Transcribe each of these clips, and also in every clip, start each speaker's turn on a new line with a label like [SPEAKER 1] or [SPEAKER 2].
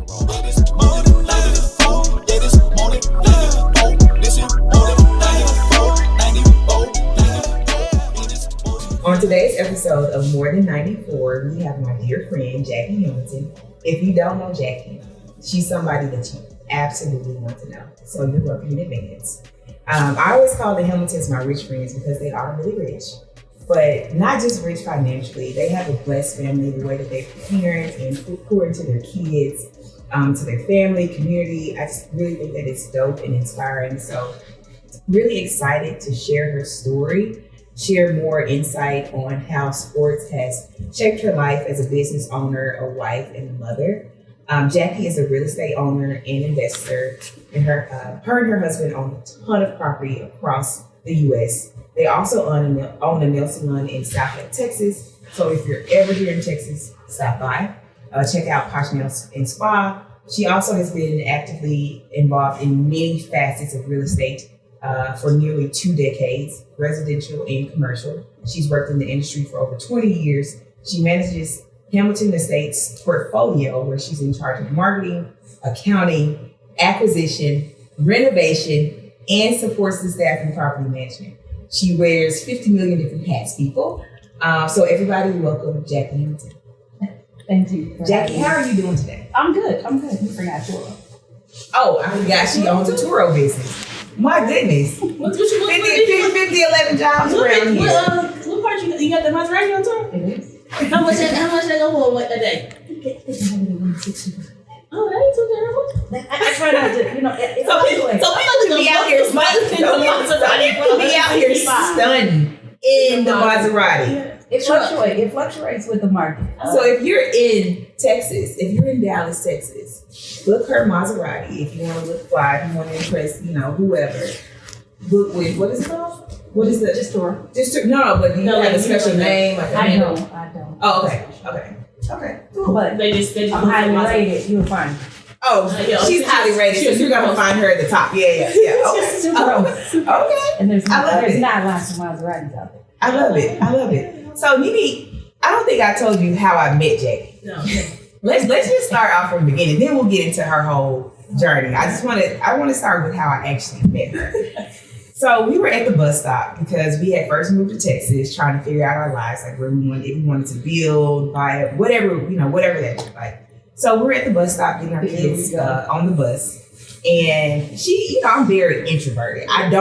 [SPEAKER 1] On today's episode of More Than 94, we have my dear friend, Jackie Hamilton. If you don't know Jackie, she's somebody that you absolutely want to know. So you're welcome in advance. I always call the Hamiltons my rich friends because they are really rich. But not just rich financially, they have a blessed family, the way that they parent and pour into their kids, to their family, community. I just really think that it's dope and inspiring. So really excited to share her story, share more insight on how sports has shaped her life as a business owner, a wife, and a mother. Jackie is a real estate owner and investor, and her and her husband own a ton of property across the U.S. They also own a nail salon in South Texas. So if you're ever here in Texas, stop by. Check out Posh Nails and Spa. She also has been actively involved in many facets of real estate for nearly 2 decades, residential and commercial. She's worked in the industry for over 20 years. She manages Hamilton Estates portfolio, where she's in charge of marketing, accounting, acquisition, renovation, and supports the staff in property management. She wears 50 million different hats, people. So everybody, welcome Jackie Hamilton.
[SPEAKER 2] Thank you.
[SPEAKER 1] Jackie, how are you doing today?
[SPEAKER 2] I'm good. You forgot Turo.
[SPEAKER 1] Oh, I forgot she owns a Turo business. My goodness.
[SPEAKER 3] What you
[SPEAKER 1] 50, 11 jobs around here.
[SPEAKER 3] What part you got the Maserati on top?
[SPEAKER 2] It is.
[SPEAKER 3] How much that go for a day? Oh, that ain't too terrible.
[SPEAKER 2] I try not to, it's
[SPEAKER 1] So people be out here stunning in the Maserati.
[SPEAKER 2] It fluctuates with the market.
[SPEAKER 1] So if you're in Texas, if you're in Dallas, Texas, book her Maserati. If you want to look fly, if you want to impress, whoever. Book with, what is it called? What is the?
[SPEAKER 2] Just Turo.
[SPEAKER 1] But do you have a special name? Like
[SPEAKER 2] I don't.
[SPEAKER 1] Oh, okay. Cool.
[SPEAKER 2] But
[SPEAKER 3] I'm
[SPEAKER 2] I'm highly rated. You'll find me.
[SPEAKER 1] Oh, she's highly rated, so you're gonna find her at the top. Yeah. Okay. Okay.
[SPEAKER 2] And there's
[SPEAKER 1] I love it.
[SPEAKER 2] not lots of Maseratis out there.
[SPEAKER 1] I love it. So Nene, I don't think I told you how I met Jackie.
[SPEAKER 3] No.
[SPEAKER 1] Let's just start off from the beginning. Then we'll get into her whole journey. I want to start with how I actually met her. So we were at the bus stop because we had first moved to Texas, trying to figure out our lives, like where we wanted, if we wanted to build, buy, whatever that looked like. So we're at the bus stop getting our kids on the bus. And she, I'm very introverted. I'm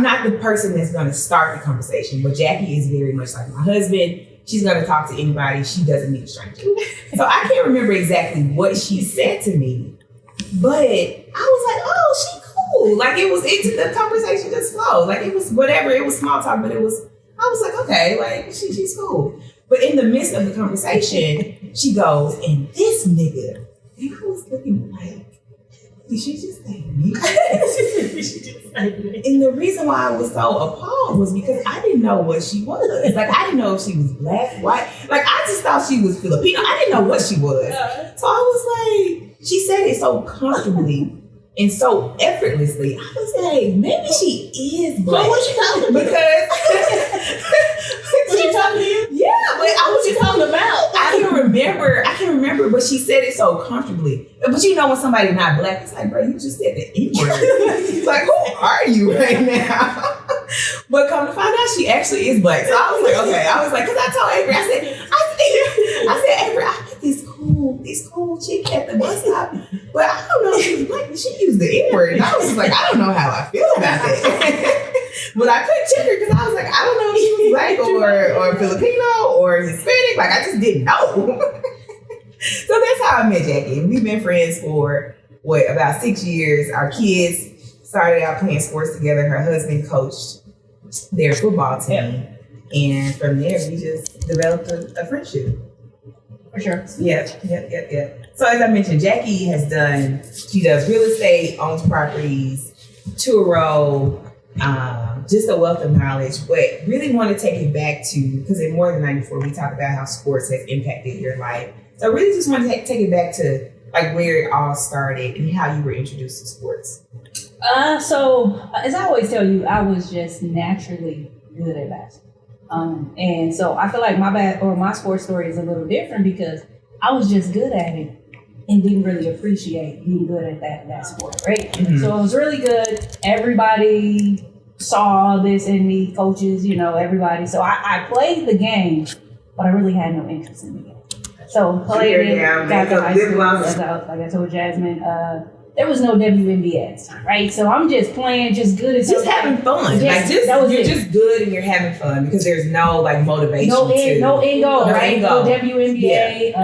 [SPEAKER 1] not the person that's going to start the conversation, but Jackie is very much like my husband. She's going to talk to anybody. She doesn't need a stranger. So I can't remember exactly what she said to me, but I was like, oh, she cool. Like the conversation just flowed. Like it was whatever. It was small talk, but I was like, okay, like she's cool. But in the midst of the conversation, she goes, and this nigga, and I was looking like, did she just say me? And the reason why I was so appalled was because I didn't know what she was. Like, I didn't know if she was black, white. Like, I just thought she was Filipino. I didn't know what she was. So I was like, she said it so comfortably and so effortlessly. I was like, maybe she is black.
[SPEAKER 3] But what you talking about?
[SPEAKER 1] Because...
[SPEAKER 3] Was she talking to you?
[SPEAKER 1] Yeah, but
[SPEAKER 3] What you talking about?
[SPEAKER 1] I can't remember, but she said it so comfortably. But when somebody's not black, it's like, bro, you just said the N-word. It's like, who are you right now? But come to find out, she actually is black. So I was like, okay. I was like, because I told Avery, I said, Avery, I met this cool chick at the bus stop, but I don't know if she was black. She used the N-word. And I was just like, I don't know how I feel about that. But I couldn't check her because I was like, I don't know if she was black or Filipino or Hispanic. Like, I just didn't know. So that's how I met Jackie. We've been friends for, about 6 years. Our kids started out playing sports together. Her husband coached their football team. And from there, we just developed a friendship.
[SPEAKER 2] For sure.
[SPEAKER 1] Yep. So as I mentioned, Jackie she does real estate, owns properties, Turo, just a wealth of knowledge, but really want to take it back to, because in More Than 94, we talk about how sports has impacted your life. So I really just want to take it back to like where it all started and how you were introduced to sports.
[SPEAKER 2] So as I always tell you, I was just naturally good at basketball. And so I feel like my sports story is a little different because I was just good at it and didn't really appreciate being good at that sport, right?
[SPEAKER 1] Mhm.
[SPEAKER 2] So it was really good. Everybody saw this in me, coaches, everybody. So I played the game, but I really had no interest in the game. So played it, got to high school, like I told Jasmine, there was no WNBA at the time, right? So I'm just playing, just good as
[SPEAKER 1] just having fun. You're just good and you're having fun because there's no like motivation.
[SPEAKER 2] No end goal, right? No WNBA.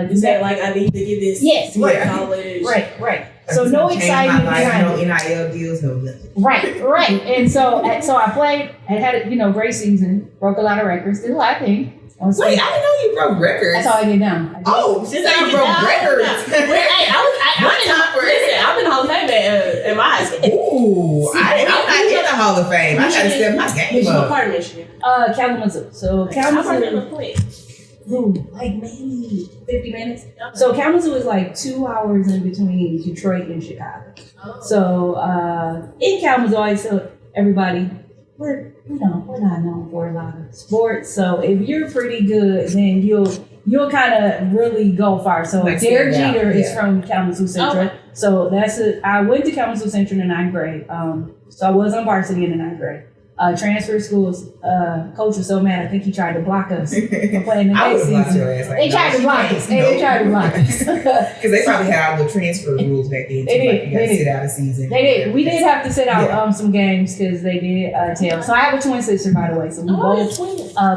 [SPEAKER 3] You said like I need to get this.
[SPEAKER 2] Yes,
[SPEAKER 3] right. College.
[SPEAKER 2] Right. So no excitement behind
[SPEAKER 1] it. No NIL deals, no nothing.
[SPEAKER 2] Right. And so I played and had a great season. Broke a lot of records. Did a lot of things.
[SPEAKER 1] Wait, I didn't know you broke records.
[SPEAKER 2] That's how I get down.
[SPEAKER 1] Since I broke records.
[SPEAKER 3] I've been Hall of Fame at my high school.
[SPEAKER 1] Ooh, I'm not in the Hall of Fame. I gotta step my game up.
[SPEAKER 3] What part of Michigan?
[SPEAKER 2] Kalamazoo. So Kalamazoo, like maybe 50 minutes. So Kalamazoo is like 2 hours in between Detroit and Chicago. So in Kalamazoo, I tell everybody, we're not known for a lot of sports. So if you're pretty good, then you'll kind of really go far. So Derek Jeter is from Kalamazoo Central. So I went to Kalamazoo Central in the 9th grade. So I was on varsity in the 9th grade. Transfer schools, coach was so mad. I think he tried to block us from playing the next season. They tried to block us.
[SPEAKER 1] Because they probably had all the transfer rules back then.
[SPEAKER 2] They did.
[SPEAKER 1] You got to sit out a season.
[SPEAKER 2] They did. We did have to sit out some games because they did tell. So I have a twin sister, by the way. So we both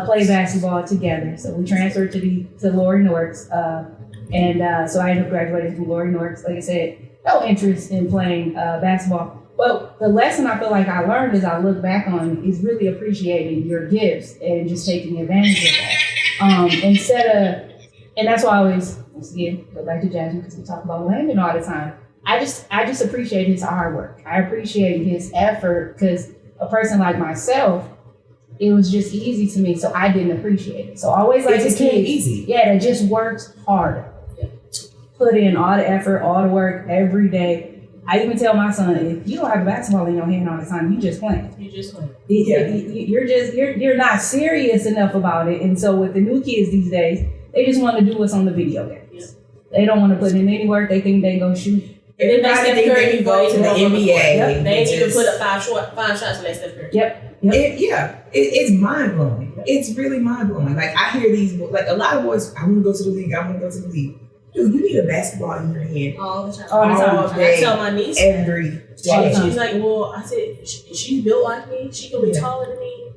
[SPEAKER 2] play basketball together. So we transferred to Lori Norks. And so I ended up graduating from Lori Norks. Like I said, no interest in playing basketball. Well, the lesson I feel like I learned as I look back on it is really appreciating your gifts and just taking advantage of that. And that's why I always, once again, go back to Jasmine because we talk about Landon all the time. I just appreciate his hard work. I appreciate his effort because a person like myself, it was just easy to me, so I didn't appreciate it. So I always like
[SPEAKER 1] to kid easy.
[SPEAKER 2] Yeah, that just works harder. Put in all the effort, all the work every day. I even tell my son, if you don't have a basketball in your hand all the time, you just playing. You're not serious enough about it. And so with the new kids these days, they just want to do what's on the video games. They don't want to put in any work. They think they go shoot.
[SPEAKER 1] Everybody think they can go to the NBA.
[SPEAKER 3] They need to put up five shots when they Steph Curry.
[SPEAKER 2] Yep.
[SPEAKER 1] It's mind blowing. It's really mind blowing. Like I hear these, like a lot of boys, I want to go to the league. I want to go to the league. Dude, you need a basketball in your hand
[SPEAKER 3] all the time.
[SPEAKER 1] All day,
[SPEAKER 3] I tell my niece
[SPEAKER 1] every day.
[SPEAKER 3] She's like, well, I said, she's built like me. She gonna be taller than me.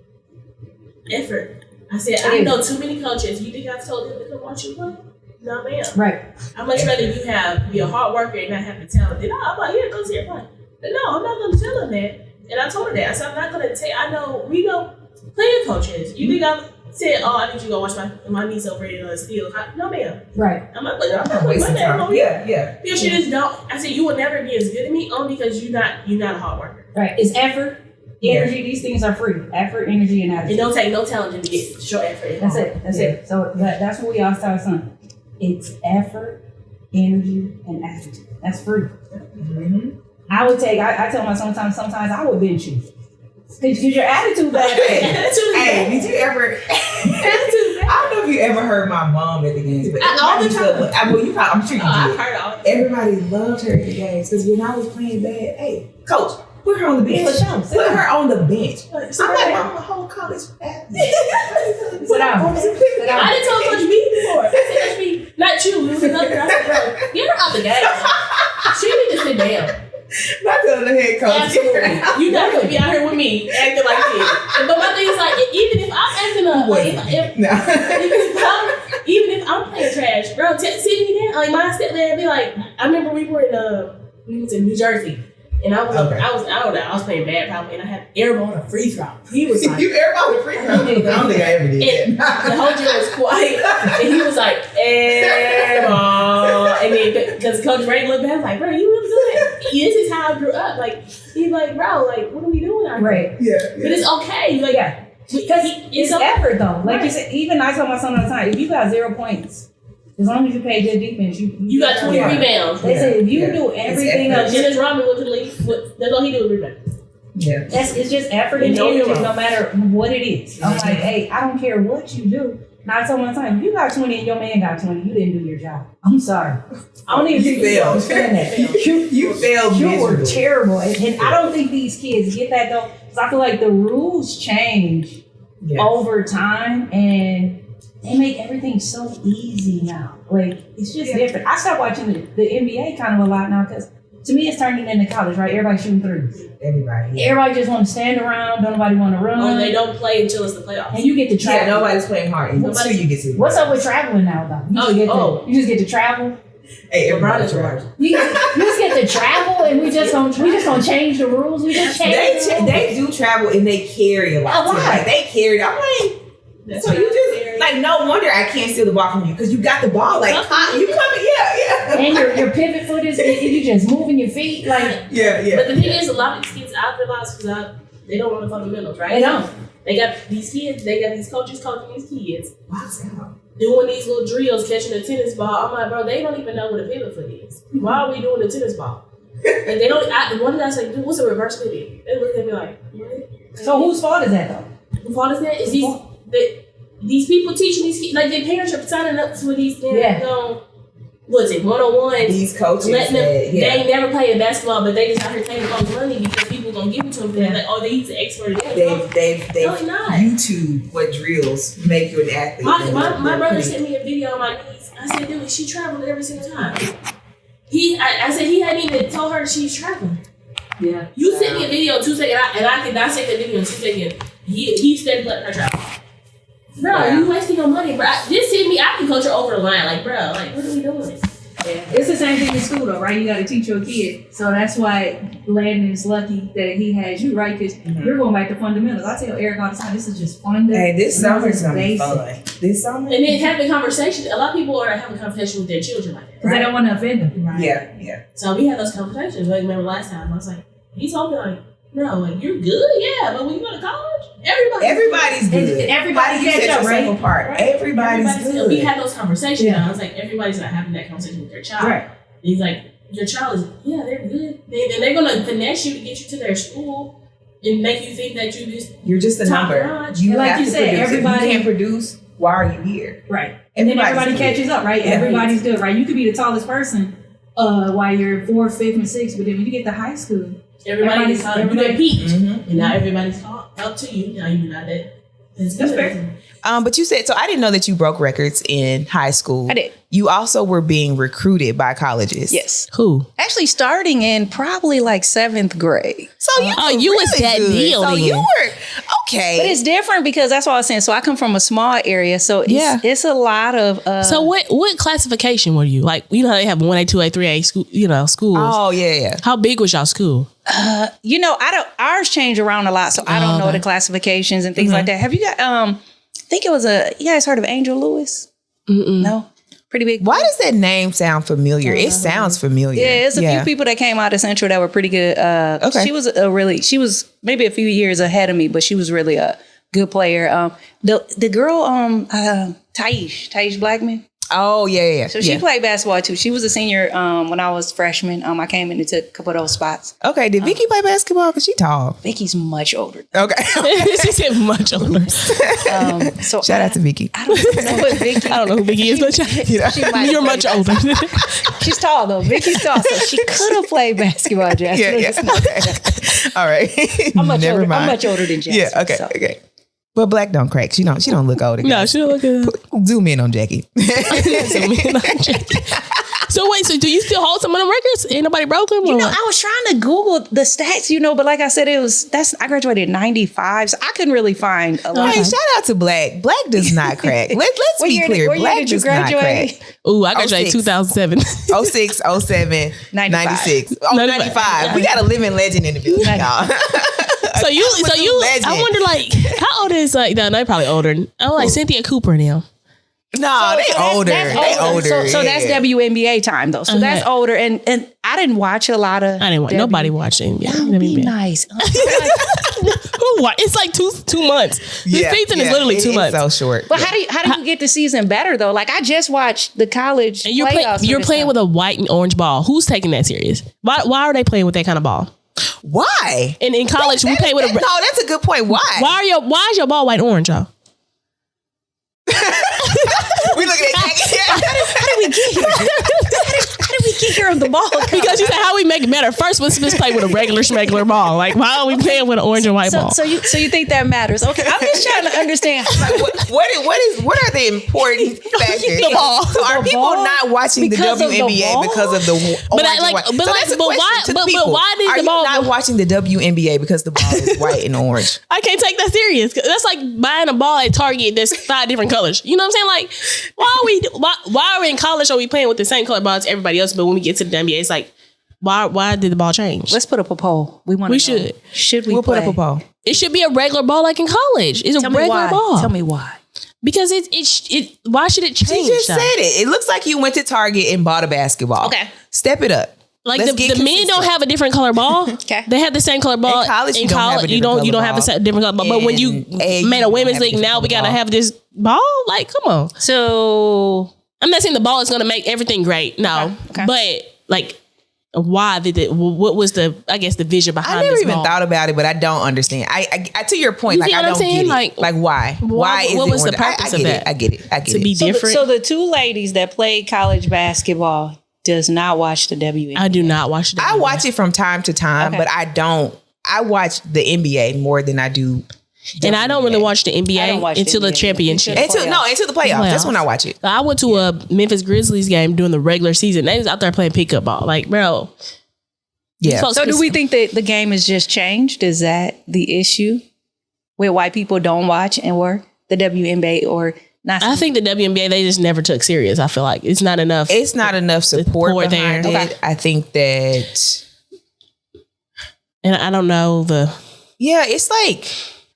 [SPEAKER 3] Effort. I said, I know too many coaches. You think I've told them to come watch you play? No, ma'am.
[SPEAKER 2] Right.
[SPEAKER 3] I'd much rather you be a hard worker and not have the talent. Then I'm like, yeah, go see her play. But no, I'm not gonna tell them that. And I told her that. I said, I'm not gonna tell. I know we know plenty of coaches. You think I'm said, I need you to go watch my niece over in Steel. No, ma'am.
[SPEAKER 2] Right.
[SPEAKER 3] I'm not wasting time on you. Yeah. Because you just don't. I said, you will never be as good as me only because you're not a hard worker.
[SPEAKER 2] Right. It's effort, energy. These things are free. Effort, energy, and attitude.
[SPEAKER 3] It don't take no talent to get short effort.
[SPEAKER 2] That's it. So that's what we all tell our son. It's effort, energy, and attitude. That's free.
[SPEAKER 1] Mm-hmm.
[SPEAKER 2] I tell my son sometimes I would bench you. Because your attitude bad.
[SPEAKER 1] Hey, did you ever? I don't know if you ever heard my mom at the games, but
[SPEAKER 3] all the time.
[SPEAKER 1] I'm sure you did.
[SPEAKER 3] I've heard all.
[SPEAKER 1] Everybody loved her at the games because when I was playing bad, hey, coach, put her on the bench. Put her on the bench. I'm like, I'm a whole college athlete.
[SPEAKER 2] Sit down.
[SPEAKER 3] I didn't tell Coach B before. I said, Coach B, not you. It was another. I said, bro, get her out the game. She need to sit down.
[SPEAKER 1] Not telling the head coach.
[SPEAKER 3] Absolutely. You're not going to be out here with me acting like this. But my thing is like, even if I'm acting up, even if I'm playing trash, bro, sit me down. Like my stepdad be like, I remember we was in New Jersey. And I was playing bad probably, and I had airball on a free throw. He was like,
[SPEAKER 1] you airball on a free throw? I don't think I ever did.
[SPEAKER 3] The whole gym was quiet, and he was like, airball. And then because Coach Ray looked back, I was like, bro, you really good. This is how I grew up. Like he's like, bro, like what are we doing out here?
[SPEAKER 2] Right.
[SPEAKER 1] Yeah.
[SPEAKER 3] But it's okay. Like
[SPEAKER 2] because it's effort though. Like you said, even I tell my son all the time, if you got 0 points. As long as you pay good defense, you
[SPEAKER 3] got 20 rebounds.
[SPEAKER 2] They say if you do everything else,
[SPEAKER 3] Dennis Rodman went to the league. That's all he do with rebounds.
[SPEAKER 2] Yeah, it's just effort and energy, no matter what it is. I'm like, hey, I don't care what you do. Now I told one time, if you got 20 and your man got 20, you didn't do your job. I'm sorry. I don't even think you understand that.
[SPEAKER 1] You failed.
[SPEAKER 2] You were terrible. And I don't think these kids get that though. Because I feel like the rules change over time and they make everything so easy now. Like, it's just different. I stopped watching the NBA kind of a lot now because to me, it's turning into college, right? Everybody shooting threes. Everybody just want to stand around. Don't nobody want to run.
[SPEAKER 3] Or they don't play until it's the playoffs.
[SPEAKER 2] And you get to travel.
[SPEAKER 1] Yeah, nobody's playing hard.
[SPEAKER 2] What's up with traveling now, though? You just get to travel.
[SPEAKER 1] Hey, everybody's travel.
[SPEAKER 2] You just get to travel, and we just gonna change the rules. We just change.
[SPEAKER 1] They do travel, and they carry a lot. Like, they carry. I'm like, so you just like no wonder I can't steal the ball from you because you got the ball. Like you coming,
[SPEAKER 2] And your pivot foot is you just moving your feet, like
[SPEAKER 3] But the thing is, a lot of these kids I realize because they don't want the fundamentals, right?
[SPEAKER 2] They don't.
[SPEAKER 3] They got these kids. They got these coaches coaching these kids. Doing these little drills, catching a tennis ball. I'm like, bro, they don't even know what a pivot foot is. Why are we doing the tennis ball? Like they don't. One guy's like, dude, what's a reverse pivot? They look at me like, what?
[SPEAKER 2] So whose fault is that though?
[SPEAKER 3] Whose fault is that? Is these people teaching these kids, like their parents are signing up for these things. What's it, 101?
[SPEAKER 1] These coaches,
[SPEAKER 3] letting them, they ain't never played basketball, but they just out here taking folks money because people gonna give it to them. They're like, oh, he's an expert.
[SPEAKER 1] They've
[SPEAKER 3] not.
[SPEAKER 1] YouTube what drills make you an athlete.
[SPEAKER 3] My brother sent me a video on my niece. I said, dude, she traveled every single time. I said he hadn't even told her she's traveling.
[SPEAKER 2] Yeah.
[SPEAKER 3] You sent me a video 2 seconds, and I can dissect the video in 2 seconds. He said letting her travel. Bro, you wasting your money, bro. This hit me. I can coach her over the line. Like, bro, like, what are we doing?
[SPEAKER 2] Yeah. It's the same thing in school, though, right? You got to teach your kid. So that's why Landon is lucky that he has you, right? Because you're going back to fundamentals. I tell Eric all the time, this is just fun.
[SPEAKER 1] Hey, this summer's going to be fun. This summer.
[SPEAKER 3] And then having conversations. A lot of people are having conversations with their children like that.
[SPEAKER 2] Because they don't want to offend them.
[SPEAKER 1] Right? Yeah.
[SPEAKER 3] So we had those conversations. Like, remember last time, I was like, he's hoping like, no, like, you're good, yeah, but when you go to college, everybody's good.
[SPEAKER 2] Everybody catch up, right?
[SPEAKER 1] Apart. Everybody's good.
[SPEAKER 3] We had those conversations. I was like, everybody's not having that conversation with their child.
[SPEAKER 2] Right.
[SPEAKER 3] He's like, your child is, they're good. They're going to finesse you to get you to their school and make you think that
[SPEAKER 1] you're just a number.
[SPEAKER 2] You like you said, everybody
[SPEAKER 1] if you can't produce. Why are you here?
[SPEAKER 2] Right. And then everybody catches up, right? Everybody's good, right? You could be the tallest person while you're 4th, 5th, and 6th, but then when you get to high school,
[SPEAKER 3] everybody's peaked, and now everybody's up to you. Now you're not that. That's fair.
[SPEAKER 1] But you said, so I didn't know that you broke records in high school.
[SPEAKER 4] I did.
[SPEAKER 1] You also were being recruited by colleges.
[SPEAKER 4] Yes.
[SPEAKER 1] Who?
[SPEAKER 4] Actually, starting in probably like 7th grade.
[SPEAKER 1] So you
[SPEAKER 3] was that deal.
[SPEAKER 1] So you were okay.
[SPEAKER 4] But it's different because that's what I was saying. So I come from a small area, so it's a lot of.
[SPEAKER 3] So what classification were you? Like, you know how they have 1A, 2A, 3A school, schools.
[SPEAKER 1] Oh yeah.
[SPEAKER 3] How big was y'all school?
[SPEAKER 4] Ours change around a lot, so I don't know the classifications and things like that. Have you got? I think it was you guys heard of Angel Lewis? No. Pretty big.
[SPEAKER 1] Why does that name sound familiar? It sounds familiar.
[SPEAKER 4] Yeah, it's a few people that came out of Central that were pretty good. Okay. She was maybe a few years ahead of me, but she was really a good player. The girl, Taish Blackman.
[SPEAKER 1] Oh, yeah.
[SPEAKER 4] So she played basketball too. She was a senior when I was freshman. I came in and took a couple of those spots.
[SPEAKER 1] Okay, did Vicky play basketball? Because she tall.
[SPEAKER 4] Vicky's much older.
[SPEAKER 1] Okay.
[SPEAKER 3] She said much older.
[SPEAKER 4] So
[SPEAKER 1] shout out to Vicky.
[SPEAKER 4] I don't know what Vicky.
[SPEAKER 3] I don't know who Vicky is, but you're much older.
[SPEAKER 4] She's tall though. Vicky's tall, so she could have played basketball, Jack.
[SPEAKER 1] Yeah. All right.
[SPEAKER 4] I'm much older than Jack.
[SPEAKER 1] Yeah. Okay. Okay. But Black don't crack. She don't look older.
[SPEAKER 3] No, she don't look good.
[SPEAKER 1] Zoom in on Jackie.
[SPEAKER 3] So wait, so do you still hold some of them records? Ain't nobody broke them?
[SPEAKER 4] I was trying to Google the stats, but like I said, I graduated in 95, so I couldn't really find a lot.
[SPEAKER 1] Hey, shout out to Black. Black does not crack. Let's be clear. Black does not crack.
[SPEAKER 3] Ooh, I graduated 2007.
[SPEAKER 1] 06, 07, 96. 95. We got a living legend in the building, y'all.
[SPEAKER 3] So I wonder, like, how old is no, they're probably older. Oh, like Cynthia Cooper now.
[SPEAKER 1] No, they older. They older.
[SPEAKER 4] So that's WNBA time though. So that's older, and I didn't watch a lot of.
[SPEAKER 3] I didn't watch. Nobody watched it.
[SPEAKER 4] That would be nice.
[SPEAKER 3] Who watched? It's like two months. The season is literally 2 months.
[SPEAKER 1] It's so short.
[SPEAKER 4] But how do you get the season better though? Like I just watched the college.
[SPEAKER 3] And you're playing with a white and orange ball. Who's taking that serious? Why are they playing with that kind of ball?
[SPEAKER 1] Why?
[SPEAKER 3] And in college, we play with
[SPEAKER 1] No, that's a good point. Why?
[SPEAKER 3] Why is your ball white and orange, y'all?
[SPEAKER 1] looking at Jackie.
[SPEAKER 4] How did we get here? How did we get here on the ball?
[SPEAKER 3] Because you said how we make it better. First, let's just play with a regular schmegular ball. Like, why are we playing with an orange and white ball?
[SPEAKER 4] So you think that matters? Okay, I'm just trying to understand.
[SPEAKER 1] What are the important factors?
[SPEAKER 3] The ball.
[SPEAKER 1] So are people not watching the WNBA because of the
[SPEAKER 3] But
[SPEAKER 1] orange and white?
[SPEAKER 3] but why did
[SPEAKER 1] are
[SPEAKER 3] the ball?
[SPEAKER 1] you not watching the WNBA because the ball is white and orange?
[SPEAKER 3] I can't take that serious. That's like buying a ball at Target that's 5 different colors. You know what I'm saying? Like, why are we in college? Are we playing with the same color ball as everybody else? But when we get to the NBA, it's like, why did the ball change?
[SPEAKER 4] Let's put up a poll. We should. Should we?
[SPEAKER 1] We'll
[SPEAKER 4] play?
[SPEAKER 1] put up a poll.
[SPEAKER 3] It should be a regular ball like in college. It's a regular ball.
[SPEAKER 4] Tell me why.
[SPEAKER 3] Because why should it change?
[SPEAKER 1] She just said it. It looks like you went to Target and bought a basketball.
[SPEAKER 3] Okay.
[SPEAKER 1] Step it up.
[SPEAKER 3] Like the men don't have a different color ball.
[SPEAKER 4] Okay.
[SPEAKER 3] They have the same color ball.
[SPEAKER 1] In college, you don't have a
[SPEAKER 3] you don't have a different color ball. But when you made a women's league, now we gotta have this ball. Like, come on.
[SPEAKER 4] So
[SPEAKER 3] I'm not saying the ball is gonna make everything great. No.
[SPEAKER 4] Okay.
[SPEAKER 3] But like, why did it? What was the vision behind?
[SPEAKER 1] I never
[SPEAKER 3] this
[SPEAKER 1] even
[SPEAKER 3] ball?
[SPEAKER 1] thought about it, but I don't understand. I to your point,
[SPEAKER 3] You
[SPEAKER 1] like
[SPEAKER 3] see
[SPEAKER 1] I
[SPEAKER 3] what I'm
[SPEAKER 1] don't
[SPEAKER 3] saying?
[SPEAKER 1] get it. Like why? Why is
[SPEAKER 3] what
[SPEAKER 1] it
[SPEAKER 3] was the
[SPEAKER 1] ordered?
[SPEAKER 3] purpose
[SPEAKER 1] I
[SPEAKER 3] of
[SPEAKER 1] get
[SPEAKER 3] that?
[SPEAKER 1] it. I get it.
[SPEAKER 3] To be different.
[SPEAKER 4] So the two ladies that played college basketball does not watch the WNBA.
[SPEAKER 3] I do not watch the
[SPEAKER 1] I watch it from time to time,
[SPEAKER 4] Okay.
[SPEAKER 1] but I don't. I watch the NBA more than I do.
[SPEAKER 3] and I don't really watch the
[SPEAKER 4] I don't
[SPEAKER 3] NBA
[SPEAKER 4] watch
[SPEAKER 3] until the
[SPEAKER 4] NBA.
[SPEAKER 3] championship.
[SPEAKER 4] Until
[SPEAKER 1] Into the playoffs. That's when I watch it.
[SPEAKER 3] I went to a Memphis Grizzlies game during the regular season. They was out there playing pickup ball. Like, bro.
[SPEAKER 1] Yeah.
[SPEAKER 4] So do we think that the game has just changed? Is that the issue? Where white people don't watch and work the WNBA or not?
[SPEAKER 3] I think the WNBA, they just never took serious. I feel like it's not enough.
[SPEAKER 1] It's not enough support
[SPEAKER 3] Support
[SPEAKER 1] behind
[SPEAKER 3] there.
[SPEAKER 1] it.
[SPEAKER 4] Okay.
[SPEAKER 1] I think that.
[SPEAKER 3] And I don't know
[SPEAKER 1] Yeah, it's like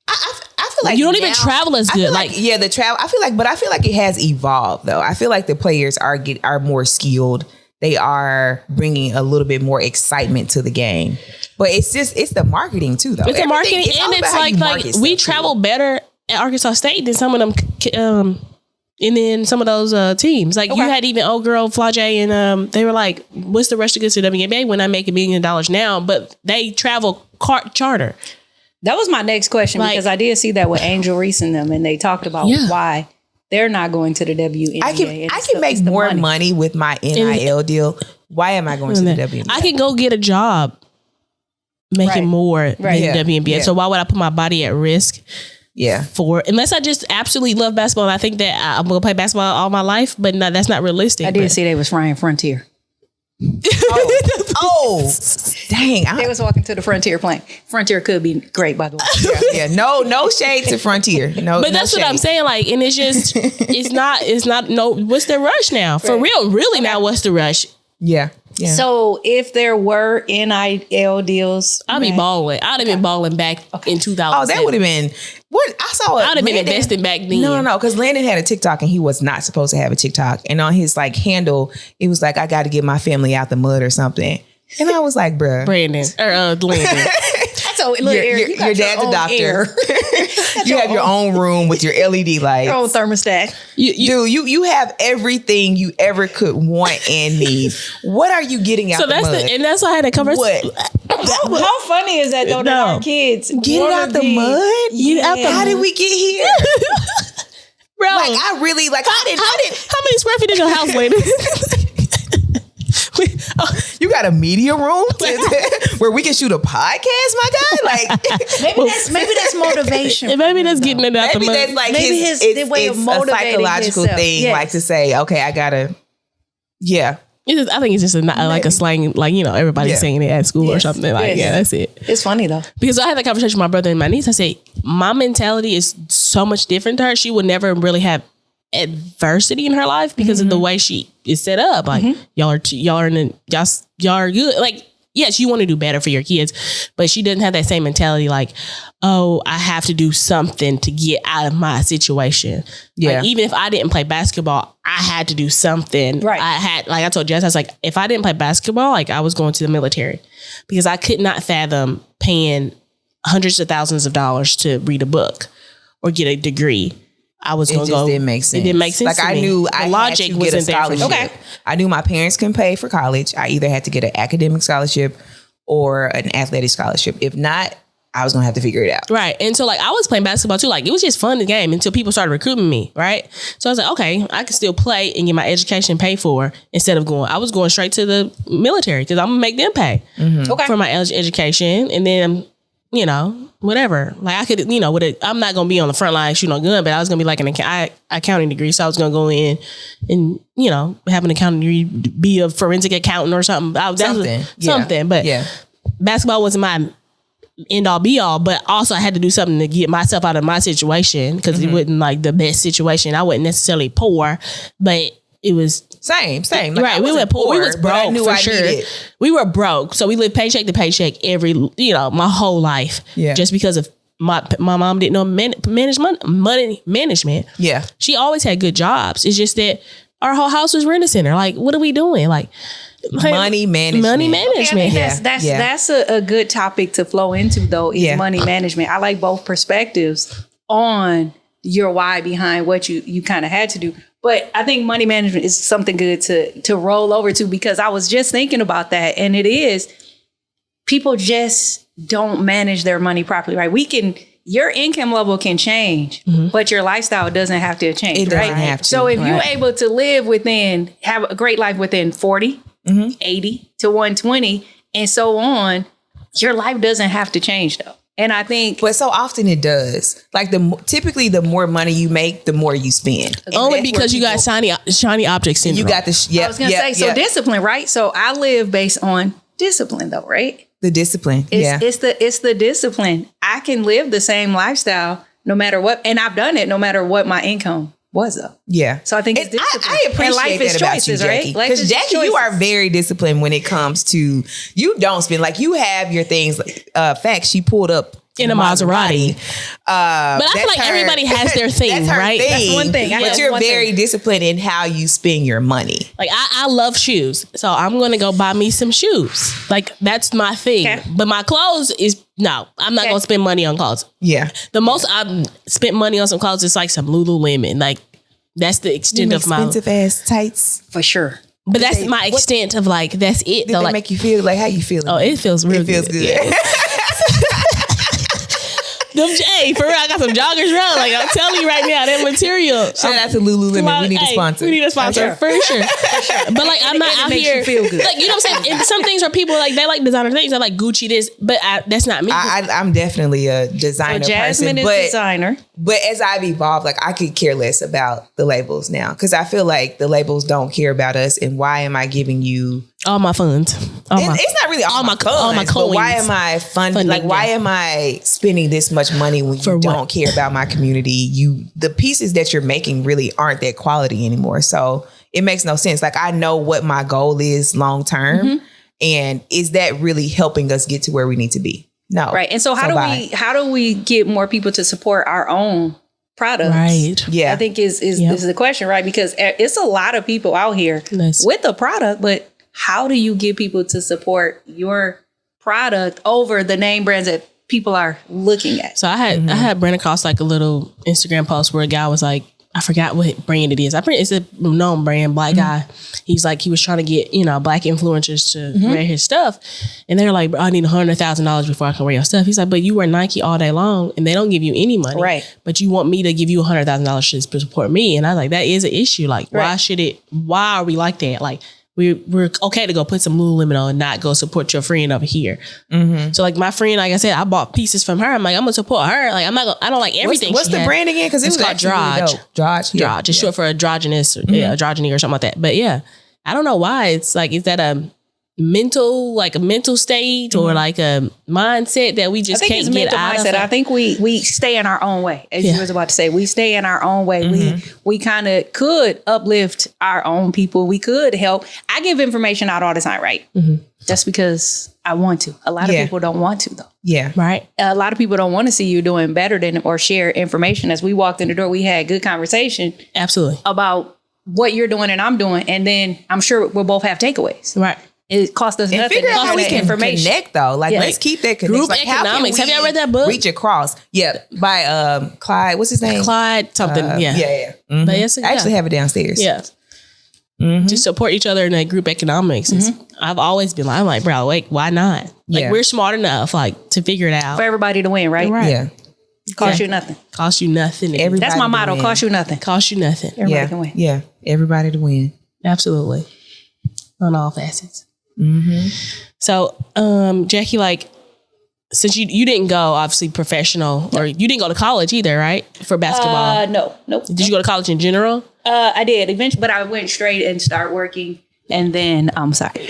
[SPEAKER 1] I feel like
[SPEAKER 3] you don't even
[SPEAKER 1] now-
[SPEAKER 3] travel as
[SPEAKER 1] I feel
[SPEAKER 3] good.
[SPEAKER 1] like
[SPEAKER 3] Like,
[SPEAKER 1] yeah, the travel. I feel like it has evolved though. I feel like the players are more skilled. They are bringing a little bit more excitement to the game, but it's the marketing too though.
[SPEAKER 3] it's the marketing,
[SPEAKER 1] all
[SPEAKER 3] and
[SPEAKER 1] about
[SPEAKER 3] it's
[SPEAKER 1] how you
[SPEAKER 3] like
[SPEAKER 1] market
[SPEAKER 3] we
[SPEAKER 1] stuff, too.
[SPEAKER 3] travel better at Arkansas State than some of them. And then some of those teams, like you had even old girl Flajay, and they were like, "What's the rush to get to the WNBA when I make $1 million now?" But they travel charter.
[SPEAKER 4] That was my next question because I did see that with Angel Reese and them, and they talked about why they're not going to the WNBA.
[SPEAKER 1] I can make more money with my NIL deal. Why am I going to the WNBA?
[SPEAKER 3] I can go get a job making more than WNBA.
[SPEAKER 1] Yeah.
[SPEAKER 3] So why would I put my body at risk?
[SPEAKER 1] Yeah.
[SPEAKER 3] Unless I just absolutely love basketball, and I think that I'm gonna play basketball all my life, but no, that's not realistic.
[SPEAKER 4] I did see they was frying Frontier.
[SPEAKER 1] Oh, dang!
[SPEAKER 4] They was walking to the Frontier plant. Frontier could be great, by the way.
[SPEAKER 1] Yeah. No shade to Frontier. No,
[SPEAKER 3] but that's
[SPEAKER 1] no
[SPEAKER 3] what I'm
[SPEAKER 1] shade.
[SPEAKER 3] saying. Like, and it's just, it's not. No, what's the rush now? For real, really now. What's the rush?
[SPEAKER 1] Yeah. Yeah.
[SPEAKER 4] So if there were NIL deals,
[SPEAKER 3] I'd be balling. I'd have been balling back in 2000.
[SPEAKER 1] Oh, that would have been what I saw.
[SPEAKER 3] I'd have been investing back then.
[SPEAKER 1] No, because Landon had a TikTok and he was not supposed to have a TikTok, and on his like handle, it was like, "I got to get my family out the mud" or something. And I was like, "Bruh,
[SPEAKER 3] Brandon or Landon."
[SPEAKER 4] so look, Eric,
[SPEAKER 1] your dad's a doctor. You have your own room with your LED lights,
[SPEAKER 4] your own thermostat.
[SPEAKER 1] You have everything you ever could want and need. What are you getting out
[SPEAKER 3] So
[SPEAKER 1] the
[SPEAKER 3] that's
[SPEAKER 1] mud?
[SPEAKER 3] and that's why I had a conversation.
[SPEAKER 1] What?
[SPEAKER 4] How funny is that though? That our kids
[SPEAKER 1] Get it out the mud?
[SPEAKER 3] Get out the
[SPEAKER 1] How did we get here?
[SPEAKER 3] Bro,
[SPEAKER 1] Like I really like I didn't.
[SPEAKER 3] how many square feet is your house, lady?
[SPEAKER 1] You got a media room where we can shoot a podcast, my guy. Like
[SPEAKER 4] maybe that's motivation.
[SPEAKER 3] Maybe that's getting it out the
[SPEAKER 1] maybe
[SPEAKER 3] mud.
[SPEAKER 1] that's like
[SPEAKER 4] Maybe
[SPEAKER 1] his
[SPEAKER 4] the way of
[SPEAKER 1] it's a
[SPEAKER 4] motivating
[SPEAKER 1] psychological
[SPEAKER 4] himself.
[SPEAKER 1] thing,
[SPEAKER 4] Yes.
[SPEAKER 1] like to say, okay, I gotta, yeah.
[SPEAKER 3] I think it's just like a slang, like, you know, everybody's saying it at school or something. Like,
[SPEAKER 4] Yes.
[SPEAKER 3] that's it.
[SPEAKER 4] It's funny though.
[SPEAKER 3] Because I had that conversation with my brother and my niece. I said, my mentality is so much different to her. She would never really have adversity in her life because of the way she is set up. Like y'all are good. Like, yes, you want to do better for your kids, but she doesn't have that same mentality. Like, oh, I have to do something to get out of my situation.
[SPEAKER 1] Yeah.
[SPEAKER 3] Like, even if I didn't play basketball, I had to do something.
[SPEAKER 4] Right.
[SPEAKER 3] I told Jess, I was like, if I didn't play basketball, like I was going to the military because I could not fathom paying hundreds of thousands of dollars to read a book or get a degree. I was going to go.
[SPEAKER 1] It didn't make sense.
[SPEAKER 3] It didn't make sense.
[SPEAKER 1] Like
[SPEAKER 3] to
[SPEAKER 1] I
[SPEAKER 3] me.
[SPEAKER 1] knew
[SPEAKER 3] the
[SPEAKER 1] I
[SPEAKER 3] logic
[SPEAKER 1] had to get a
[SPEAKER 3] wasn't there for me.
[SPEAKER 1] scholarship. I knew my parents couldn't pay for college. I either had to get an academic scholarship or an athletic scholarship. If not, I was gonna have to figure it out.
[SPEAKER 3] Right. And so like I was playing basketball too. Like it was just fun, the game, until people started recruiting me. Right. So I was like, okay, I can still play and get my education paid for instead of I was going straight to the military because I'm gonna make them pay for my education. And then, you know, whatever. Like I could, you know, I'm not gonna be on the front line shooting a gun, but I was gonna be like an accounting degree. So I was gonna go in and, you know, have an accounting degree, be a forensic accountant or something. Something. But basketball wasn't my end all be all, but also I had to do something to get myself out of my situation because it wasn't like the best situation. I wasn't necessarily poor, but it was
[SPEAKER 1] same. Like,
[SPEAKER 3] right. We were poor. We was broke for sure. We were broke, so we lived paycheck to paycheck my whole life. Yeah. Just because of my mom didn't know money management. Yeah. She always had good jobs. It's just that our whole house was rent a center. Like, what are we doing? Like.
[SPEAKER 1] Money management.
[SPEAKER 2] Okay, that's a good topic to flow into, though, is money management. I like both perspectives on your why behind what you kind of had to do. But I think money management is something good to roll over to, because I was just thinking about that. And it is, people just don't manage their money properly, right? Your income level can change, but your lifestyle doesn't have to change.
[SPEAKER 1] It doesn't have to.
[SPEAKER 2] So if you're able to have a great life within 40, 80 to 120 and so on, your life doesn't have to change though. And I think,
[SPEAKER 1] but so often it does. Like typically the more money you make, the more you spend.
[SPEAKER 3] Only because you got shiny object syndrome.
[SPEAKER 1] You got the
[SPEAKER 2] I was gonna say, so discipline, right? So I live based on discipline though, right?
[SPEAKER 1] The discipline.
[SPEAKER 2] It's the discipline. I can live the same lifestyle no matter what, and I've done it no matter what my income was though. Yeah. So I think it's discipline.
[SPEAKER 1] I appreciate life that about choices, you, Jackie. Right? Because Jackie, you are very disciplined when it comes to, you don't spend, like you have your things, like facts she pulled up
[SPEAKER 3] in a Maserati. But I feel like everybody has their thing, right?
[SPEAKER 2] That's one thing.
[SPEAKER 1] But you're very disciplined in how you spend your money.
[SPEAKER 3] Like I love shoes. So I'm going to go buy me some shoes. Like that's my thing. Okay. But my clothes is, no, I'm not going to spend money on clothes. Yeah. The most I've spent money on some clothes is like some Lululemon. Like that's the extent of my
[SPEAKER 1] expensive ass tights.
[SPEAKER 2] For sure.
[SPEAKER 3] But that's my extent of like, that's it.
[SPEAKER 1] Did they make you feel like, how you feeling?
[SPEAKER 3] Oh, it feels real good. It feels good. Yeah. Hey, for real, I got some joggers around. Like I'm telling you right now, that material.
[SPEAKER 1] Shout out to Lululemon. We need a sponsor.
[SPEAKER 3] We need a sponsor for sure. But like I'm not out here. Feel good. Like you know what I'm saying. And some things are people like they like designer things. I like Gucci this, but that's not me.
[SPEAKER 1] I'm definitely a designer person.
[SPEAKER 2] Jasmine is designer.
[SPEAKER 1] But as I've evolved, like I could care less about the labels now because I feel like the labels don't care about us. And why am I giving you
[SPEAKER 3] all my funds?
[SPEAKER 1] It's not really all my coins. All my coins. But why am I funding? Like why am I spending this much money when you don't care about my community? The pieces that you're making really aren't that quality anymore. So it makes no sense. Like I know what my goal is long term, and is that really helping us get to where we need to be? No.
[SPEAKER 2] Right. And so how do we get more people to support our own products?
[SPEAKER 3] Right.
[SPEAKER 2] Yeah. I think is the question, right? Because it's a lot of people out here with a product, but how do you get people to support your product over the name brands that people are looking at?
[SPEAKER 3] So I had ran across like a little Instagram post where a guy was like, I forgot what brand it is. It's a known brand, black guy. He's like, he was trying to get, black influencers to wear his stuff. And they're like, I need $100,000 before I can wear your stuff. He's like, but you wear Nike all day long and they don't give you any money. Right. But you want me to give you $100,000 to support me. And I was like, that is an issue. Like, why are we like that? Like, we're okay to go put some Lululemon on and not go support your friend over here. So like my friend, like I said, I bought pieces from her. I'm like, I'm gonna support her. Like I don't like everything.
[SPEAKER 1] What's the brand again? Because it was called Drodge.
[SPEAKER 3] Drodge. Just short for androgynous, androgyny or something like that. But yeah, I don't know why. It's like, is that a mental state or like a mindset that we just can't get out of?
[SPEAKER 2] I think we stay in our own way. As you was about to say, we stay in our own way. We kind of could uplift our own people. We could help. I give information out all the time, right? Just because I want to. A lot of people don't want to though.
[SPEAKER 1] Yeah.
[SPEAKER 3] Right.
[SPEAKER 2] A lot of people don't want to see you doing better than or share information. As we walked in the door, we had good conversation.
[SPEAKER 3] Absolutely.
[SPEAKER 2] About what you're doing and I'm doing. And then I'm sure we'll both have takeaways.
[SPEAKER 3] Right.
[SPEAKER 2] It costs us nothing.
[SPEAKER 1] Figure out how we can connect though. Like let's keep that connection.
[SPEAKER 3] Group economics. Have y'all read that book?
[SPEAKER 1] Reach across. Yeah. By Clyde. What's his name?
[SPEAKER 3] Clyde something. Yeah.
[SPEAKER 1] But
[SPEAKER 3] yes,
[SPEAKER 1] I actually have it downstairs.
[SPEAKER 3] Yeah. to support each other in that group economics. I've always been like, I'm like, bro, like, why not? Like, we're smart enough, like, to figure it out.
[SPEAKER 2] For everybody to win, right?
[SPEAKER 1] Yeah.
[SPEAKER 2] Cost you nothing.
[SPEAKER 3] Cost you nothing.
[SPEAKER 2] That's my motto. Cost you nothing.
[SPEAKER 3] Cost you nothing.
[SPEAKER 2] Everybody can win.
[SPEAKER 1] Yeah. Everybody to win.
[SPEAKER 3] Absolutely. On all facets. So, Jackie, like, since you didn't go, obviously, professional, or you didn't go to college either, right? For basketball?
[SPEAKER 2] Nope.
[SPEAKER 3] Did you go to college in general?
[SPEAKER 2] I did eventually, but I went straight and started working. And then, I'm sorry.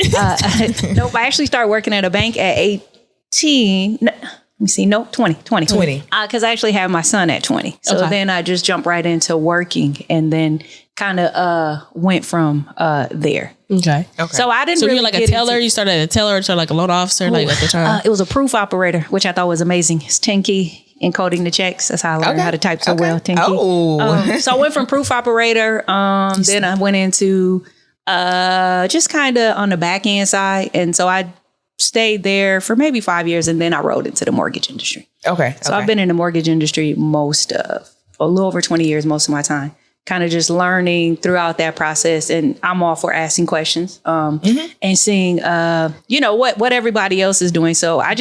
[SPEAKER 2] Nope, I actually started working at a bank at 18. Let me see. No, 20. Because I actually had my son at 20. So then I just jumped right into working and then kind of went from there.
[SPEAKER 3] Okay.
[SPEAKER 2] So I didn't
[SPEAKER 3] So
[SPEAKER 2] really
[SPEAKER 3] you were like a teller? You started as a teller or like a loan officer like at the time?
[SPEAKER 2] It was a proof operator, which I thought was amazing. It's 10 key. Encoding the checks. That's how I learned how to type so well. 10 key. So I went from proof operator. Then I went into just kind of on the back end side. And so I stayed there for maybe 5 years and then I rode into the mortgage industry. So I've been in the mortgage industry a little over 20 years, most of my time. Kind of just learning throughout that process. And I'm all for asking questions and seeing, what everybody else is doing. So I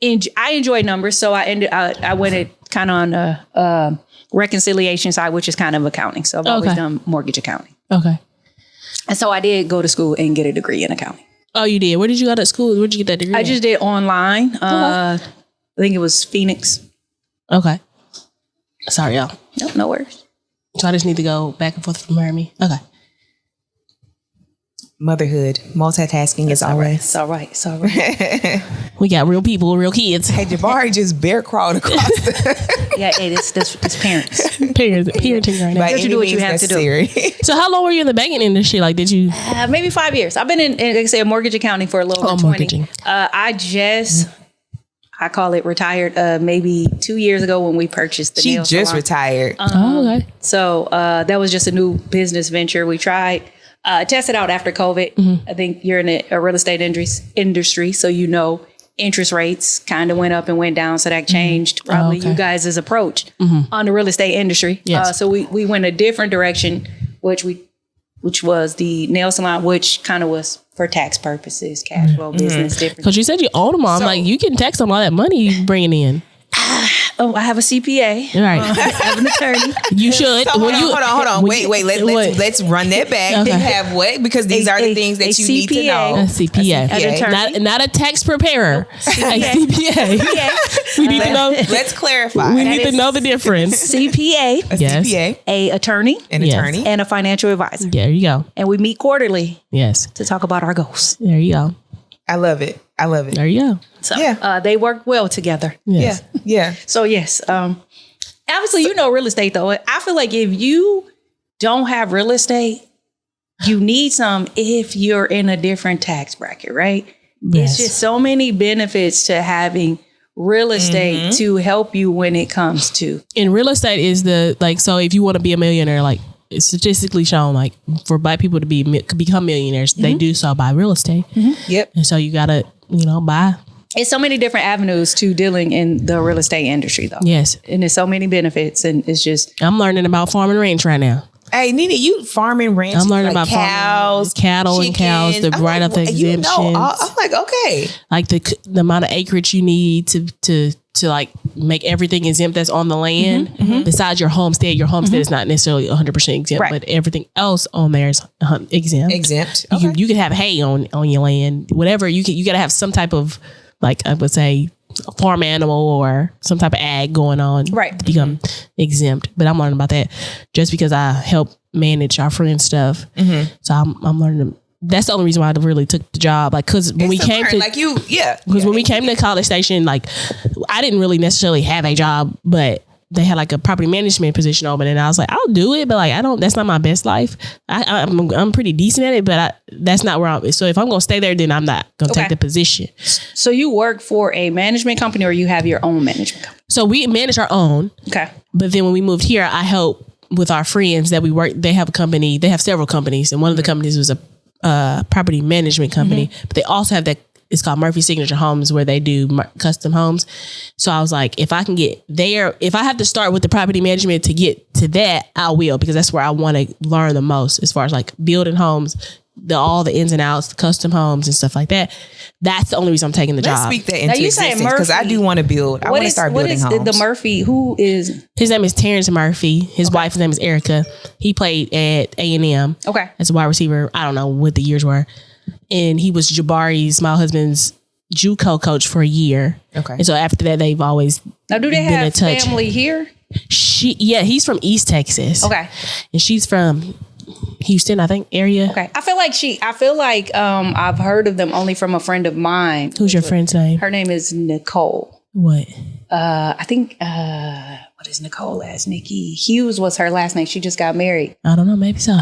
[SPEAKER 2] enjoy numbers. So I went kind of on the reconciliation side, which is kind of accounting. So I've always done mortgage accounting.
[SPEAKER 3] Okay.
[SPEAKER 2] And so I did go to school and get a degree in accounting.
[SPEAKER 3] Oh, you did? Where did you go to school? Where did you get that degree?
[SPEAKER 2] I just did online. I think it was Phoenix.
[SPEAKER 3] Okay. Sorry, y'all.
[SPEAKER 2] Nope, no worries.
[SPEAKER 3] So I just need to go back and forth from Miami. Okay.
[SPEAKER 1] Motherhood, multitasking is always.
[SPEAKER 2] It's all right.
[SPEAKER 3] We got real people, real kids.
[SPEAKER 1] Hey, Jabari just bear crawled across
[SPEAKER 2] it's parents.
[SPEAKER 3] Parenting right now.
[SPEAKER 2] You have to do what you have to do.
[SPEAKER 3] So how long were you in the banking industry? Like, did you?
[SPEAKER 2] Maybe 5 years. I've been in, like I said, mortgage accounting for a little over 20. I call it retired maybe 2 years ago when we purchased the nail salon.
[SPEAKER 1] She just retired.
[SPEAKER 3] Okay.
[SPEAKER 2] So that was just a new business venture. We tried, tested out after COVID. I think you're in a real estate industry, so interest rates kind of went up and went down. So that changed probably you guys' approach on the real estate industry.
[SPEAKER 3] Yes.
[SPEAKER 2] So we went a different direction, which was the nail salon, which kind of was for tax purposes, cash flow business, different.
[SPEAKER 3] Because you said you own them all. I'm like, you can tax them all that money you bringing in.
[SPEAKER 2] I have a CPA.
[SPEAKER 3] Right.
[SPEAKER 2] I have an attorney.
[SPEAKER 3] You should.
[SPEAKER 1] So hold on. Wait. Let's run that back.
[SPEAKER 3] Okay.
[SPEAKER 1] You have what? Because these are the things that you need to know.
[SPEAKER 3] A CPA.
[SPEAKER 2] An attorney.
[SPEAKER 3] Not a tax preparer. A CPA. We need to know.
[SPEAKER 1] Let's clarify.
[SPEAKER 3] We need to know the difference.
[SPEAKER 2] CPA.
[SPEAKER 1] A CPA.
[SPEAKER 2] A attorney.
[SPEAKER 1] An attorney.
[SPEAKER 2] And a financial advisor.
[SPEAKER 3] There you go.
[SPEAKER 2] And we meet quarterly.
[SPEAKER 3] Yes.
[SPEAKER 2] To talk about our goals.
[SPEAKER 3] There you go.
[SPEAKER 1] I love it.
[SPEAKER 3] There you go.
[SPEAKER 2] So they work well together.
[SPEAKER 3] Yes.
[SPEAKER 1] Yeah.
[SPEAKER 2] So yes, obviously real estate though. I feel like if you don't have real estate, you need some if you're in a different tax bracket, right?
[SPEAKER 3] Yes.
[SPEAKER 2] It's just so many benefits to having real estate to help you when it comes to.
[SPEAKER 3] And real estate is so if you want to be a millionaire, like it's statistically shown, like for Black people to become millionaires, they do so by real estate.
[SPEAKER 1] Yep.
[SPEAKER 3] And so you gotta, buy.
[SPEAKER 2] It's so many different avenues to dealing in the real estate industry, though.
[SPEAKER 3] Yes.
[SPEAKER 2] And there's so many benefits, and it's just.
[SPEAKER 3] I'm learning about farm and ranch right now.
[SPEAKER 1] Hey, Nina, you farming ranch.
[SPEAKER 3] I'm learning about
[SPEAKER 1] cows,
[SPEAKER 3] cattle
[SPEAKER 1] chickens.
[SPEAKER 3] And cows, the right up the exemptions.
[SPEAKER 1] I'm like, okay.
[SPEAKER 3] Like the amount of acreage you need to like make everything exempt that's on the land. Besides your homestead is not necessarily 100% exempt,
[SPEAKER 2] right.
[SPEAKER 3] but everything else on there is exempt.
[SPEAKER 1] Exempt. Okay.
[SPEAKER 3] You can have hay on your land, whatever. You got to have some type of, like I would say, a farm animal or some type of ag going on,
[SPEAKER 2] right,
[SPEAKER 3] to become exempt. But I'm learning about that just because I help manage our friends' stuff. So I'm learning. That's the only reason why I really took the job. Like, cause when we came to when we came to College Station, like I didn't really necessarily have a job, but they had like a property management position open, and I was like, I'll do it, but like that's not my best life. I'm pretty decent at it, but that's not where I'm. So if I'm gonna stay there, then I'm not gonna take the position.
[SPEAKER 2] So you work for a management company, or you have your own management company?
[SPEAKER 3] So we manage our own.
[SPEAKER 2] Okay.
[SPEAKER 3] But then when we moved here, I help with our friends that we work. They have a company. They have several companies, and one of the companies was a property management company. But they also have that
[SPEAKER 5] it's called Murphy Signature Homes, where they do custom homes. So I was like, if I can get there, if I have to start with the property management to get to that, I will, because that's where I want to learn the most as far as like building homes, all the ins and outs, the custom homes and stuff like that. That's the only reason I'm taking the
[SPEAKER 6] Let's
[SPEAKER 5] job.
[SPEAKER 6] speak that into existence, because I do want to build. I want to start building homes.
[SPEAKER 4] The Murphy? Who is?
[SPEAKER 5] His name is Terrence Murphy. His wife's name is Erica. He played at A&M.
[SPEAKER 4] Okay.
[SPEAKER 5] As a wide receiver. I don't know what the years were. And he was Jabari's, my husband's JUCO coach for a year.
[SPEAKER 6] Okay.
[SPEAKER 5] And so after that, they've always
[SPEAKER 4] Now, do they
[SPEAKER 5] been in
[SPEAKER 4] have
[SPEAKER 5] touch.
[SPEAKER 4] family here?
[SPEAKER 5] He's from East Texas.
[SPEAKER 4] Okay.
[SPEAKER 5] And she's from Houston, I think, area.
[SPEAKER 4] Okay. I feel like I've heard of them only from a friend of mine.
[SPEAKER 5] Who's your friend's name?
[SPEAKER 4] Her name is Nicole.
[SPEAKER 5] What?
[SPEAKER 4] I think what is Nicole as? Nikki Hughes was her last name. She just got married.
[SPEAKER 5] I don't know, maybe so.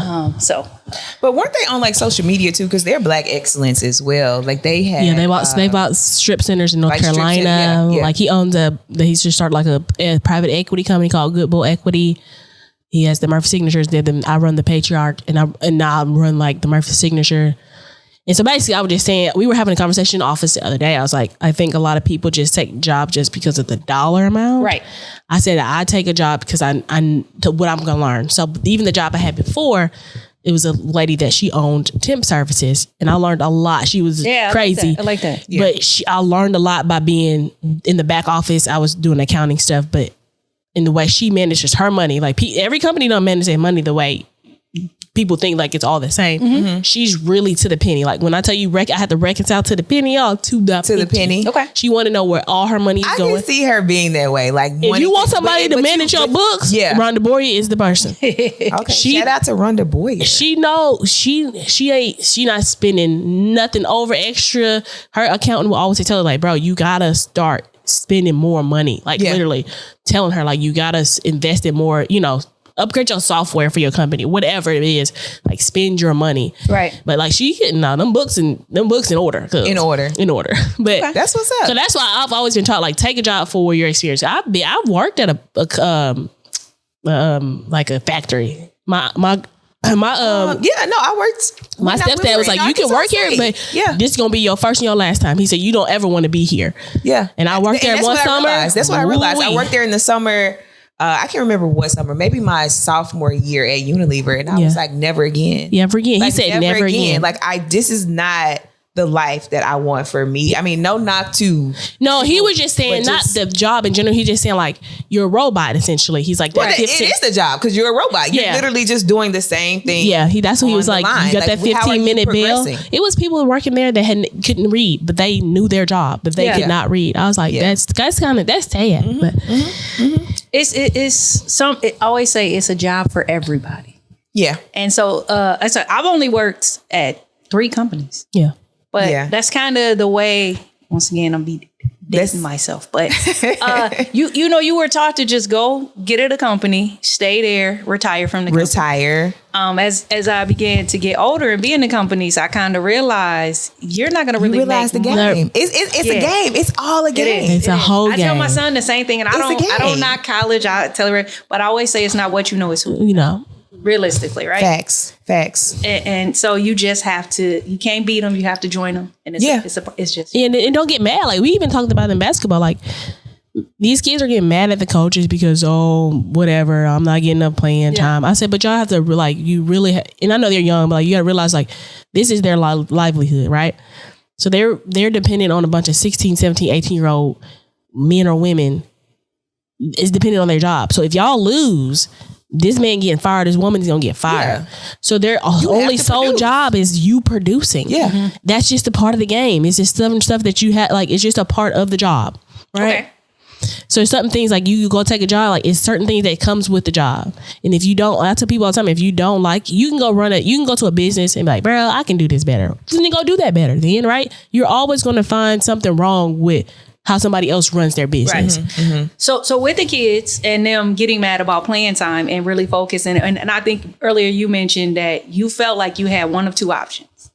[SPEAKER 6] But weren't they on like social media too? Because they're Black excellence as well. Like they had.
[SPEAKER 5] Yeah, they bought strip centers in North
[SPEAKER 6] like
[SPEAKER 5] Carolina.
[SPEAKER 6] Yeah.
[SPEAKER 5] Like he owns he's just started like a private equity company called Good Bull Equity. He has the Murphy Signatures. I run the Patriarch, and I run like the Murphy Signature. And so basically, I was just saying, we were having a conversation in the office the other day. I was like, I think a lot of people just take a job just because of the dollar amount.
[SPEAKER 4] Right.
[SPEAKER 5] I said I take a job because I to what I'm going to learn. So even the job I had before, it was a lady that she owned temp services, and I learned a lot. She was crazy.
[SPEAKER 4] I like that.
[SPEAKER 6] Yeah.
[SPEAKER 5] But I learned a lot by being in the back office. I was doing accounting stuff, but in the way she manages her money, like every company don't manage their money the way people think, like it's all the same. Mm-hmm. She's really to the penny. Like when I tell you, I had to reconcile to the penny, y'all, to the penny. Okay. She want to know where all her money is going.
[SPEAKER 6] I can see her being that way. Like
[SPEAKER 5] if you want somebody to manage your books, Rhonda Boyer is the person.
[SPEAKER 6] Okay. Shout out to Rhonda Boyer.
[SPEAKER 5] She not spending nothing over extra. Her accountant will always tell her like, bro, you gotta start spending more money. Like literally telling her like, you gotta invest in more, upgrade your software for your company, whatever it is, like spend your money. Right. But like she getting them books in order. In order. But
[SPEAKER 6] that's what's up.
[SPEAKER 5] So that's why I've always been taught, like, take a job for your experience. I've worked at like a factory. I worked. My stepdad was like, you can work here, but this is gonna be your first and your last time. He said, you don't ever want to be here. Yeah. And I worked there one summer.
[SPEAKER 6] That's what I realized. I worked there in the summer. I can't remember what summer, maybe my sophomore year at Unilever. And I was like, never again.
[SPEAKER 5] Never again. Like, he said, never again.
[SPEAKER 6] Like this is not the life that I want for me. I mean, no knock to.
[SPEAKER 5] No, he was just saying, not the job in general. He's just saying like, you're a robot essentially. He's like,
[SPEAKER 6] it is the job because you're a robot. You're literally just doing the same thing.
[SPEAKER 5] Yeah, that's what he was like. You got that 15-minute bill. It was people working there that couldn't read, but they knew their job, but they could not read. I was like, that's sad. Mm-hmm. But
[SPEAKER 4] it always say it's a job for everybody.
[SPEAKER 6] Yeah.
[SPEAKER 4] And so I've only worked at 3 companies.
[SPEAKER 5] Yeah.
[SPEAKER 4] But that's kind of the way, once again, I'm dating myself. But you were taught to just go get at a company, stay there, retire from the company. As I began to get older and be in the companies, I kind of realized you're not going to really realize the
[SPEAKER 6] game. It's a game. It's all a game.
[SPEAKER 5] It's a whole game.
[SPEAKER 4] I tell my son the same thing, and I don't knock college. I tell her, but I always say it's not what you know, it's who you know. Realistically, right?
[SPEAKER 6] Facts.
[SPEAKER 4] And so you just have to, you can't beat them. You have to join them. And it's just.
[SPEAKER 5] And don't get mad. Like we even talked about in basketball, like these kids are getting mad at the coaches because, whatever, I'm not getting enough playing time. I said, but y'all have to like, you really, and I know they're young, but like, you got to realize like this is their livelihood, right? So they're dependent on a bunch of 16, 17, 18-year-old men or women. It's dependent on their job. So if y'all lose, this man getting fired, this woman is gonna get fired. Yeah. So their only sole job is you producing. Yeah. Mm-hmm. That's just a part of the game. It's just stuff that you have, like, it's just a part of the job. Right. Okay. So certain things, like you go take a job, like it's certain things that comes with the job. And if you don't, I tell people all the time, if you don't like, you can go run it, you can go to a business and be like, bro, I can do this better. Then you go do that better then, right? You're always gonna find something wrong with how somebody else runs their business.
[SPEAKER 4] Right. Mm-hmm. Mm-hmm. So with the kids and them getting mad about playing time and really focusing, and I think earlier you mentioned that you felt like you had one of 2 options.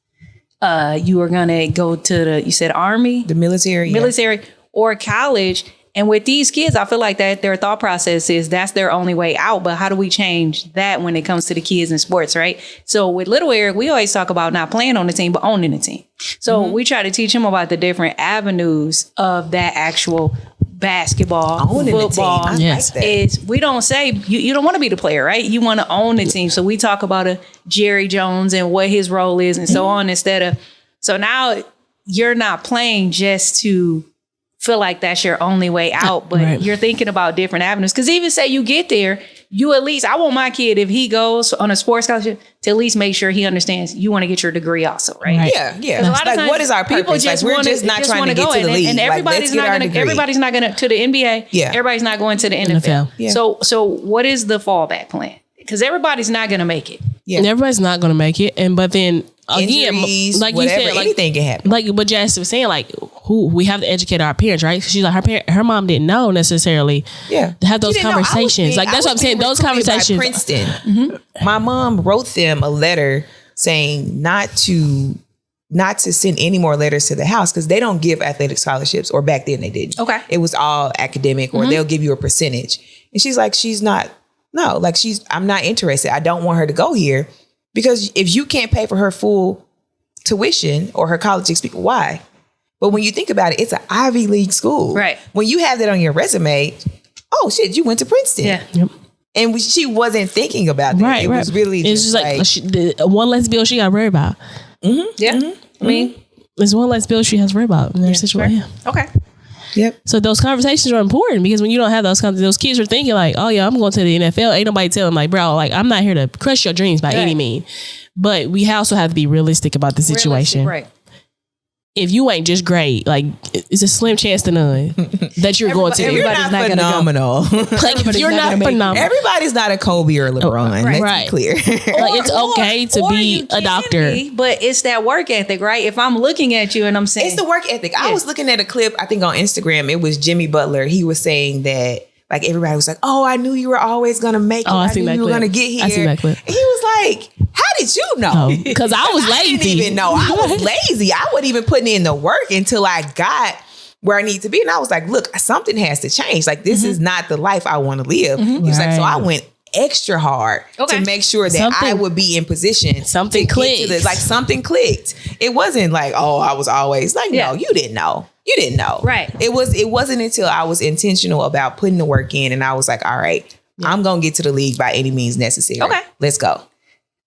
[SPEAKER 4] You were going to go to you said Army?
[SPEAKER 6] The military.
[SPEAKER 4] Or college. And with these kids, I feel like that their thought process is that's their only way out. But how do we change that when it comes to the kids in sports, right? So with little Eric, we always talk about not playing on the team, but owning the team. So we try to teach him about the different avenues of that actual basketball, football.
[SPEAKER 6] Yes.
[SPEAKER 4] Is we don't say you don't want to be the player, right? You want to own the team. So we talk about a Jerry Jones and what his role is and so on instead of, so now you're not playing just to feel like that's your only way out, but you're thinking about different avenues. Because even say you get there, you at least, I want my kid, if he goes on a sports scholarship, to at least make sure he understands you want to get your degree also, right?
[SPEAKER 6] Yeah.
[SPEAKER 4] A lot of times,
[SPEAKER 6] what is our purpose?
[SPEAKER 4] people just
[SPEAKER 6] we're
[SPEAKER 4] want
[SPEAKER 6] just not trying to get to the league.
[SPEAKER 4] And everybody's not going to the NBA.
[SPEAKER 6] Yeah.
[SPEAKER 4] Everybody's not going to the NFL.
[SPEAKER 5] Yeah.
[SPEAKER 4] So what is the fallback plan? Because everybody's not going to make it.
[SPEAKER 6] Yeah.
[SPEAKER 5] And everybody's not going to make it. But then again,
[SPEAKER 6] injuries,
[SPEAKER 5] like
[SPEAKER 6] whatever,
[SPEAKER 5] you said,
[SPEAKER 6] anything can happen.
[SPEAKER 5] Like what Jess was saying, like who we have to educate our parents, right? She's like her mom didn't know necessarily.
[SPEAKER 6] Yeah,
[SPEAKER 5] to have those conversations. Like that's what I'm saying. Those conversations.
[SPEAKER 6] Princeton. My mom wrote them a letter saying not to send any more letters to the house because they don't give athletic scholarships, or back then they didn't.
[SPEAKER 4] Okay,
[SPEAKER 6] it was all academic, or they'll give you a percentage. And she's like, I'm not interested. I don't want her to go here. Because if you can't pay for her full tuition or her college experience, why? But when you think about it, it's an Ivy League school.
[SPEAKER 4] Right.
[SPEAKER 6] When you have that on your resume, oh shit, you went to Princeton.
[SPEAKER 4] Yeah.
[SPEAKER 5] Yep.
[SPEAKER 6] And she wasn't thinking about that.
[SPEAKER 5] Right.
[SPEAKER 6] It was really
[SPEAKER 5] it's just like the one less bill she got to worry about.
[SPEAKER 4] Yeah. I mean,
[SPEAKER 5] there's one less bill she has to worry about in their situation.
[SPEAKER 4] Sure. Okay.
[SPEAKER 6] Yep.
[SPEAKER 5] So those conversations are important because when you don't have those kids are thinking like, oh yeah, I'm going to the NFL. Ain't nobody telling them like, bro, like I'm not here to crush your dreams by any means. But we also have to be realistic about the situation.
[SPEAKER 4] Right.
[SPEAKER 5] If you ain't just great, like it's a slim chance to none that you're going to.
[SPEAKER 6] Everybody's not phenomenal.
[SPEAKER 5] Like if you're not phenomenal,
[SPEAKER 6] everybody's not a Kobe or LeBron. Let's be clear.
[SPEAKER 5] Like it's okay to be a doctor,
[SPEAKER 4] but it's that work ethic, right? If I'm looking at you and I'm saying
[SPEAKER 6] it's the work ethic. I was looking at a clip, I think on Instagram, it was Jimmy Butler. He was saying that like everybody was like, "Oh, I knew you were always gonna make it. I knew you were gonna get here."
[SPEAKER 5] I see that clip.
[SPEAKER 6] And he was like, "How did you know?"
[SPEAKER 5] Because I was lazy.
[SPEAKER 6] I didn't even know. I was lazy. I wasn't even putting in the work until I got where I need to be. And I was like, "Look, something has to change. Like this is not the life I want to live." He was like, "So I went extra hard to make sure that I would be in position."
[SPEAKER 5] Something clicked.
[SPEAKER 6] Something clicked. It wasn't like, "Oh, I was always like." No, you didn't know. You didn't know.
[SPEAKER 4] Right.
[SPEAKER 6] It wasn't until I was intentional about putting the work in and I was like, all right, I'm going to get to the league by any means necessary.
[SPEAKER 4] Okay.
[SPEAKER 6] Let's go.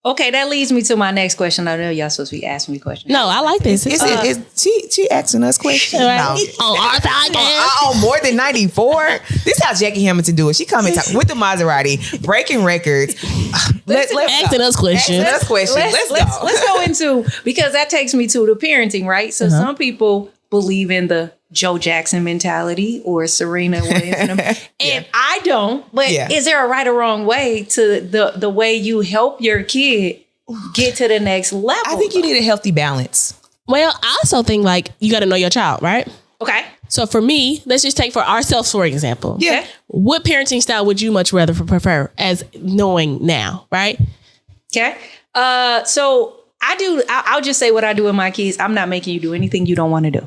[SPEAKER 4] Okay, that leads me to my next question. I know y'all supposed to be asking me questions.
[SPEAKER 5] No, I like this.
[SPEAKER 6] She asking us questions.
[SPEAKER 5] Right.
[SPEAKER 6] No.
[SPEAKER 5] Our podcast.
[SPEAKER 6] More than 94. This is how Jackie Hamilton do it. She come and talk with the Maserati, breaking records. Let's
[SPEAKER 5] asking us questions.
[SPEAKER 6] Let's go.
[SPEAKER 4] Let's go into, because that takes me to the parenting, right? So some people believe in the Joe Jackson mentality or Serena Williams. And I don't, but is there a right or wrong way to the way you help your kid get to the next level?
[SPEAKER 6] I think you need a healthy balance.
[SPEAKER 5] Well, I also think like you got to know your child, right?
[SPEAKER 4] Okay.
[SPEAKER 5] So for me, let's just take for ourselves, for example.
[SPEAKER 6] Yeah.
[SPEAKER 5] What parenting style would you much rather prefer as knowing now, right?
[SPEAKER 4] Okay. So I'll just say what I do with my kids. I'm not making you do anything you don't want to do.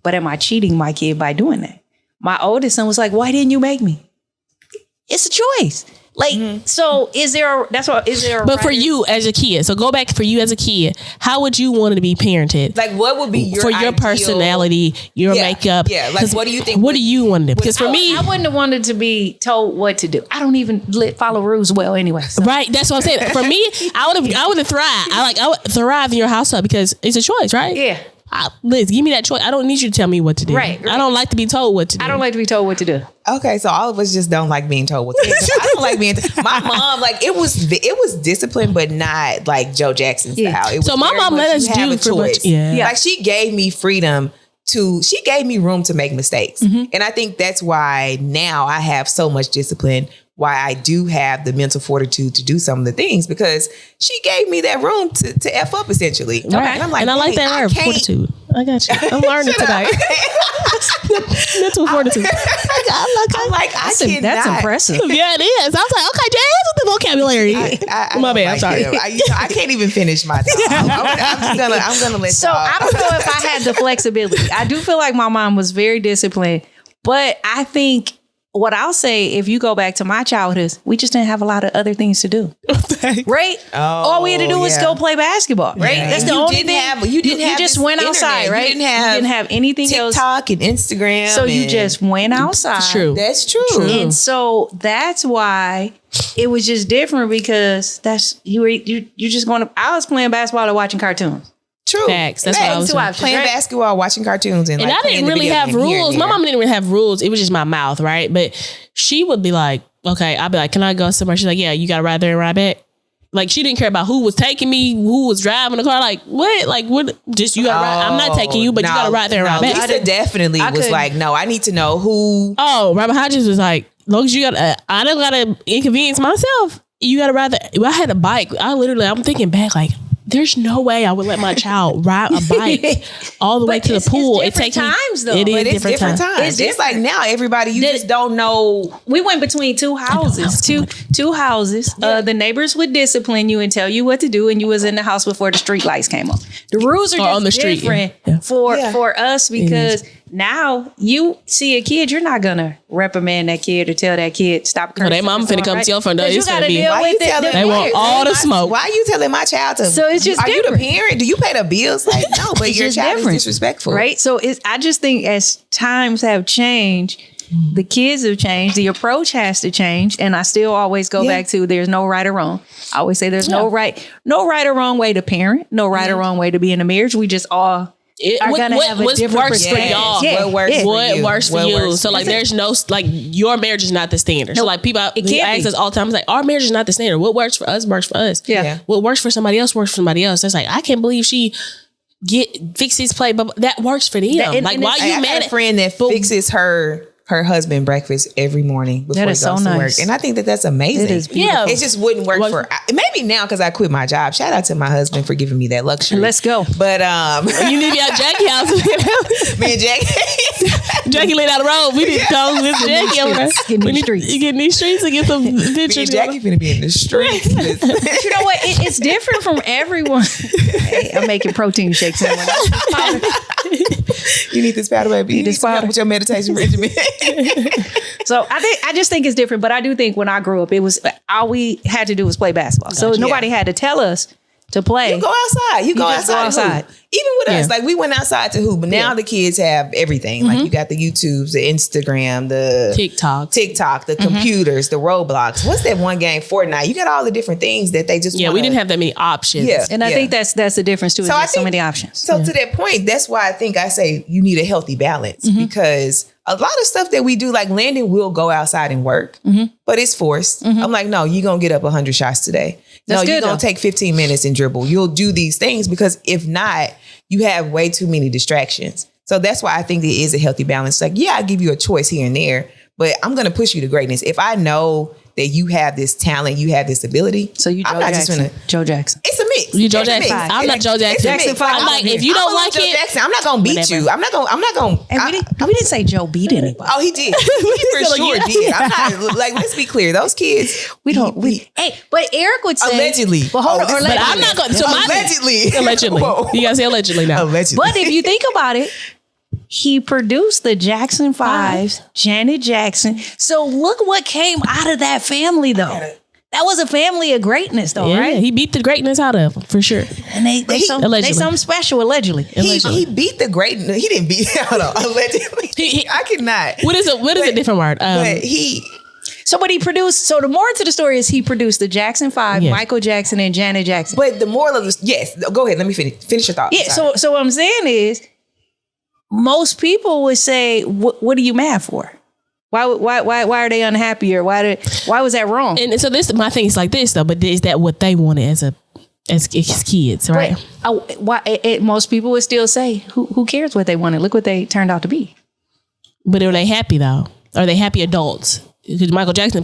[SPEAKER 4] But am I cheating my kid by doing that? My oldest son was like, why didn't you make me? It's a choice. Like, so is there
[SPEAKER 5] But for you as a kid, so go back for you as a kid, how would you want to be parented?
[SPEAKER 6] Like, what would be your
[SPEAKER 5] for your personality, your makeup?
[SPEAKER 6] Yeah, like, what do you think?
[SPEAKER 5] What do you want to do? Because for me,
[SPEAKER 4] I wouldn't have wanted to be told what to do. I don't even follow rules well anyway. So.
[SPEAKER 5] Right, that's what I'm saying. For me, I would have thrived. I would thrive in your household because it's a choice, right?
[SPEAKER 4] Yeah.
[SPEAKER 5] Liz, give me that choice. I don't need you to tell me what to do.
[SPEAKER 4] Right.
[SPEAKER 5] I don't like to be told what to do.
[SPEAKER 4] I don't like to be told what to do.
[SPEAKER 6] Okay, so all of us just don't like being told what to do. I don't like being. My mom, like it was discipline, but not like Joe Jackson style. It was
[SPEAKER 5] so my mom let us do
[SPEAKER 6] choice. Like she gave me freedom. She gave me room to make mistakes, and I think that's why now I have so much discipline. Why I do have the mental fortitude to do some of the things because she gave me that room to F up essentially.
[SPEAKER 5] Right. And I'm like, and I like that word, fortitude. I got you. I'm learning today. Mental fortitude.
[SPEAKER 4] That's impressive.
[SPEAKER 5] Yeah, it is. I was like, okay, Jazz, with the vocabulary. My bad. I'm sorry.
[SPEAKER 6] I can't even finish my thought. I'm gonna let.
[SPEAKER 4] So I don't know if I had the flexibility. I do feel like my mom was very disciplined But I think what I'll say, if you go back to my childhood, we just didn't have a lot of other things to do. Right? All we had to do was go play basketball, right?
[SPEAKER 6] Yeah.
[SPEAKER 4] That's the only thing.
[SPEAKER 6] You
[SPEAKER 4] just went outside, right?
[SPEAKER 6] You didn't have
[SPEAKER 4] anything else.
[SPEAKER 6] TikTok and Instagram.
[SPEAKER 4] So you just went outside.
[SPEAKER 5] It's true.
[SPEAKER 6] That's true.
[SPEAKER 4] And so that's why it was just different, because you're just going to, I was playing basketball or watching cartoons.
[SPEAKER 6] True.
[SPEAKER 5] Facts. That's what I was doing.
[SPEAKER 6] Playing basketball, watching cartoons, and
[SPEAKER 5] I didn't really have rules. My mom didn't really have rules. It was just my mouth, right? But she would be like, okay, I'd be like, can I go somewhere? She's like, yeah, you got to ride there and ride back. Like, she didn't care about who was taking me, who was driving the car. Like, what? Like, what? Just, you got to ride. I'm not taking you, but you got to ride there and ride back.
[SPEAKER 6] Lisa definitely was like, no, I need to know who.
[SPEAKER 5] Oh, Robert Hodges was like, as long as you got, I don't got to inconvenience myself. You got to ride there. I had a bike. I'm thinking back, like, there's no way I would let my child ride a bike all the way to the pool.
[SPEAKER 4] It's different times, though.
[SPEAKER 6] It is different times. It's like now everybody, you just don't know.
[SPEAKER 4] We went between two houses. Two houses.
[SPEAKER 6] Yeah.
[SPEAKER 4] The neighbors would discipline you and tell you what to do, and you was in the house before the street lights came on. The rules are just
[SPEAKER 5] on the street,
[SPEAKER 4] different for us, because now you see a kid, you're not gonna reprimand that kid or tell that kid stop cursing.
[SPEAKER 5] Their mom finna come to your front door.
[SPEAKER 4] You gotta deal with it.
[SPEAKER 5] They want all the smoke.
[SPEAKER 6] Why are you telling my child to?
[SPEAKER 4] So it's just
[SPEAKER 6] are
[SPEAKER 4] different.
[SPEAKER 6] you the parent? Do you pay the bills? Like, no, but your child is disrespectful,
[SPEAKER 4] right? So I just think as times have changed, the kids have changed, the approach has to change, and I still always go back to there's no right or wrong. I always say there's no right or wrong way to parent, no right or wrong way to be in a marriage. We just all are gonna have a different
[SPEAKER 5] works for y'all. What works for you? So like, there's no, like, your marriage is not the standard. So like, people ask us all the time, it's like, our marriage is not the standard. What works for us works for us.
[SPEAKER 4] Yeah.
[SPEAKER 5] What works for somebody else works for somebody else. It's like, I can't believe she fixes play, but that works for them. Like, why you mad at
[SPEAKER 6] a friend that fixes her husband breakfast every morning before he goes to work. And I think that's amazing.
[SPEAKER 4] It is beautiful.
[SPEAKER 6] Yeah. It just wouldn't work for, maybe now because I quit my job. Shout out to my husband for giving me that luxury.
[SPEAKER 4] Let's go.
[SPEAKER 6] But
[SPEAKER 5] you need to be at Jackie house.
[SPEAKER 6] Me and
[SPEAKER 5] Jackie laid out the road. We didn't go with Jackie over there.
[SPEAKER 4] Get in these streets.
[SPEAKER 5] You get in these streets and get some pictures.
[SPEAKER 6] Jackie finna be in the streets.
[SPEAKER 4] You know what? It's different from everyone. Hey, I'm making protein shakes.
[SPEAKER 6] You need this powder, baby. You need this powder with your meditation regimen.
[SPEAKER 4] So I just think it's different. But I do think when I grew up, it was all we had to do was play basketball. So nobody had to tell us to play.
[SPEAKER 6] You go outside. You go outside. Even with us, like, we went outside to hoop, but now the kids have everything. Like, you got the YouTubes, the Instagram, the TikTok, the computers, the Roblox. What's that one game? Fortnite. You got all the different things that they just
[SPEAKER 5] we didn't have that many options.
[SPEAKER 4] Yeah. And I think that's the difference too. So many options.
[SPEAKER 6] So to that point, that's why I think I say you need a healthy balance, because a lot of stuff that we do, like Landon will go outside and work, but it's forced. I'm like, no, you're going to get up 100 shots today. You're going to take 15 minutes and dribble. You'll do these things, because if not, you have way too many distractions. So that's why I think it is a healthy balance. Like, I give you a choice here and there, but I'm going to push you to greatness. If I know that you have this talent, you have this ability. So
[SPEAKER 4] I'm not just gonna Joe Jackson.
[SPEAKER 6] It's a mix.
[SPEAKER 5] You Joe Jackson. I'm not Joe Jackson.
[SPEAKER 6] Jackson
[SPEAKER 5] 5. I'm like, if you don't like
[SPEAKER 6] Joe
[SPEAKER 5] it,
[SPEAKER 6] Jackson, I'm not gonna beat you. I'm not gonna.
[SPEAKER 4] And we didn't say Joe beat anybody.
[SPEAKER 6] Oh, he did. He for sure did. I'm not, like, let's be clear. Those kids.
[SPEAKER 4] But Eric would say
[SPEAKER 6] allegedly.
[SPEAKER 4] Well, hold on.
[SPEAKER 5] But I'm not going to. Allegedly. You gotta say allegedly now.
[SPEAKER 6] Allegedly.
[SPEAKER 4] But if you think about it, he produced the Jackson 5s, Janet Jackson. So look what came out of that family, though. That was a family of greatness, though, right?
[SPEAKER 5] He beat the greatness out of them, for sure.
[SPEAKER 4] And they something special, allegedly.
[SPEAKER 6] He beat the greatness. He didn't beat allegedly. I cannot.
[SPEAKER 5] What is a different word?
[SPEAKER 6] But he...
[SPEAKER 4] But he produced, so the moral to the story is he produced the Jackson 5, Michael Jackson, and Janet Jackson.
[SPEAKER 6] But the moral of this, go ahead, let me finish your thought.
[SPEAKER 4] Yeah, so what I'm saying is, most people would say, what are you mad for? Why are they unhappy, or why was that wrong?
[SPEAKER 5] And so my thing is like this though, but is that what they wanted as kids, right?
[SPEAKER 4] Most people would still say, who cares what they wanted? Look what they turned out to be.
[SPEAKER 5] But are they happy though? Are they happy adults? Because Michael Jackson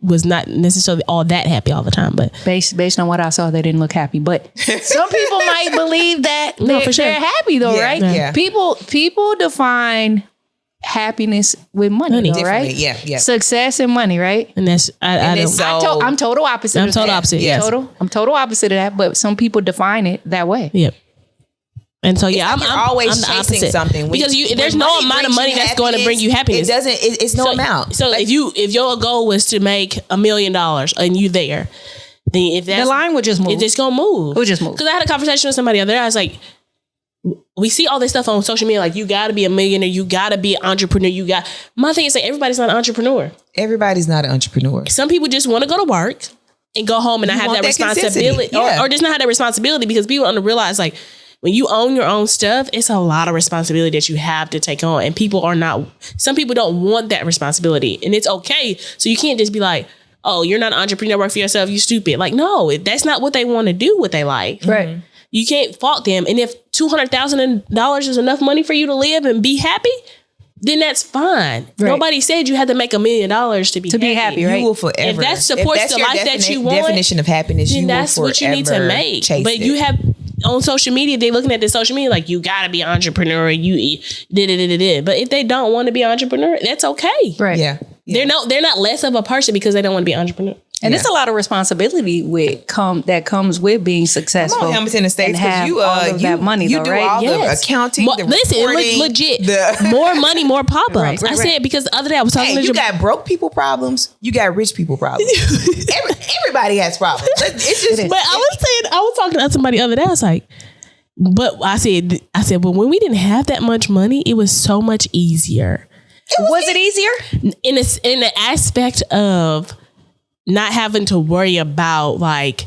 [SPEAKER 5] was not necessarily all that happy all the time, but
[SPEAKER 4] based on what I saw, they didn't look happy. But some people might believe that they're happy though, right?
[SPEAKER 6] Yeah.
[SPEAKER 4] People define happiness with money though, right?
[SPEAKER 6] Yeah.
[SPEAKER 4] Success and money, right?
[SPEAKER 5] And that's
[SPEAKER 4] I'm total opposite.
[SPEAKER 5] I'm total opposite. Yes.
[SPEAKER 4] I'm total opposite of that. But some people define it that way.
[SPEAKER 5] Yep. And so yeah,
[SPEAKER 6] you're always
[SPEAKER 5] I'm
[SPEAKER 6] chasing something
[SPEAKER 5] because there's no amount of money that's going to bring you happiness.
[SPEAKER 6] It doesn't. It's no amount.
[SPEAKER 5] So if your goal was to make $1 million and you there, then if that's,
[SPEAKER 4] the line would just move.
[SPEAKER 5] It's just gonna move.
[SPEAKER 4] It would just move.
[SPEAKER 5] Because I had a conversation with somebody the other day. I was like, we see all this stuff on social media, like you got to be a millionaire, you got to be an entrepreneur. My thing is like everybody's not an entrepreneur.
[SPEAKER 6] Everybody's not an entrepreneur.
[SPEAKER 5] Some people just want to go to work and go home and not have that responsibility, or just not have that responsibility, because people don't realize like when you own your own stuff, it's a lot of responsibility that you have to take on, and some people don't want that responsibility, and it's okay. So you can't just be like, oh, you're not an entrepreneur, work for yourself, you stupid. Like, no, that's not what they want to do with their life.
[SPEAKER 4] Right.
[SPEAKER 5] You can't fault them. And if $200,000 is enough money for you to live and be happy, then that's fine. Right. Nobody said you had to make $1 million to be happy,
[SPEAKER 4] right?
[SPEAKER 6] You will forever.
[SPEAKER 5] If that supports the life that you want,
[SPEAKER 6] definition of happiness,
[SPEAKER 5] then that's what you need to make. But you have on social media, they're looking at the social media like you got to be an entrepreneur. You did. But if they don't want to be an entrepreneur, that's okay.
[SPEAKER 4] Right.
[SPEAKER 6] Yeah.
[SPEAKER 5] They're not less of a person because they don't want to be an entrepreneur.
[SPEAKER 4] And it's a lot of responsibility that comes with being successful.
[SPEAKER 6] Come on, Hamilton Estates, because you
[SPEAKER 4] all of that money,
[SPEAKER 6] you
[SPEAKER 4] though,
[SPEAKER 6] do
[SPEAKER 4] right?
[SPEAKER 6] all the accounting, the reporting,
[SPEAKER 5] legit. More money, more pop-ups. I said because the other day I was talking to
[SPEAKER 6] you got broke people problems, you got rich people problems. Everybody has problems. It's just.
[SPEAKER 5] But I was talking to somebody the other day. I was like, but I said, but when we didn't have that much money, it was so much easier.
[SPEAKER 4] Was it easier?
[SPEAKER 5] In the aspect of not having to worry about like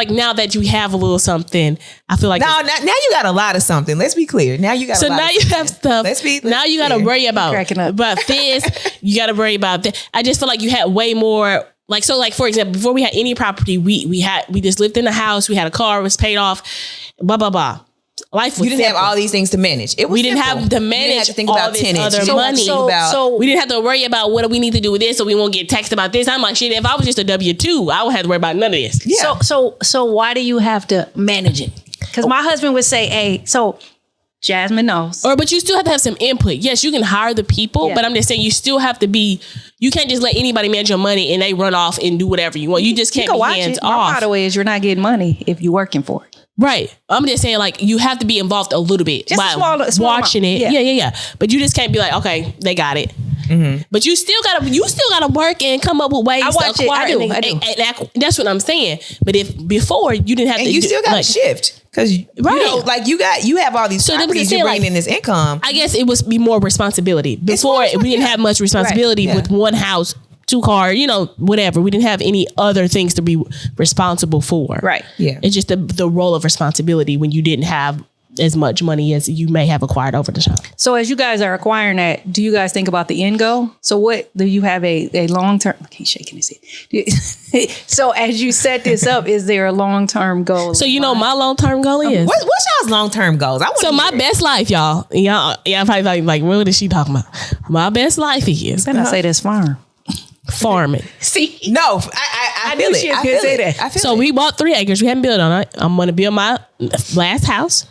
[SPEAKER 5] now that you have a little something, I feel like
[SPEAKER 6] now you got a lot of something. Let's be clear. Now you got
[SPEAKER 5] so
[SPEAKER 6] a lot
[SPEAKER 5] now
[SPEAKER 6] of
[SPEAKER 5] you
[SPEAKER 6] something.
[SPEAKER 5] have stuff. Now you got to worry about this. You got to worry about that. I just feel like you had way more. Like so, like for example, before we had any property, we just lived in the house. We had a car, it was paid off. Blah blah blah. Life was
[SPEAKER 6] you didn't have all these things to manage.
[SPEAKER 5] We didn't have to manage
[SPEAKER 6] to think about tenants.
[SPEAKER 5] Other money.
[SPEAKER 6] So
[SPEAKER 5] we didn't have to worry about what do we need to do with this, so we won't get text about this. I'm like, shit. If I was just a W-2, I would have to worry about none of this.
[SPEAKER 4] Yeah. So why do you have to manage it? Because my husband would say, "Hey, so Jasmine knows."
[SPEAKER 5] But you still have to have some input. Yes, you can hire the people, but I'm just saying you still have to be. You can't just let anybody manage your money and they run off and do whatever you want. You just can't be hands off.
[SPEAKER 4] My motto is you're not getting money if you're working for it.
[SPEAKER 5] Right. I'm just saying, like, you have to be involved a little bit
[SPEAKER 4] just
[SPEAKER 5] by
[SPEAKER 4] small
[SPEAKER 5] watching it. Yeah. But you just can't be like, okay, they got it. Mm-hmm. But you still gotta work and come up with ways to acquire. I do. And that's what I'm saying. But if before you didn't have to,
[SPEAKER 6] you still got to shift because you know, like you have all these properties, you're bringing in this income.
[SPEAKER 5] I guess it was be more responsibility. Before we didn't have much responsibility with one house. 2 car, whatever. We didn't have any other things to be responsible for.
[SPEAKER 4] Right.
[SPEAKER 6] Yeah.
[SPEAKER 5] It's just the role of responsibility when you didn't have as much money as you may have acquired over the time.
[SPEAKER 4] So as you guys are acquiring that, do you guys think about the end goal? So what do you have a long-term, he's shaking his head. So as you set this up, is there a long-term goal?
[SPEAKER 5] So my long-term goal is?
[SPEAKER 6] What's y'all's long-term goals?
[SPEAKER 5] So my best life, y'all probably like, what is she talking about? My best life is.
[SPEAKER 4] Then I say this
[SPEAKER 5] farming.
[SPEAKER 4] See?
[SPEAKER 6] No, I feel it. I feel it.
[SPEAKER 5] So we bought 3 acres. We haven't built on it. I'm going to build my last house.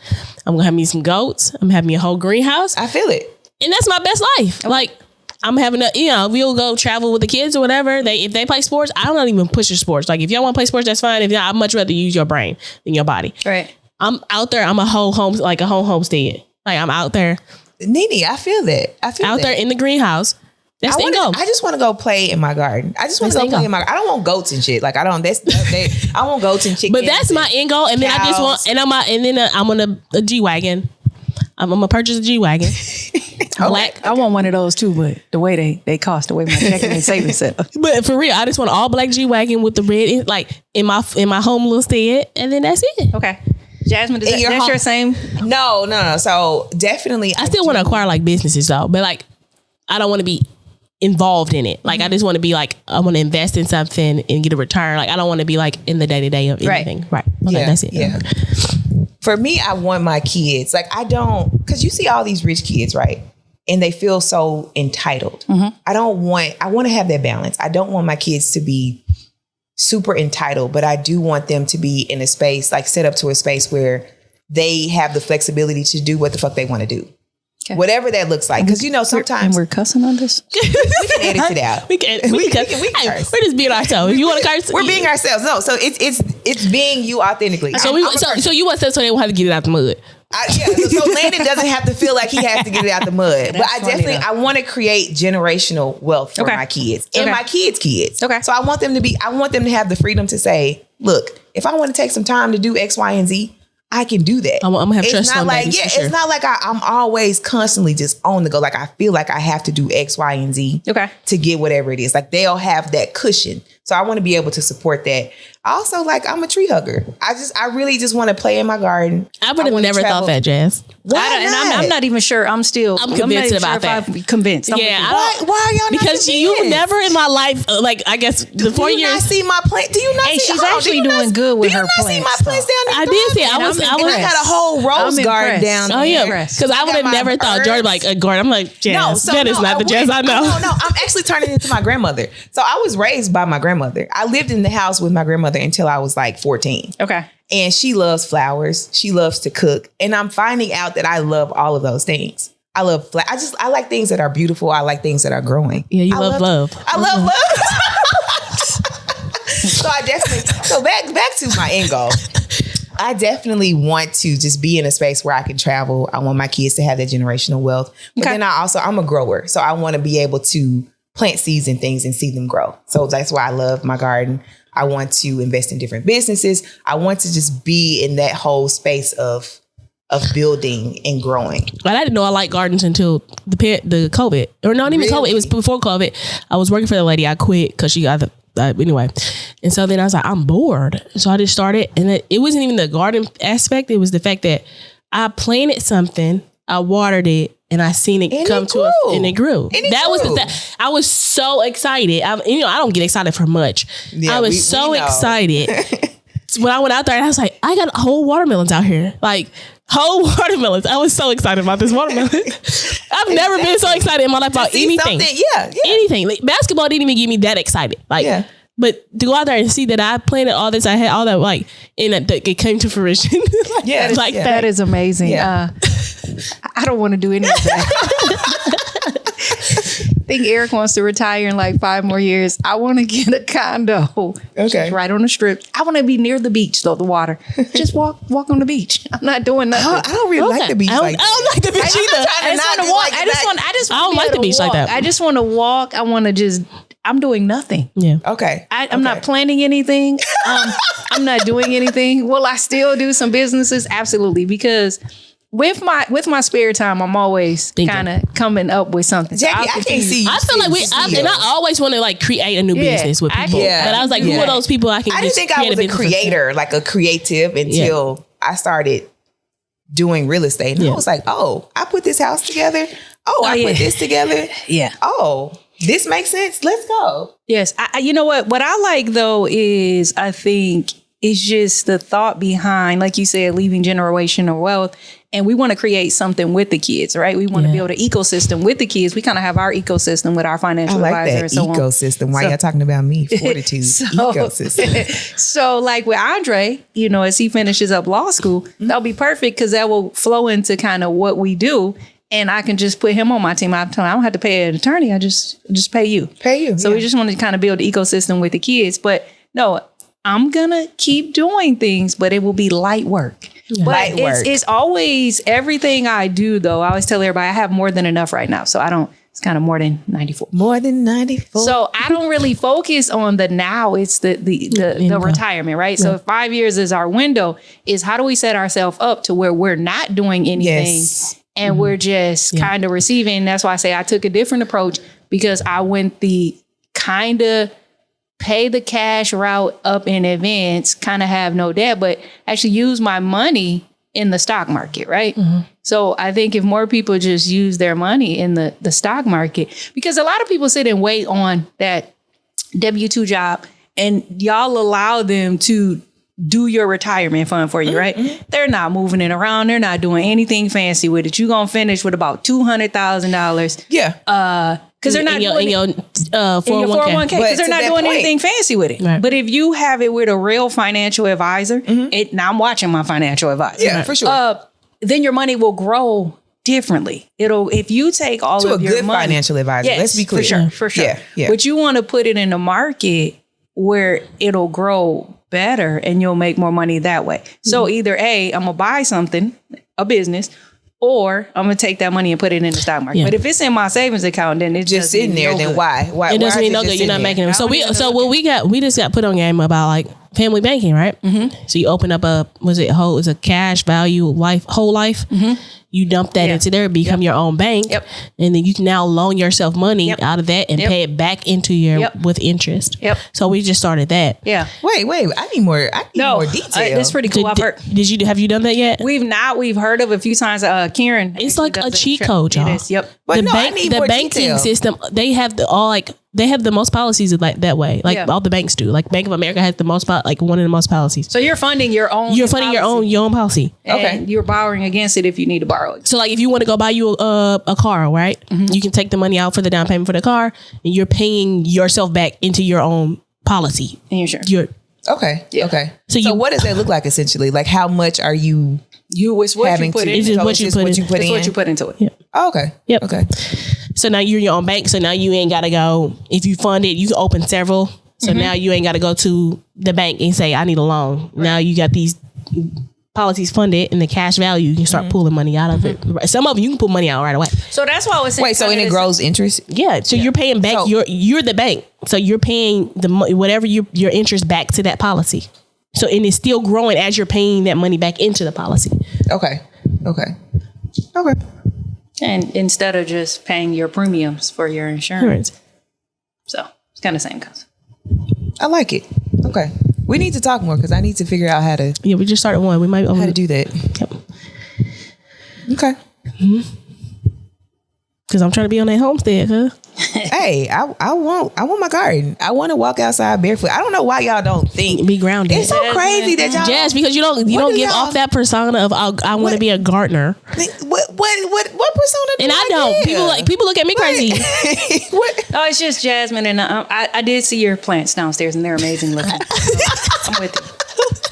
[SPEAKER 5] I'm going to have me some goats. I'm having me a whole greenhouse.
[SPEAKER 6] I feel it.
[SPEAKER 5] And that's my best life. Like, I'm having we'll go travel with the kids or whatever. If they play sports, I don't even push your sports. Like, if y'all want to play sports, that's fine. If not, I'd much rather use your brain than your body.
[SPEAKER 4] Right.
[SPEAKER 5] I'm out there. I'm a whole homestead. Like, I'm out there.
[SPEAKER 6] Nene, I feel that.
[SPEAKER 5] Out there in the greenhouse. That's the goal.
[SPEAKER 6] I just want to go play in my garden. I just want to go play in my. I don't want goats and shit. Like I don't. I want goats and chickens.
[SPEAKER 5] But that's my end goal. And then I just want. I'm on a G-Wagon. I'm gonna purchase a G-Wagon. Black.
[SPEAKER 4] I want one of those too, but the way they cost, the way my checking and savings set up.
[SPEAKER 5] But for real, I just want an all black G-Wagon with the red in my home little stead, and then that's it.
[SPEAKER 4] Okay. Jasmine, that's your same?
[SPEAKER 6] No. So definitely,
[SPEAKER 5] I still want to acquire like businesses though, but like I don't want to be involved in it. Like I just want to be like, I want to invest in something and get a return. Like I don't want to be like in the day-to-day of anything. Right. Okay, that's it.
[SPEAKER 6] Yeah. For me, I want my kids, like I don't, because you see all these rich kids, right? And they feel so entitled. Mm-hmm. I want to have that balance. I don't want my kids to be super entitled, but I do want them to be in a space, like set up to a space where they have the flexibility to do what the fuck they want to do. Okay. Whatever that looks like. Because, sometimes
[SPEAKER 4] we're cussing on this.
[SPEAKER 6] We can edit it out.
[SPEAKER 5] We can curse. We're just being ourselves. You want to curse?
[SPEAKER 6] We're being ourselves. No, so it's being you authentically.
[SPEAKER 5] So you want to so they won't have to get it out the mud.
[SPEAKER 6] So Landon doesn't have to feel like he has to get it out the mud. But I want to create generational wealth for my kids and my kids.
[SPEAKER 4] Okay.
[SPEAKER 6] So I want them to have the freedom to say, look, if I want to take some time to do X, Y, and Z, I can do that.
[SPEAKER 5] I'm gonna have trust on that.
[SPEAKER 6] It's not like I'm always constantly just on the go. Like I feel like I have to do X, Y, and Z to get whatever it is. Like they'll have that cushion. So I want to be able to support that. Also, like I'm a tree hugger. I really just want to play in my garden.
[SPEAKER 5] I would have never thought that, Jazz.
[SPEAKER 4] I'm not even sure. I'm
[SPEAKER 5] convinced about that.
[SPEAKER 4] I'm convinced.
[SPEAKER 6] Why are y'all not
[SPEAKER 5] because you never in my life, like I guess the 4 years.
[SPEAKER 6] Do you not see my plant? Do you not see?
[SPEAKER 4] She's actually doing good with her plants.
[SPEAKER 6] Do you not see my plants down there?
[SPEAKER 5] I did see.
[SPEAKER 6] I got a whole rose garden down there.
[SPEAKER 5] Oh yeah, because I would have never thought Jordan like a garden. I'm like, Jazz, that is not the Jazz I know.
[SPEAKER 6] No, I'm actually turning into my grandmother. So I was raised by my grandmother. I lived in the house with my grandmother until I was like 14.
[SPEAKER 4] Okay.
[SPEAKER 6] And she loves flowers. She loves to cook. And I'm finding out that I love all of those things. I love I like things that are beautiful. I like things that are growing.
[SPEAKER 5] Yeah, you love love.
[SPEAKER 6] I love love. So back to my end goal. I definitely want to just be in a space where I can travel. I want my kids to have that generational wealth. But then I'm a grower. So I want to be able to plant seeds and things and see them grow. So that's why I love my garden. I want to invest in different businesses. I want to just be in that whole space of building and growing.
[SPEAKER 5] But I didn't know I liked gardens until the COVID. Or not even COVID. It was before COVID. I was working for the lady. I quit because she got anyway. And so then I was like, I'm bored. So I just started. And it wasn't even the garden aspect. It was the fact that I planted something, I watered it, and I seen it come to and it grew. That was the thing. I was so excited. I don't get excited for much. Yeah, I was so excited. When I went out there, and I was like, I got whole watermelons out here. Like, whole watermelons. I was so excited about this watermelon. I've never been so excited in my life about anything. Anything. Like, basketball didn't even get me that excited. Like, but to go out there and see that I planted all this, I had all that, like, and it came to fruition.
[SPEAKER 4] That is amazing. Yeah. I don't want to do any of that. I think Eric wants to retire in like 5 more years. I want to get a condo. Okay. Right on the strip. I want to be near the beach, though, the water. Just walk on the beach. I'm not doing nothing.
[SPEAKER 6] I don't really like the beach like that.
[SPEAKER 5] I don't like the beach either.
[SPEAKER 4] I don't like the beach like that. I just want to walk. I'm doing nothing.
[SPEAKER 5] Yeah.
[SPEAKER 6] Okay.
[SPEAKER 4] I'm not planning anything. I'm not doing anything. Will I still do some businesses? Absolutely. Because with my spare time, I'm always kind of coming up with something.
[SPEAKER 6] Jackie, I can't see you.
[SPEAKER 5] I feel like and I always want to like create a new business with people. But I was like, who are those people I can?
[SPEAKER 6] I didn't think I was a creator, like a creative, until I started doing real estate. And I was like, oh, I put this house together. Oh, I put this together.
[SPEAKER 4] Yeah.
[SPEAKER 6] Oh, this makes sense. Let's go.
[SPEAKER 4] Yes. You know what? What I like though is I think it's just the thought behind, like you said, leaving generational wealth. And we want to create something with the kids, right? We want to build an ecosystem with the kids. We kind of have our ecosystem with our financial advisor.
[SPEAKER 6] That ecosystem. Why y'all talking about me? Fortitude ecosystem.
[SPEAKER 4] So like with Andre, as he finishes up law school, that'll be perfect because that will flow into kind of what we do. And I can just put him on my team. I don't have to pay an attorney. I just pay you. So we just want to kind of build the ecosystem with the kids. But no, I'm going to keep doing things, but it will be light work. Yeah. But it's always everything I do, though. I always tell everybody I have more than enough right now. So it's kind of more than 94.
[SPEAKER 6] More than 94.
[SPEAKER 4] So I don't really focus on the now. It's the retirement, right? Yeah. So 5 years is our window. Is how do we set ourselves up to where we're not doing anything and we're just kind of receiving. That's why I say I took a different approach because I went the kind of pay the cash route up in advance, kind of have no debt, but actually use my money in the stock market, right? Mm-hmm. So I think if more people just use their money in the stock market, because a lot of people sit and wait on that W-2 job and y'all allow them to do your retirement fund for you, right? Mm-hmm. They're not moving it around. They're not doing anything fancy with it. You're going to finish with about $200,000.
[SPEAKER 6] Yeah.
[SPEAKER 4] Because they're not doing
[SPEAKER 5] in your 401k.
[SPEAKER 4] Because they're not doing anything fancy with it. Right. But if you have it with a real financial advisor, now I'm watching my financial advisor.
[SPEAKER 6] Yeah, for sure.
[SPEAKER 4] Then your money will grow differently. If you take all of your money. To a good
[SPEAKER 6] financial advisor, let's be clear.
[SPEAKER 4] For sure. Yeah. But you want to put it in the market where it'll grow better and you'll make more money that way. So either A, I'm going to buy something a business, or I'm gonna take that money and put it in the stock market.
[SPEAKER 5] Yeah.
[SPEAKER 4] But if it's in my savings account, then it's
[SPEAKER 6] Just sitting there. Then why?
[SPEAKER 5] It doesn't mean no good. You're not making them. So we just got put on game about like family banking, right? Mm-hmm. So you open up it's a cash value whole life. Mm-hmm. You dump that into there, become your own bank, and then you can now loan yourself money out of that and pay it back into your with interest. Yep. So we just started that.
[SPEAKER 4] Yeah.
[SPEAKER 6] Wait. I need more detail.
[SPEAKER 4] That's pretty cool.
[SPEAKER 5] Have you done that yet?
[SPEAKER 4] We've heard of it a few times. Karen.
[SPEAKER 5] It's like a cheat code, y'all.
[SPEAKER 4] It is. Yep.
[SPEAKER 6] But
[SPEAKER 5] the banking system, they have the most policies like that way. Like all the banks do. Like Bank of America has the most like one of the most policies.
[SPEAKER 4] So you're funding your own.
[SPEAKER 5] You're funding your own policy.
[SPEAKER 4] And you're borrowing against it if you need to borrow it.
[SPEAKER 5] So like if you want to go buy you a car, right? Mm-hmm. You can take the money out for the down payment for the car, and you're paying yourself back into your own policy.
[SPEAKER 4] And sure.
[SPEAKER 6] Okay. Yeah. Okay.
[SPEAKER 5] So
[SPEAKER 6] what does that look like essentially? Like how much are you?
[SPEAKER 4] It's what you put in.
[SPEAKER 5] It's what you
[SPEAKER 4] put into it.
[SPEAKER 5] Yeah.
[SPEAKER 6] Oh, okay.
[SPEAKER 5] Yep.
[SPEAKER 6] Okay.
[SPEAKER 5] So now you're your own bank. So now you ain't got to go. If you fund it, you can open several. So now you ain't got to go to the bank and say, I need a loan. Right. Now you got these policies funded and the cash value. You can start pulling money out of it. Some of them you can pull money out right away.
[SPEAKER 4] So that's why I was saying.
[SPEAKER 6] Wait, so and it grows interest?
[SPEAKER 5] Yeah. So you're paying back. You're the bank. So you're paying the whatever your interest back to that policy. So and it's still growing as you're paying that money back into the policy.
[SPEAKER 6] Okay.
[SPEAKER 4] And instead of just paying your premiums for your insurance. So it's kind of the same concept.
[SPEAKER 6] I like it. Okay. We need to talk more because I need to figure out how to.
[SPEAKER 5] Yeah, we just started one. We might
[SPEAKER 6] how to do that.
[SPEAKER 5] Yep.
[SPEAKER 6] Okay.
[SPEAKER 5] Because I'm trying to be on that homestead, huh?
[SPEAKER 6] Hey, I want my garden. I want to walk outside barefoot. I don't know why y'all don't think
[SPEAKER 5] be grounded.
[SPEAKER 6] It's so crazy that y'all
[SPEAKER 5] Jazz, because you don't give off that persona of I want to be a gardener.
[SPEAKER 6] What persona?
[SPEAKER 5] And I don't. People look at me crazy.
[SPEAKER 6] What?
[SPEAKER 4] Oh, it's just Jasmine, and I did see your plants downstairs, and they're amazing looking. I'm with you.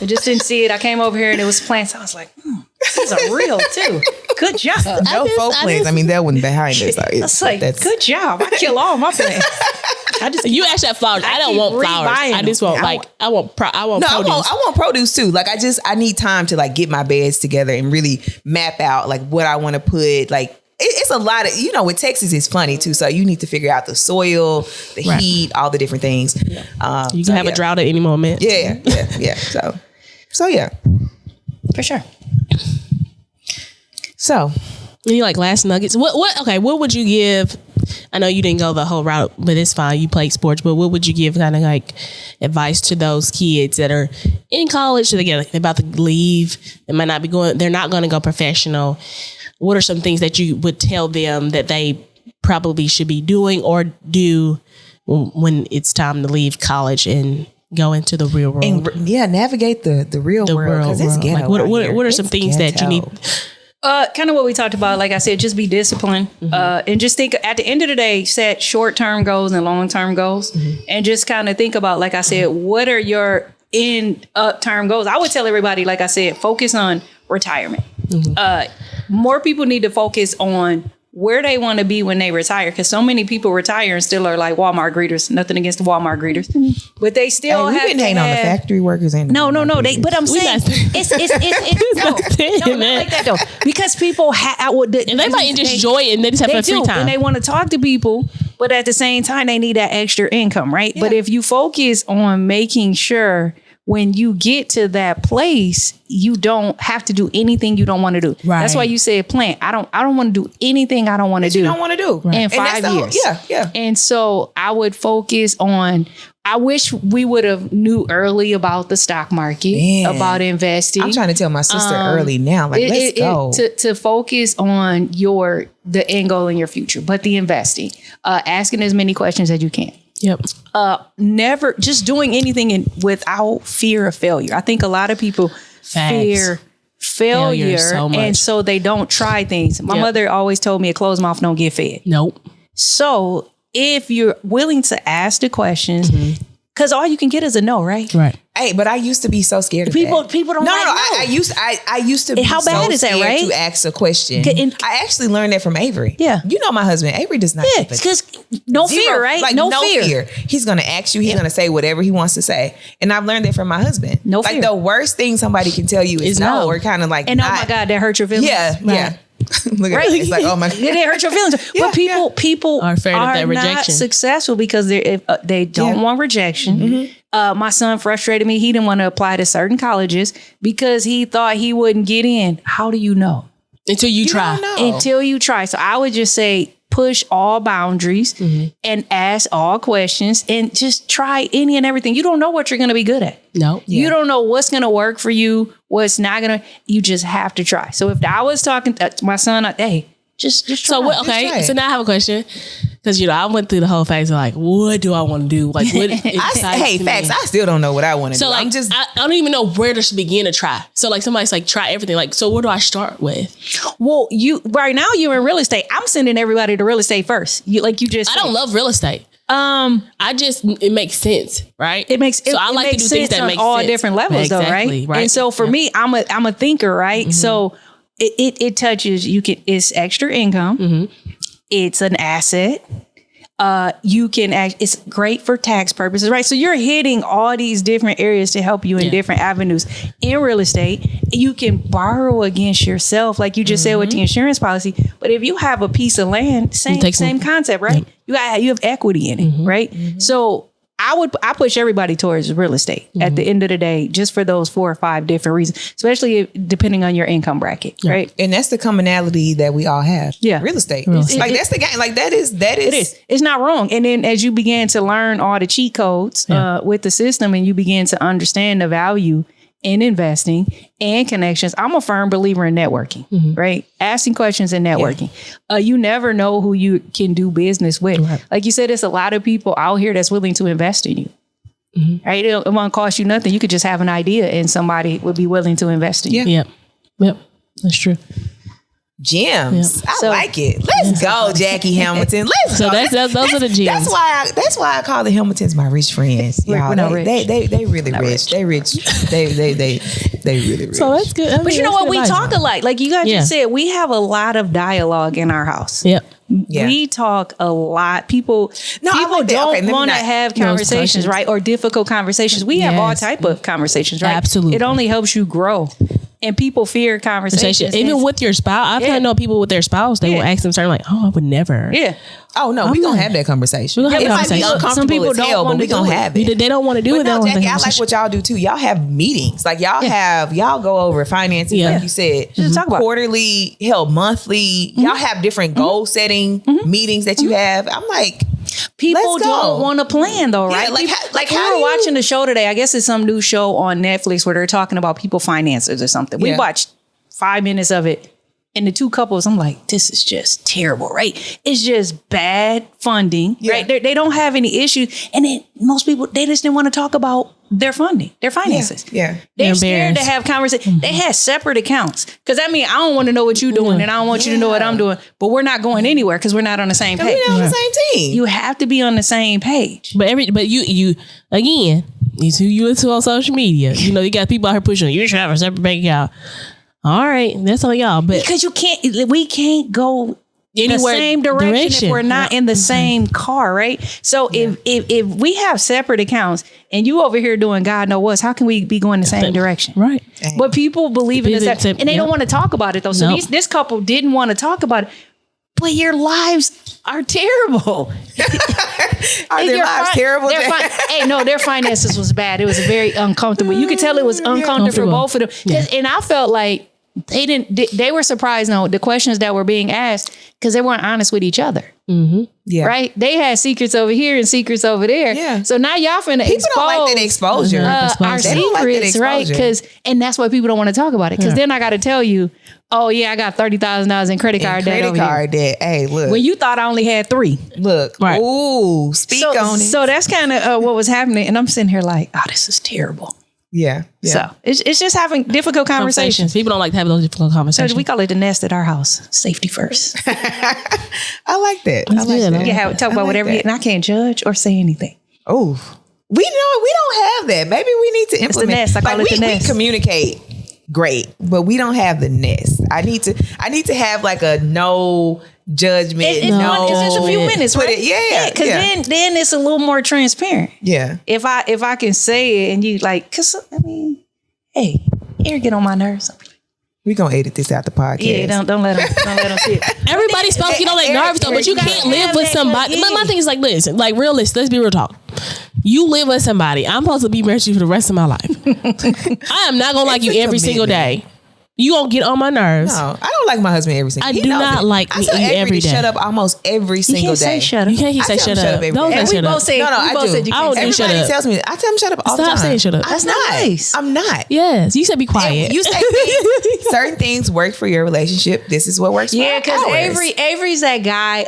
[SPEAKER 4] I just didn't see it. I came over here and it was plants. I was like, these are real too. Good job.
[SPEAKER 6] No faux plants. I mean, that one behind us.
[SPEAKER 4] It's like, good job. I kill all my plants.
[SPEAKER 5] You actually have flowers. I don't want flowers. I just want I want produce.
[SPEAKER 6] I want produce too. Like I need time to like get my beds together and really map out like what I want to put. Like it's a lot of, with Texas is funny too. So you need to figure out the soil, the heat, all the different things. Yeah.
[SPEAKER 5] You can have a drought at any moment.
[SPEAKER 6] Yeah. So yeah.
[SPEAKER 4] For sure.
[SPEAKER 6] So,
[SPEAKER 5] you like last nuggets? What would you give? I know you didn't go the whole route, but it's fine. You played sports, but what would you give kind of like advice to those kids that are in college? They're about to leave. They might not be going. They're not going to go professional. What are some things that you would tell them that they probably should be doing or do when it's time to leave college and go into the real world?
[SPEAKER 6] And navigate the real world because it's ghetto.
[SPEAKER 5] Like what are some things that you need?
[SPEAKER 4] Kind of what we talked about. Like I said, just be disciplined and just think at the end of the day, set short-term goals and long-term goals and just kind of think about, like I said, what are your end-term goals? I would tell everybody, like I said, focus on retirement. More people need to focus on where they want to be when they retire, because so many people retire and still are like Walmart greeters. Nothing against the Walmart greeters, but they still have
[SPEAKER 6] been hating on the factory workers. And
[SPEAKER 4] no. But I'm saying it's not like that though, because people and
[SPEAKER 5] they might just enjoy it and they just have free time
[SPEAKER 4] and they want to talk to people, but at the same time they need that extra income, right? Yeah. But if you focus on making sure when you get to that place, you don't have to do anything you don't want to do. Right. That's why you said plan. I don't want to do anything I don't want to do.
[SPEAKER 6] You don't want to do
[SPEAKER 4] in 5 years.
[SPEAKER 6] Yeah.
[SPEAKER 4] And so I would focus on. I wish we would have knew early about the stock market, about investing.
[SPEAKER 6] I'm trying to tell my sister early now, like let's go
[SPEAKER 4] to focus on the end goal in your future, but the investing, asking as many questions as you can.
[SPEAKER 5] Yep.
[SPEAKER 4] Never just doing anything without fear of failure. I think a lot of people fear failure so and so they don't try things. My mother always told me a closed mouth don't get fed.
[SPEAKER 5] Nope.
[SPEAKER 4] So if you're willing to ask the questions, because all you can get is a no, right?
[SPEAKER 5] Right.
[SPEAKER 6] Hey, but I used to be so scared of
[SPEAKER 4] People
[SPEAKER 6] that.
[SPEAKER 4] don't
[SPEAKER 6] No,
[SPEAKER 4] like
[SPEAKER 6] no,
[SPEAKER 4] no.
[SPEAKER 6] I used to be
[SPEAKER 4] How bad
[SPEAKER 6] so
[SPEAKER 4] is that,
[SPEAKER 6] scared
[SPEAKER 4] right?
[SPEAKER 6] to ask a question.
[SPEAKER 4] And-
[SPEAKER 6] I actually learned that from Avery.
[SPEAKER 4] Yeah.
[SPEAKER 6] You know my husband. Avery does not
[SPEAKER 4] Yeah,
[SPEAKER 6] give a
[SPEAKER 4] because no
[SPEAKER 6] zero,
[SPEAKER 4] fear, right?
[SPEAKER 6] Like no fear. He's gonna ask you. He's gonna say whatever he wants to say. And I've learned that from my husband.
[SPEAKER 4] No
[SPEAKER 6] like
[SPEAKER 4] fear.
[SPEAKER 6] the worst thing somebody can tell you is no, or kind of like
[SPEAKER 4] And
[SPEAKER 6] not.
[SPEAKER 4] oh my God, that hurt your feelings.
[SPEAKER 6] Yeah, yeah. Look at it. It's like, oh my God.
[SPEAKER 4] It didn't hurt your feelings.
[SPEAKER 6] Yeah,
[SPEAKER 4] But people
[SPEAKER 5] Are afraid of that
[SPEAKER 4] not
[SPEAKER 5] rejection.
[SPEAKER 4] successful because they don't want rejection. My son frustrated me. He didn't want to apply to certain colleges because he thought he wouldn't get in. How do you know?
[SPEAKER 5] Until you try.
[SPEAKER 6] don't know.
[SPEAKER 4] Until you try. So I would just say push all boundaries and ask all questions and just try any and everything. You don't know what you're going to be good at.
[SPEAKER 5] No.
[SPEAKER 4] You don't know what's going to work for you, what's not going to. You just have to try. So if I was talking to my son, hey, just try.
[SPEAKER 5] So what?
[SPEAKER 6] try
[SPEAKER 5] Okay.
[SPEAKER 6] it.
[SPEAKER 5] So now I have a question because I went through the whole phase of like, what do I want to do? Like, what?
[SPEAKER 6] Hey, facts. I still don't know what I want to do.
[SPEAKER 5] So like,
[SPEAKER 6] I'm just.
[SPEAKER 5] I don't even know where to begin to try. So like, somebody's like, try everything. Like, so where do I start with?
[SPEAKER 4] Well, right now you're in real estate. I'm sending everybody to real estate first. You just.
[SPEAKER 5] I don't love real estate. It makes sense, right?
[SPEAKER 4] It makes
[SPEAKER 5] so I
[SPEAKER 4] it
[SPEAKER 5] like to
[SPEAKER 4] makes
[SPEAKER 5] do things
[SPEAKER 4] sense
[SPEAKER 5] that
[SPEAKER 4] on
[SPEAKER 5] make
[SPEAKER 4] all
[SPEAKER 5] sense.
[SPEAKER 4] different levels,
[SPEAKER 5] Exactly,
[SPEAKER 4] though, right? And so for me, I'm a thinker, right? So it touches. It's extra income. It's an asset. You can it's great for tax purposes, right? So you're hitting all these different areas to help you in different avenues. In real estate, you can borrow against yourself, like you just said with the insurance policy. But if you have a piece of land, same concept, right? You have equity in it, right? So I push everybody towards real estate at the end of the day, just for those 4 or 5 different reasons, especially depending on your income bracket, right?
[SPEAKER 6] And that's the commonality that we all have.
[SPEAKER 4] Yeah.
[SPEAKER 6] Real estate.
[SPEAKER 5] estate.
[SPEAKER 6] Like that's the game. Like that is.
[SPEAKER 4] It is. It's not wrong. And then as you begin to learn all the cheat codes with the system and you begin to understand the value in investing and connections, I'm a firm believer in networking, right? Asking questions and networking. You never know who you can do business with. Right. Like you said, there's a lot of people out here that's willing to invest in you. Right? It won't cost you nothing. You could just have an idea and somebody would be willing to invest in you.
[SPEAKER 5] Yep. That's true.
[SPEAKER 6] Gems.
[SPEAKER 5] Yep.
[SPEAKER 6] I like it. Let's go, Jackie Hamilton. Let's go.
[SPEAKER 5] Those are the gems.
[SPEAKER 6] That's why I call the Hamiltons my rich friends. Y'all, they really rich. They rich. They really rich.
[SPEAKER 5] So that's good.
[SPEAKER 4] But you know what? We talk alike. Like you guys just said, we have a lot of dialogue in our house.
[SPEAKER 5] Yep.
[SPEAKER 6] Yeah.
[SPEAKER 4] We talk a lot. People
[SPEAKER 6] like
[SPEAKER 4] don't want to have conversations, right? Or difficult conversations. We have all type of conversations, right?
[SPEAKER 5] Absolutely.
[SPEAKER 4] It only helps you grow. And people fear conversations.
[SPEAKER 5] Even with your spouse. I know people with their spouse, they will ask them certain like, oh, I would never.
[SPEAKER 4] Yeah.
[SPEAKER 6] Oh no, we gonna have that conversation.
[SPEAKER 5] We're gonna have
[SPEAKER 6] It
[SPEAKER 5] that
[SPEAKER 6] might be
[SPEAKER 5] conversation.
[SPEAKER 6] uncomfortable
[SPEAKER 4] Some people
[SPEAKER 6] as
[SPEAKER 4] don't
[SPEAKER 6] hell, but
[SPEAKER 4] wanna
[SPEAKER 6] we
[SPEAKER 4] do
[SPEAKER 6] gonna
[SPEAKER 4] it.
[SPEAKER 6] have it.
[SPEAKER 5] They don't want to do
[SPEAKER 6] But
[SPEAKER 5] it.
[SPEAKER 6] no,
[SPEAKER 5] They don't
[SPEAKER 6] Jackie,
[SPEAKER 5] have
[SPEAKER 6] I like what y'all do too. Y'all have meetings. Like y'all go over finances, like you said.
[SPEAKER 4] Just talk about
[SPEAKER 6] quarterly, monthly. Y'all have different goal setting meetings that you have. I'm like,
[SPEAKER 4] people
[SPEAKER 6] let's go.
[SPEAKER 4] don't want to plan though, right?
[SPEAKER 6] Yeah,
[SPEAKER 4] like
[SPEAKER 6] how
[SPEAKER 4] we were
[SPEAKER 6] do you-
[SPEAKER 4] watching the show today. I guess it's some new show on Netflix where they're talking about people finances or something. We watched 5 minutes of it. And the two couples, I'm like, this is just terrible, right? It's just bad funding, right? They don't have any issues. And then most people, they just didn't want to talk about their funding, their finances.
[SPEAKER 6] Yeah.
[SPEAKER 4] They're scared to have conversations. They had separate accounts. Because I don't want to know what you're doing and I don't want you to know what I'm doing. But we're not going anywhere because we're not on the same page.
[SPEAKER 6] We're not on the same team.
[SPEAKER 4] You have to be on the same page.
[SPEAKER 5] But you again, it's who you listen to on social media. You got people out here pushing, you should have a separate bank account. All right, that's on y'all. But
[SPEAKER 4] because we can't go anywhere the same direction if we're not in the same car, right? So if we have separate accounts and you over here doing God knows what, how can we be going the same direction?
[SPEAKER 5] Right.
[SPEAKER 4] But people believe in this and they don't want to talk about it though. So this couple didn't want to talk about it. But your lives are terrible.
[SPEAKER 6] Are their lives terrible?
[SPEAKER 4] Their finances was bad. It was very uncomfortable. You could tell it was uncomfortable for both of them. Yeah. And I felt like they were surprised the questions that were being asked because they weren't honest with each other.
[SPEAKER 6] Mm-hmm. Yeah.
[SPEAKER 4] Right? They had secrets over here and secrets over there.
[SPEAKER 6] Yeah.
[SPEAKER 4] So now y'all finna
[SPEAKER 6] people don't like that exposure.
[SPEAKER 4] Our secrets, right? And that's why people don't want to talk about it. Because then I got to tell you, oh yeah, I got $30,000 in credit card debt.
[SPEAKER 6] Hey, look.
[SPEAKER 4] When you thought I only had 3.
[SPEAKER 6] Look. Right. Ooh, speak on it.
[SPEAKER 4] So that's kind of what was happening. And I'm sitting here like, oh, this is terrible.
[SPEAKER 6] Yeah.
[SPEAKER 4] So it's just having difficult conversations.
[SPEAKER 5] People don't like to have those difficult conversations.
[SPEAKER 4] So we call it the nest at our house. Safety first.
[SPEAKER 6] I like that.
[SPEAKER 4] You can talk about whatever and I can't judge or say anything.
[SPEAKER 6] Oh. We don't have that. Maybe we need to implement.
[SPEAKER 4] the nest. I call it the nest.
[SPEAKER 6] We communicate great, but we don't have the nest. I need to have like a no judgment.
[SPEAKER 4] It's just a few minutes, right? Because then it's a little more transparent.
[SPEAKER 6] Yeah.
[SPEAKER 4] If I can say it and you like, cause I mean, hey, Eric get on my nerves.
[SPEAKER 6] We gonna edit this out the podcast.
[SPEAKER 4] Yeah, don't let them see it.
[SPEAKER 5] Everybody's supposed to get on their nerves though, but you can't live with somebody. My thing is like, listen, like realist. Let's be real talk. You live with somebody. I'm supposed to be married to you for the rest of my life. I am not gonna like you every single day. You gonna get on my nerves.
[SPEAKER 6] No, I don't like my husband every single day.
[SPEAKER 5] I do not like me every day.
[SPEAKER 6] Shut up almost every single day.
[SPEAKER 4] Say shut up.
[SPEAKER 5] You can't say shut up.
[SPEAKER 6] Don't
[SPEAKER 5] say shut up.
[SPEAKER 6] I do. Everybody tells me. I tell him shut up all the time.
[SPEAKER 5] Stop saying shut up.
[SPEAKER 4] That's nice.
[SPEAKER 6] I'm not.
[SPEAKER 5] Yes, you said be quiet.
[SPEAKER 6] You say certain things work for your relationship. This is what works for ours.
[SPEAKER 4] because Avery's that guy.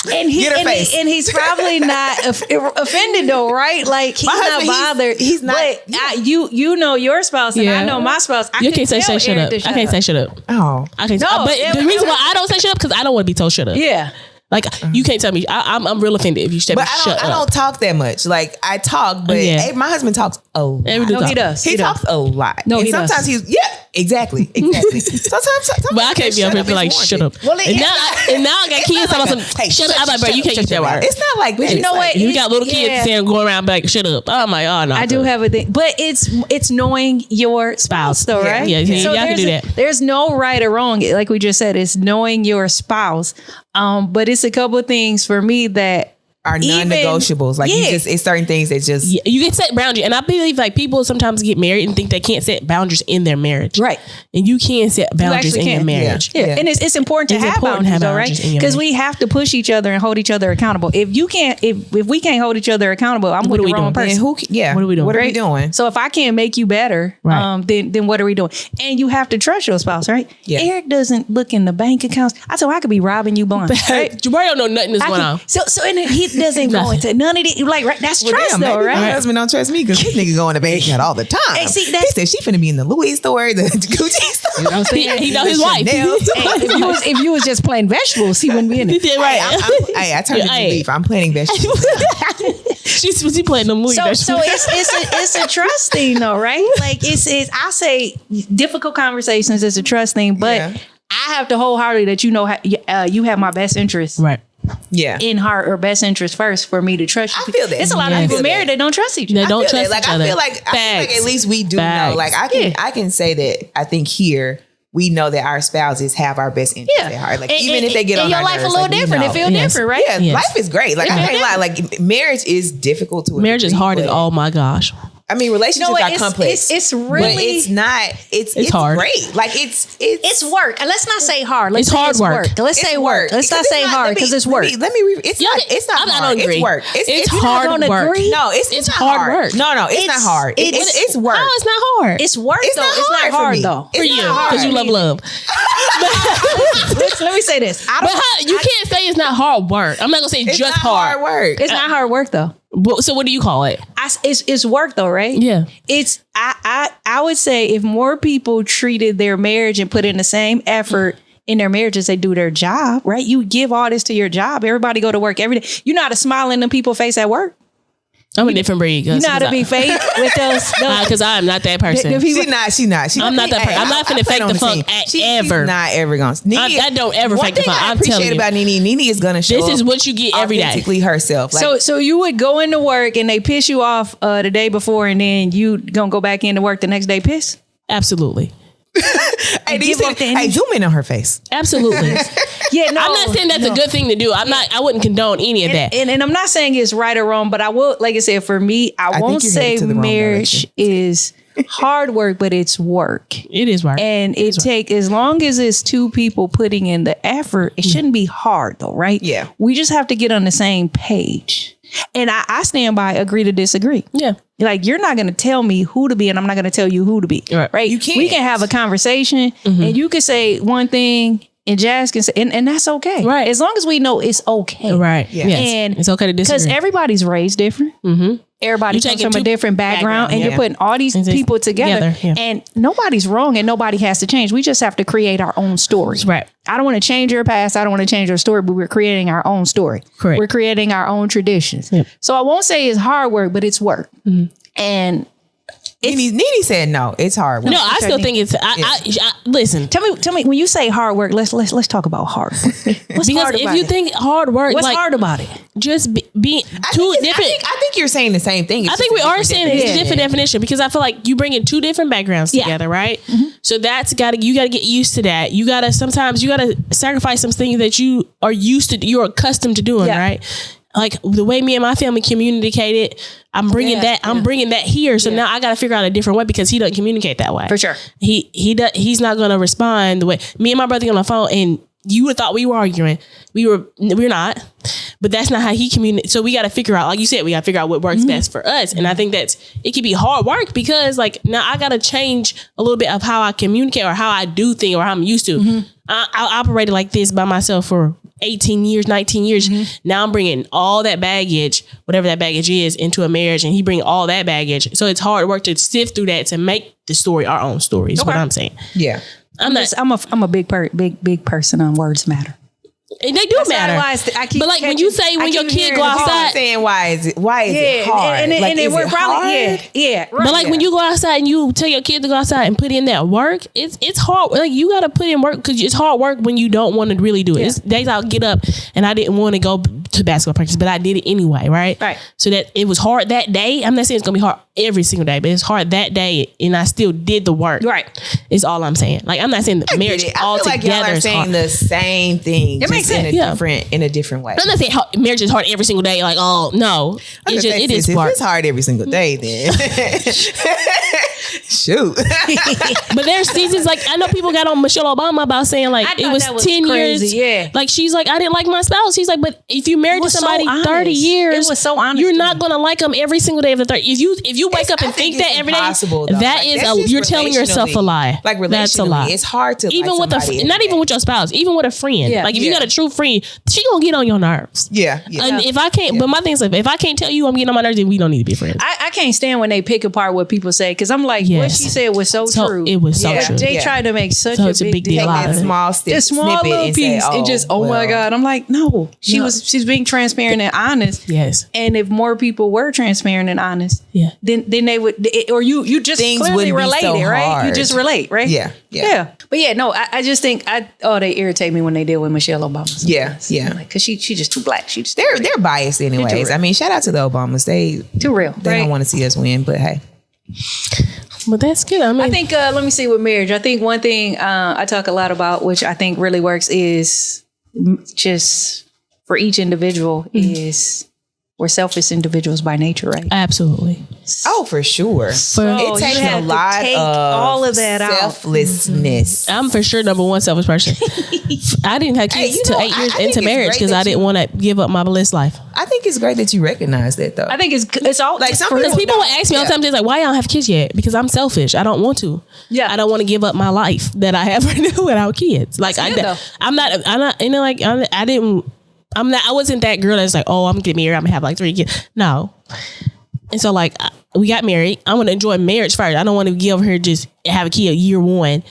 [SPEAKER 4] And he's probably not offended though, right? Like he's not bothered. He's not. But you know your spouse, and I know my spouse.
[SPEAKER 5] You can't say shut up. I can't say shut up.
[SPEAKER 6] Oh,
[SPEAKER 5] I can't. But the reason why I don't say shut up because I don't want to be told shut up.
[SPEAKER 4] Yeah.
[SPEAKER 5] Like you can't tell me. I'm real offended if you shut up.
[SPEAKER 6] I don't talk that much. Like I talk, but my husband talks a lot.
[SPEAKER 4] He does.
[SPEAKER 6] He talks a lot.
[SPEAKER 4] No,
[SPEAKER 6] and
[SPEAKER 4] he
[SPEAKER 6] sometimes
[SPEAKER 4] does.
[SPEAKER 6] Exactly. Sometimes
[SPEAKER 5] but I can't be up here and be like shut up. Well, and now I got kids talking about some shut up. I'm like, bro, you can't use that word.
[SPEAKER 6] It's not like that.
[SPEAKER 4] You know what?
[SPEAKER 5] You got little kids saying going around like shut up. I'm like, oh no.
[SPEAKER 4] I do have a thing, but it's knowing your spouse, though, right?
[SPEAKER 5] Yeah, so y'all can do that.
[SPEAKER 4] There's no right or wrong. Like we just said, it's knowing your spouse. But it's a couple of things for me that
[SPEAKER 6] are non-negotiables. Like it's certain things that just
[SPEAKER 5] you can set boundaries. And I believe like people sometimes get married and think they can't set boundaries in their marriage.
[SPEAKER 4] Right.
[SPEAKER 5] And you can set boundaries in your marriage.
[SPEAKER 4] Yeah. And it's important to have boundaries, though, right? Because we have to push each other and hold each other accountable. If we can't hold each other accountable, I'm with the wrong person.
[SPEAKER 5] What are we doing?
[SPEAKER 6] What are we doing?
[SPEAKER 4] So if I can't make you better, then what are we doing? And you have to trust your spouse, right?
[SPEAKER 6] Yeah.
[SPEAKER 4] Eric doesn't look in the bank accounts. I told him I could be robbing you blind. Right?
[SPEAKER 5] Jabari don't know nothing that's going on.
[SPEAKER 4] So and he doesn't go into none of the that's trust though, right?
[SPEAKER 6] My husband don't trust me because this nigga go in the bank account all the time.
[SPEAKER 4] Hey, see,
[SPEAKER 6] he said she finna be in the Louis store, the Gucci store.
[SPEAKER 5] You know what I'm saying? He know his wife.
[SPEAKER 4] If you was just playing vegetables, he wouldn't be in it.
[SPEAKER 5] He did right.
[SPEAKER 6] I turned into leaf. I'm planting vegetables.
[SPEAKER 5] She playing them Louis vegetables.
[SPEAKER 4] So it's a trust thing though, right? Like I say difficult conversations is a trust thing, but I have to wholeheartedly that you have my best interest.
[SPEAKER 5] Right.
[SPEAKER 6] Yeah.
[SPEAKER 4] In heart or best interest first for me to trust you.
[SPEAKER 6] I feel that.
[SPEAKER 4] It's a lot of people married that don't trust each other.
[SPEAKER 5] They don't trust each other.
[SPEAKER 6] I feel like at least we do know. Like I can say that I think here we know that our spouses have our best interest at heart. Like even if they get on our nerves.
[SPEAKER 4] your life a little different. It feels different, right?
[SPEAKER 6] Yeah, life is great. Like I can't lie. Like marriage is difficult to
[SPEAKER 5] marriage is hard as oh my gosh.
[SPEAKER 6] I mean, relationships are complex.
[SPEAKER 4] It's really,
[SPEAKER 6] but it's not. It's
[SPEAKER 5] hard.
[SPEAKER 6] Great. Like it's
[SPEAKER 4] work. And let's not say hard. Let's say
[SPEAKER 5] hard work.
[SPEAKER 4] Let's say work. Let's not say hard because it's work.
[SPEAKER 6] Let me. It's not hard. It's work.
[SPEAKER 5] It's hard work.
[SPEAKER 6] No, it's
[SPEAKER 5] hard work.
[SPEAKER 6] No, it's not hard. It's work.
[SPEAKER 5] No, it's not hard.
[SPEAKER 4] It's work.
[SPEAKER 6] It's not hard though.
[SPEAKER 5] For you, because you love.
[SPEAKER 4] Let me say this.
[SPEAKER 5] But you can't say it's not hard work. I'm not gonna say just hard
[SPEAKER 6] work.
[SPEAKER 4] It's not hard work though.
[SPEAKER 5] So what do you call it?
[SPEAKER 4] It's work though, right?
[SPEAKER 5] Yeah.
[SPEAKER 4] It's I would say if more people treated their marriage and put in the same effort in their marriage as they do their job, right? You give all this to your job. Everybody go to work every day. You know how to smile in them people's face at work?
[SPEAKER 5] I'm a different breed.
[SPEAKER 4] You know how to be fake with those
[SPEAKER 5] because I'm not that person.
[SPEAKER 6] She's not.
[SPEAKER 5] I'm not that person. I'm not finna fake the funk ever.
[SPEAKER 6] She's not ever gonna.
[SPEAKER 5] I don't ever fake the funk. I'm telling you.
[SPEAKER 6] About Nene is gonna show.
[SPEAKER 5] This is what you get every day.
[SPEAKER 6] Authentically herself.
[SPEAKER 4] Like, so you would go into work and they piss you off the day before, and then you gonna go back into work the next day pissed?
[SPEAKER 5] Absolutely.
[SPEAKER 6] Hey, zoom in on her face.
[SPEAKER 5] Absolutely.
[SPEAKER 4] Yeah, no,
[SPEAKER 5] I'm not saying that's a good thing to do. I wouldn't condone any of that.
[SPEAKER 4] And I'm not saying it's right or wrong, but I will, like I said, for me, I won't say marriage is hard work, but it's work.
[SPEAKER 5] It is work.
[SPEAKER 4] And as long as it's two people putting in the effort, it shouldn't be hard though, right?
[SPEAKER 6] Yeah.
[SPEAKER 4] We just have to get on the same page. And I stand by agree to disagree.
[SPEAKER 5] Yeah.
[SPEAKER 4] Like you're not going to tell me who to be and I'm not going to tell you who to be. Right.
[SPEAKER 6] You can't.
[SPEAKER 4] We can have a conversation and you can say one thing and Jazz can say, and that's okay.
[SPEAKER 5] Right.
[SPEAKER 4] As long as we know it's okay.
[SPEAKER 5] Right.
[SPEAKER 6] Yeah.
[SPEAKER 5] Yes.
[SPEAKER 4] And
[SPEAKER 5] it's okay to disagree.
[SPEAKER 4] Because everybody's raised different.
[SPEAKER 5] Mm-hmm.
[SPEAKER 4] everybody comes from a different background, and you're putting all these people together, and nobody's wrong and nobody has to change. We just have to create our own story.
[SPEAKER 5] Right.
[SPEAKER 4] I don't want to change your past. I don't want to change your story, but we're creating our own story.
[SPEAKER 5] Correct.
[SPEAKER 4] We're creating our own traditions. Yep. So I won't say it's hard work, but it's work. And
[SPEAKER 6] Nene said no, it's hard work.
[SPEAKER 5] No, I still think it's. I listen.
[SPEAKER 4] Tell me when you say hard work. Let's talk about hard work. What's
[SPEAKER 5] because
[SPEAKER 4] hard
[SPEAKER 5] if
[SPEAKER 4] about
[SPEAKER 5] you
[SPEAKER 4] it?
[SPEAKER 5] think hard work,
[SPEAKER 4] What's
[SPEAKER 5] like,
[SPEAKER 4] hard about it?
[SPEAKER 5] Just being two different.
[SPEAKER 6] I think you're saying the same thing.
[SPEAKER 5] I think we are saying it's a different definition because I feel like you bring in two different backgrounds together, right? So that's you gotta get used to that. You gotta sacrifice some things that you are used to, you're accustomed to doing, right? Like the way me and my family communicated, I'm bringing that here. So now I got to figure out a different way because he doesn't communicate that way.
[SPEAKER 4] For sure.
[SPEAKER 5] He's not going to respond the way me and my brother on the phone, and you would have thought we were arguing. We're not, but that's not how he communicates. So we got to figure out, like you said, we got to figure out what works best for us. And I think it can be hard work because like now I got to change a little bit of how I communicate or how I do things or how I'm used to. I operated like this by myself for 18 years, 19 years. Now I'm bringing all that baggage, whatever that baggage is, into a marriage, and he bring all that baggage. So it's hard work to sift through that to make the story our own story. Is what I'm saying.
[SPEAKER 6] Yeah,
[SPEAKER 4] I'm a big person on words matter.
[SPEAKER 5] And they do matter. But like when you say when your kid go outside,
[SPEAKER 6] saying why is it hard?
[SPEAKER 4] And we're probably
[SPEAKER 6] hard?
[SPEAKER 4] Right.
[SPEAKER 5] But like when you go outside and you tell your kid to go outside and put in that work, it's hard. Like you got to put in work because it's hard work when you don't want to really do it. It's days I'll get up and I didn't want to go to basketball practice, but I did it anyway, right?
[SPEAKER 4] Right.
[SPEAKER 5] So that it was hard that day. I'm not saying it's gonna be hard every single day, but it's hard that day, and I still did the work.
[SPEAKER 4] Right.
[SPEAKER 5] Is all I'm saying. Like I'm not saying the marriage altogether.
[SPEAKER 6] I feel like y'all are saying the same thing.
[SPEAKER 4] It makes sense.
[SPEAKER 6] In a different way.
[SPEAKER 5] I'm not saying marriage is hard every single day. Like, oh no, it is hard.
[SPEAKER 6] If it's hard every single day, then shoot.
[SPEAKER 5] But there's seasons like I know people got on Michelle Obama about saying like it was 10 years.
[SPEAKER 4] Yeah.
[SPEAKER 5] Like she's like I didn't like my spouse. She's like, but if you married to somebody
[SPEAKER 4] so
[SPEAKER 5] 30 years,
[SPEAKER 4] it was so honest.
[SPEAKER 5] You're not gonna like them every single day of the 30. If you wake up and think that every day, that is you're telling yourself a lie.
[SPEAKER 6] Like relationally,
[SPEAKER 5] that's a lie.
[SPEAKER 6] It's hard to
[SPEAKER 5] even
[SPEAKER 6] like
[SPEAKER 5] with not even with your spouse, even with a friend.
[SPEAKER 4] Yeah.
[SPEAKER 5] Like if you got a true friend, she gonna get on your nerves.
[SPEAKER 6] Yeah.
[SPEAKER 5] And if I can't, but my thing is like, if I can't tell you I'm getting on my nerves, then we don't need to be friends.
[SPEAKER 4] I can't stand when they pick apart what people say because I'm like, what she said was so true.
[SPEAKER 5] It was so true.
[SPEAKER 4] They tried to make such a big deal
[SPEAKER 6] out
[SPEAKER 4] of
[SPEAKER 6] of
[SPEAKER 4] it.
[SPEAKER 6] Small
[SPEAKER 4] little piece and just my God. I'm like, no. She's being transparent and honest.
[SPEAKER 5] Yes.
[SPEAKER 4] And if more people were transparent and honest, then they would, or you just
[SPEAKER 6] things
[SPEAKER 4] clearly relate
[SPEAKER 6] so
[SPEAKER 4] it, right?
[SPEAKER 6] hard.
[SPEAKER 4] You just relate, right?
[SPEAKER 6] Yeah.
[SPEAKER 4] But no, I just think they irritate me when they deal with Michelle Obama. Sometimes.
[SPEAKER 6] Yeah.
[SPEAKER 4] Like, cause she just too black.
[SPEAKER 6] They're biased anyways. I mean, shout out to the Obamas. They
[SPEAKER 4] too real.
[SPEAKER 6] They don't want to see us win, but hey.
[SPEAKER 5] But that's good. I mean,
[SPEAKER 4] I think let me see with marriage. I think one thing I talk a lot about, which I think really works, is just for each individual is we're selfish individuals by nature, right?
[SPEAKER 5] Absolutely.
[SPEAKER 6] Oh, for sure. It takes a lot of
[SPEAKER 4] all of that
[SPEAKER 6] selflessness.
[SPEAKER 5] I'm for sure number one selfish person. I didn't have kids till 8 years into marriage because I didn't want to give up my bliss life.
[SPEAKER 6] I think it's great that you recognize that, though.
[SPEAKER 4] I think it's all
[SPEAKER 6] like some
[SPEAKER 5] because people will ask me all the time, like, "Why y'all don't have kids yet?" Because I'm selfish. I don't want to.
[SPEAKER 4] Yeah,
[SPEAKER 5] I don't want to give up my life that I have right now without kids. Like I'm not. You know, like I wasn't that girl that's like, oh, I'm gonna get married, I'm gonna have like 3 kids. No. And so like we got married. I want to enjoy marriage first. I don't want to give her just have a kid year one.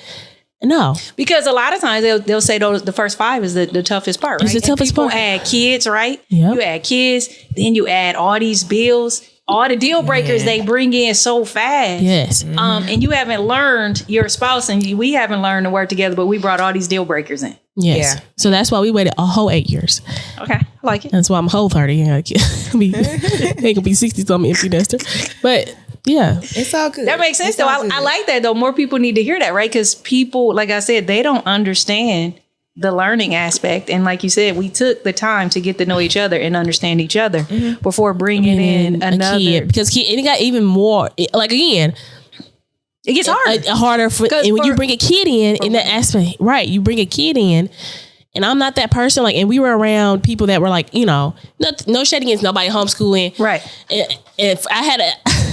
[SPEAKER 5] No.
[SPEAKER 4] Because a lot of times they'll say the first 5 is the toughest part, right?
[SPEAKER 5] It's the toughest part.
[SPEAKER 4] People add kids, right?
[SPEAKER 5] Yep.
[SPEAKER 4] You add kids, then you add all these bills, all the deal breakers they bring in so fast.
[SPEAKER 5] Yes.
[SPEAKER 4] And you haven't learned your spouse and we haven't learned to work together, but we brought all these deal breakers in.
[SPEAKER 5] Yes. Yeah. So that's why we waited a whole 8 years.
[SPEAKER 4] Okay. I like it.
[SPEAKER 5] That's why I'm whole 30. Ain't gonna be 60 something empty nester. But yeah.
[SPEAKER 6] It's all good.
[SPEAKER 4] That makes sense though. I like that though. More people need to hear that, right? Because people, like I said, they don't understand the learning aspect. And like you said, we took the time to get to know each other and understand each other before bringing in another
[SPEAKER 5] kid. Because it got even more, like again,
[SPEAKER 4] it gets hard.
[SPEAKER 5] Harder when you bring a kid in that aspect, right? You bring a kid in, and I'm not that person. Like, and we were around people that were like, you know, no shade against nobody homeschooling,
[SPEAKER 4] right?
[SPEAKER 5] If I had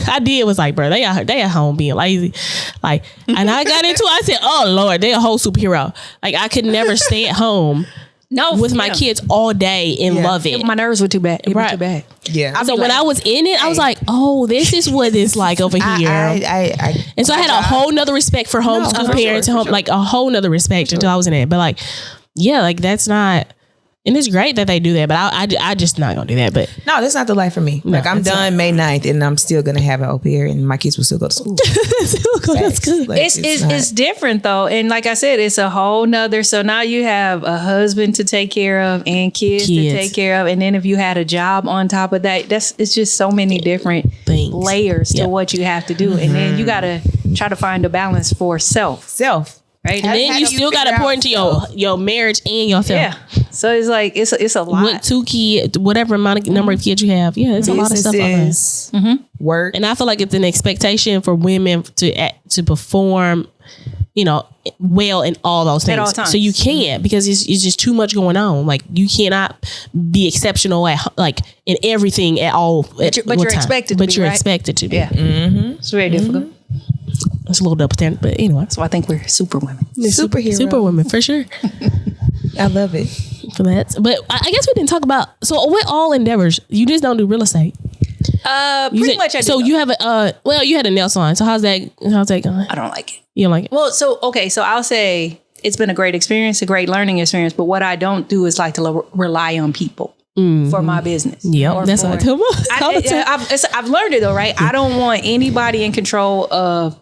[SPEAKER 5] idea was like, bro, they at home being lazy, like, and I got into it. I said, oh Lord, they a whole superhero. Like, I could never stay at home with my kids all day and love it.
[SPEAKER 4] My nerves were too bad. It was too bad.
[SPEAKER 6] Yeah.
[SPEAKER 5] So when I was in it, I was like, oh, this is what it's like over here. And so I had a whole nother respect for homeschool parents and like a whole nother respect until I was in it. But like, yeah, like that's not, and it's great that they do that, but I just not gonna do that. But
[SPEAKER 6] no, that's not the life for me. Like I'm done May 9th and I'm still gonna have an au pair and my kids will still go to school.
[SPEAKER 5] That's good.
[SPEAKER 6] Like,
[SPEAKER 4] it's different though. And like I said, it's a whole nother, so now you have a husband to take care of and kids to take care of. And then if you had a job on top of that, it's just so many different layers to what you have to do. And then you gotta try to find a balance for self. Right.
[SPEAKER 5] And then you still got to pour into your marriage and yourself.
[SPEAKER 4] Yeah. So it's like, it's a lot.
[SPEAKER 5] With 2 kids, whatever number of kids you have. Yeah, it's a lot of stuff on there.
[SPEAKER 6] Work.
[SPEAKER 5] And I feel like it's an expectation for women to perform, well in all those things.
[SPEAKER 4] At all times.
[SPEAKER 5] So you can't, because it's just too much going on. Like you cannot be exceptional in everything at all.
[SPEAKER 4] But you're expected to be.
[SPEAKER 5] But you're expected to be.
[SPEAKER 4] Yeah. Mm-hmm. It's very difficult.
[SPEAKER 5] It's a little double standard, but anyway.
[SPEAKER 4] So I think we're super women.
[SPEAKER 5] Super women, for sure.
[SPEAKER 6] I love it.
[SPEAKER 5] For that. But I guess we didn't talk about, so with all endeavors, you just don't do real estate.
[SPEAKER 4] Pretty much I do.
[SPEAKER 5] So you have you had a nail salon. So how's that going?
[SPEAKER 4] I don't like it.
[SPEAKER 5] You don't like it?
[SPEAKER 4] Well, so I'll say it's been a great experience, a great learning experience, but what I don't do is like to rely on people. For my business.
[SPEAKER 5] Yeah, that's what I tell them.
[SPEAKER 4] I've learned it though, right? I don't want anybody in control of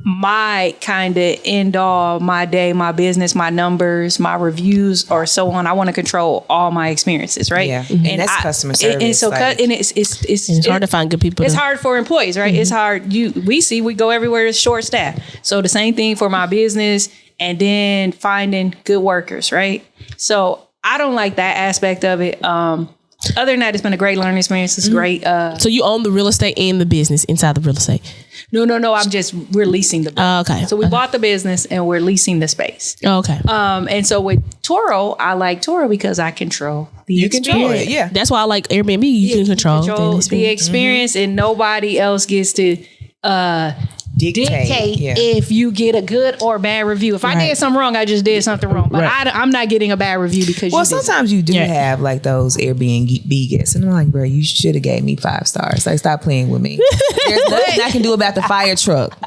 [SPEAKER 4] my kind of end all, my day, my business, my numbers, my reviews, or so on. I want to control all my experiences, right?
[SPEAKER 6] Yeah, and that's customer service.
[SPEAKER 4] And so, it's
[SPEAKER 5] hard to find good people.
[SPEAKER 4] It's hard for employees, right? It's hard. We go everywhere. It's short staff. So the same thing for my business, and then finding good workers, right? So I don't like that aspect of it. Other than that, it's been a great learning experience. It's great.
[SPEAKER 5] So you own the real estate and the business inside the real estate?
[SPEAKER 4] No. We're leasing the business.
[SPEAKER 5] Okay.
[SPEAKER 4] So we bought the business and we're leasing the space.
[SPEAKER 5] Okay.
[SPEAKER 4] And so with Toro, I like Toro because I control the experience.
[SPEAKER 6] Yeah.
[SPEAKER 5] That's why I like Airbnb. You can control
[SPEAKER 4] the experience, and nobody else gets to dictate if you get a good or bad review. If I did something wrong, I just did something wrong. But I'm not getting a bad review because
[SPEAKER 6] sometimes you do have like those Airbnb guests, and I'm like, bro, you should have gave me 5 stars. Like, stop playing with me. There's nothing I can do about the fire truck.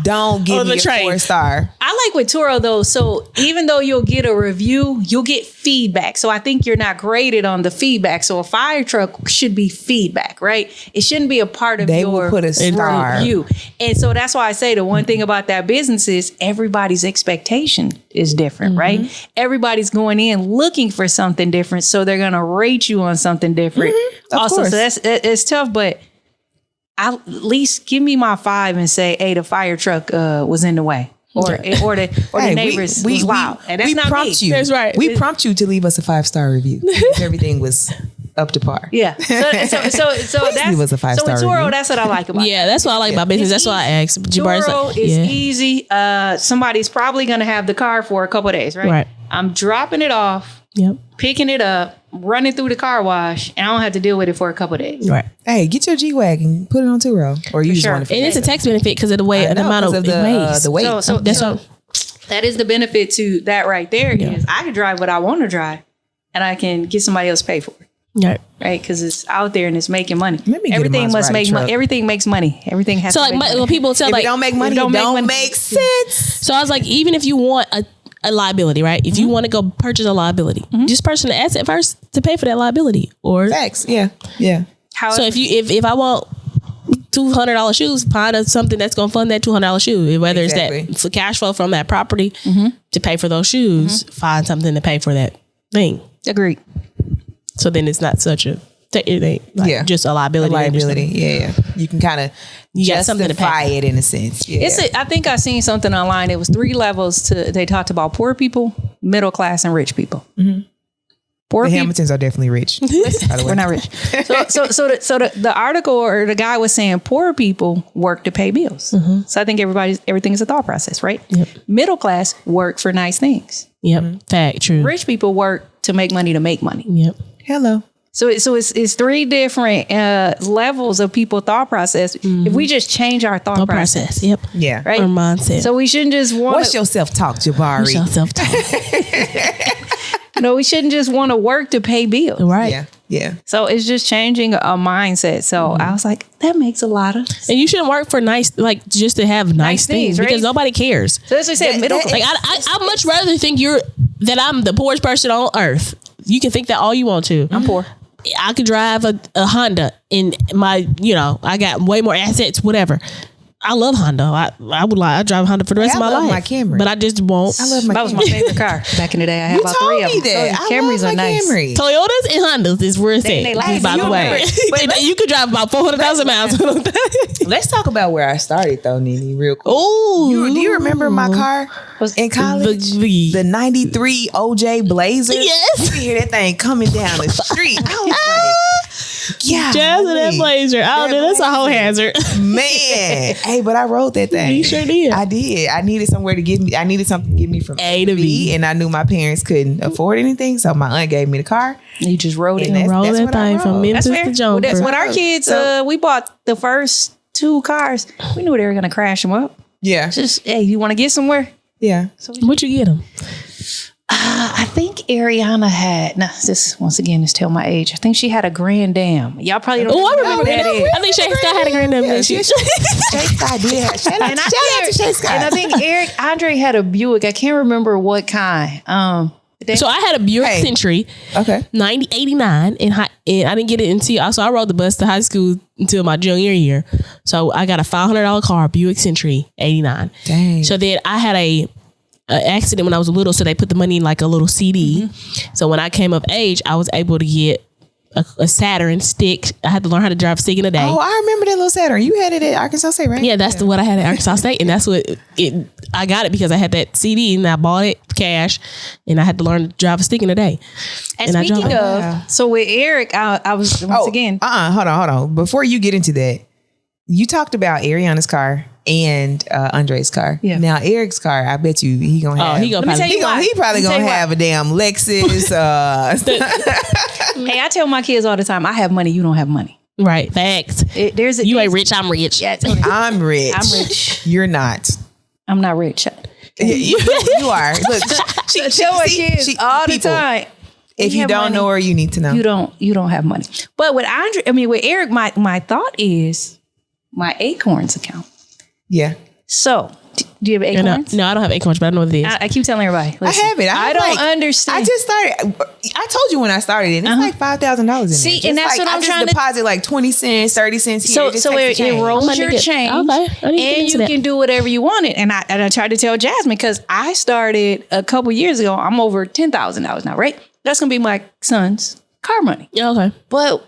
[SPEAKER 6] Don't give me a 4-star.
[SPEAKER 4] I like with Turo though. So even though you'll get a review, you'll get feedback. So I think you're not graded on the feedback. So a fire truck should be feedback, right? It shouldn't be a part of your
[SPEAKER 6] will put a star.
[SPEAKER 4] review. And so that's why I say the one thing about that business is everybody's expectation is different, right? Everybody's going in looking for something different. So they're going to rate you on something different.
[SPEAKER 6] Of course.
[SPEAKER 4] So it's tough, but at least give me my 5 and say, hey, the fire truck was in the way. Or the neighbors was loud. And that's not me.
[SPEAKER 5] That's right.
[SPEAKER 6] We prompt you to leave us a 5-star review. Everything was up to par.
[SPEAKER 4] Yeah. So that's
[SPEAKER 6] leave us a 5-star
[SPEAKER 4] with Turo,
[SPEAKER 6] review.
[SPEAKER 4] that's what I like about it.
[SPEAKER 5] Yeah, that's what I like about business. That's why I asked.
[SPEAKER 4] Turo is easy. Somebody's probably going to have the car for a couple of days, right?
[SPEAKER 5] Right.
[SPEAKER 4] I'm dropping it off, picking it up, running through the car wash, and I don't have to deal with it for a couple of days.
[SPEAKER 5] Right.
[SPEAKER 6] Hey, get your G-Wagon, put it on Turo, or you just want to.
[SPEAKER 5] And it's a tax benefit because of the way the amount of
[SPEAKER 6] the weight.
[SPEAKER 4] So that is the benefit to that right there. Is I can drive what I want to drive, and I can get somebody else to pay for it. Right, because it's out there and it's making money. Everything must make money. Everything makes money. Everything has.
[SPEAKER 5] So
[SPEAKER 4] to make money.
[SPEAKER 5] When people tell
[SPEAKER 6] if it don't make money, it don't make sense.
[SPEAKER 5] So I was like, even if you want a liability, right? If you want to go purchase a liability, just purchase the asset first to pay for that liability. Or
[SPEAKER 6] facts, yeah.
[SPEAKER 5] So if I want $200 shoes, find something that's going to fund that $200 shoe. Whether it's that cash flow from that property to pay for those shoes, find something to pay for that thing.
[SPEAKER 4] Agreed.
[SPEAKER 5] So then it's not such a just a liability.
[SPEAKER 6] Yeah. You can kind of justify it in a sense. Yeah.
[SPEAKER 4] I think I seen something online. It was 3 levels they talked about poor people, middle class, and rich people. Poor
[SPEAKER 6] the
[SPEAKER 4] people.
[SPEAKER 6] Hamiltons are definitely rich.
[SPEAKER 4] We're not rich. So the article or the guy was saying poor people work to pay bills. So I think everything is a thought process, right?
[SPEAKER 5] Yep.
[SPEAKER 4] Middle class work for nice things.
[SPEAKER 5] Yep. Fact. True.
[SPEAKER 4] Rich people work to make money to make money.
[SPEAKER 5] Yep.
[SPEAKER 6] Hello.
[SPEAKER 4] So it's 3 different levels of people thought process. If we just change our thought process.
[SPEAKER 5] Yep.
[SPEAKER 6] Yeah.
[SPEAKER 4] Right.
[SPEAKER 5] Our mindset.
[SPEAKER 4] So we shouldn't just want.
[SPEAKER 6] What's your self-talk, Jabari?
[SPEAKER 5] What's your self-talk?
[SPEAKER 4] we shouldn't just want to work to pay bills.
[SPEAKER 5] Right.
[SPEAKER 6] Yeah. Yeah.
[SPEAKER 4] So it's just changing a mindset. So I was like, that makes a lot of sense.
[SPEAKER 5] And you shouldn't work for just to have nice things,
[SPEAKER 4] right?
[SPEAKER 5] because nobody cares.
[SPEAKER 4] So as we said, middle class.
[SPEAKER 5] Like I much rather think that I'm the poorest person on earth. You can think that all you want to.
[SPEAKER 4] I'm poor.
[SPEAKER 5] I could drive a Honda and I got way more assets, whatever. I love Honda. I drive Honda for the rest of my life.
[SPEAKER 6] My Camry.
[SPEAKER 5] But I just won't.
[SPEAKER 6] I love my
[SPEAKER 4] That was my favorite car back in the day. I had about 3 of them. Camrys are nice.
[SPEAKER 5] Toyotas and Hondas is where it's
[SPEAKER 4] They
[SPEAKER 5] at,
[SPEAKER 4] like
[SPEAKER 5] by the way. But you could drive about 400,000 miles.
[SPEAKER 6] Let's talk about where I started though, Nene, real quick.
[SPEAKER 5] Oh,
[SPEAKER 6] Do you remember my car in college? The 93 OJ Blazer.
[SPEAKER 5] Yes.
[SPEAKER 6] You can hear that thing coming down the street. I was like, yeah.
[SPEAKER 5] Jazz and that Blazer. I don't know. That's a whole hazard.
[SPEAKER 6] Man. Hey, but I rode that thing.
[SPEAKER 5] You sure did.
[SPEAKER 6] I did. I needed something to get me from
[SPEAKER 5] A to B.
[SPEAKER 6] And I knew my parents couldn't afford anything. So my aunt gave me the car.
[SPEAKER 4] You just rode it.
[SPEAKER 6] And
[SPEAKER 5] Roll that
[SPEAKER 6] what I
[SPEAKER 5] thing from
[SPEAKER 6] rode.
[SPEAKER 5] Memphis
[SPEAKER 4] That's fair.
[SPEAKER 5] to Jonesboro.
[SPEAKER 4] When our kids, we bought the first 2 cars, we knew they were going to crash them up.
[SPEAKER 6] Yeah.
[SPEAKER 4] Just, hey, you want to get somewhere?
[SPEAKER 6] Yeah.
[SPEAKER 5] What'd you get them?
[SPEAKER 4] I think Ariana had, this once again is tell my age. I think she had a Grand Dam. Y'all probably don't
[SPEAKER 5] Oh, I
[SPEAKER 4] know
[SPEAKER 5] remember
[SPEAKER 4] what
[SPEAKER 5] that.
[SPEAKER 4] is.
[SPEAKER 5] I think Shay Scott had a Grand Dam.
[SPEAKER 6] Yeah,
[SPEAKER 5] She-
[SPEAKER 6] Shay Scott did. Shout out to Shay Scott.
[SPEAKER 4] And I think Andre had a Buick. I can't remember what kind.
[SPEAKER 5] So I had a Buick
[SPEAKER 6] Hey.
[SPEAKER 5] Century,
[SPEAKER 6] Okay.
[SPEAKER 5] 89, and I didn't get it until, so I rode the bus to high school until my junior year. So I got a $500 car, Buick Century, 89.
[SPEAKER 6] Dang.
[SPEAKER 5] So then I had a accident when I was little, so they put the money in like a little CD. So when I came of age, I was able to get a Saturn stick. I had to learn how to drive a stick in a day.
[SPEAKER 6] Oh, I remember that little Saturn. You had it at Arkansas State, right?
[SPEAKER 5] Yeah, that's what I had at Arkansas State, and that's what I got it because I had that CD and I bought it cash, and I had to learn to drive a stick in a day.
[SPEAKER 4] And
[SPEAKER 5] I
[SPEAKER 4] speaking
[SPEAKER 5] drove it.
[SPEAKER 4] of, so with Eric, I was once again.
[SPEAKER 6] Hold on. Before you get into that, you talked about Ariana's car and Andre's car.
[SPEAKER 4] Yeah.
[SPEAKER 6] Now Eric's car, I bet you he gonna have.
[SPEAKER 5] he gonna
[SPEAKER 4] Let me tell
[SPEAKER 5] probably.
[SPEAKER 4] you why.
[SPEAKER 6] He probably
[SPEAKER 4] Let me
[SPEAKER 6] gonna
[SPEAKER 4] tell you
[SPEAKER 6] have a damn Lexus.
[SPEAKER 4] Hey, I tell my kids all the time, I have money, you don't have money.
[SPEAKER 5] Right, facts. You ain't rich, I'm rich.
[SPEAKER 4] Yeah,
[SPEAKER 6] I'm rich.
[SPEAKER 4] I'm rich.
[SPEAKER 6] You're not.
[SPEAKER 4] I'm not rich.
[SPEAKER 6] You are. Look,
[SPEAKER 4] I tell my kids all the time.
[SPEAKER 6] If you don't know her, you need to know.
[SPEAKER 4] You don't have money. But with with Eric, my thought is my Acorns account.
[SPEAKER 6] Yeah.
[SPEAKER 4] So, do you have Acorns?
[SPEAKER 5] No, I don't have Acorns, but I know what it is.
[SPEAKER 4] I keep telling everybody. Listen,
[SPEAKER 6] I have it.
[SPEAKER 4] I don't understand.
[SPEAKER 6] I just started. I told you when I started it. It's like $5,000 in
[SPEAKER 4] See,
[SPEAKER 6] there.
[SPEAKER 4] and that's what I'm trying to
[SPEAKER 6] deposit like 20 cents, 30 cents here.
[SPEAKER 4] So
[SPEAKER 6] Just
[SPEAKER 4] it rolls your
[SPEAKER 5] get-
[SPEAKER 4] change,
[SPEAKER 5] Okay, I need to get
[SPEAKER 4] and
[SPEAKER 5] into
[SPEAKER 4] you
[SPEAKER 5] that.
[SPEAKER 4] can do whatever you want it. And I tried to tell Jasmine because I started a couple years ago. I'm over $10,000 now, right? That's gonna be my son's car money.
[SPEAKER 5] Yeah, okay.
[SPEAKER 4] But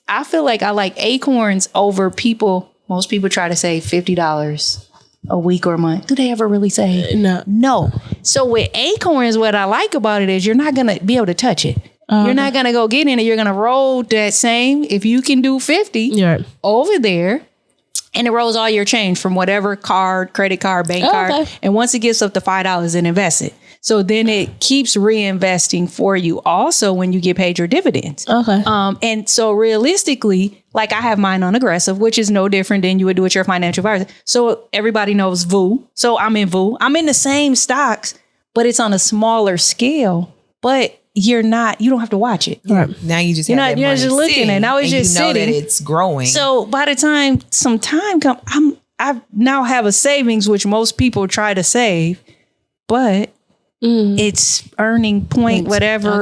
[SPEAKER 4] I feel like I like Acorns over people. Most people try to save $50 a week or a month. Do they ever really save? No. So with Acorns, what I like about it is you're not going to be able to touch it. You're not going to go get in it. You're going to roll that same, if you can do 50 over there, and it rolls all your change from whatever card, credit card, bank card. And once it gets up to $5, then invest it. So then it keeps reinvesting for you also when you get paid your dividends.
[SPEAKER 5] Okay.
[SPEAKER 4] And so realistically, like I have mine on aggressive, which is no different than you would do with your financial advisor. So everybody knows VU. So I'm in VU. I'm in the same stocks, but it's on a smaller scale. But you don't have to watch it.
[SPEAKER 6] Right. Now you just
[SPEAKER 4] You're
[SPEAKER 6] have
[SPEAKER 4] not-
[SPEAKER 6] that
[SPEAKER 4] you're
[SPEAKER 6] money
[SPEAKER 4] just looking
[SPEAKER 6] sitting,
[SPEAKER 4] at it. Now it's
[SPEAKER 6] and
[SPEAKER 4] just
[SPEAKER 6] you know
[SPEAKER 4] sitting.
[SPEAKER 6] that it's growing.
[SPEAKER 4] So by the time some time comes, I now have a savings, which most people try to save, but it's earning point whatever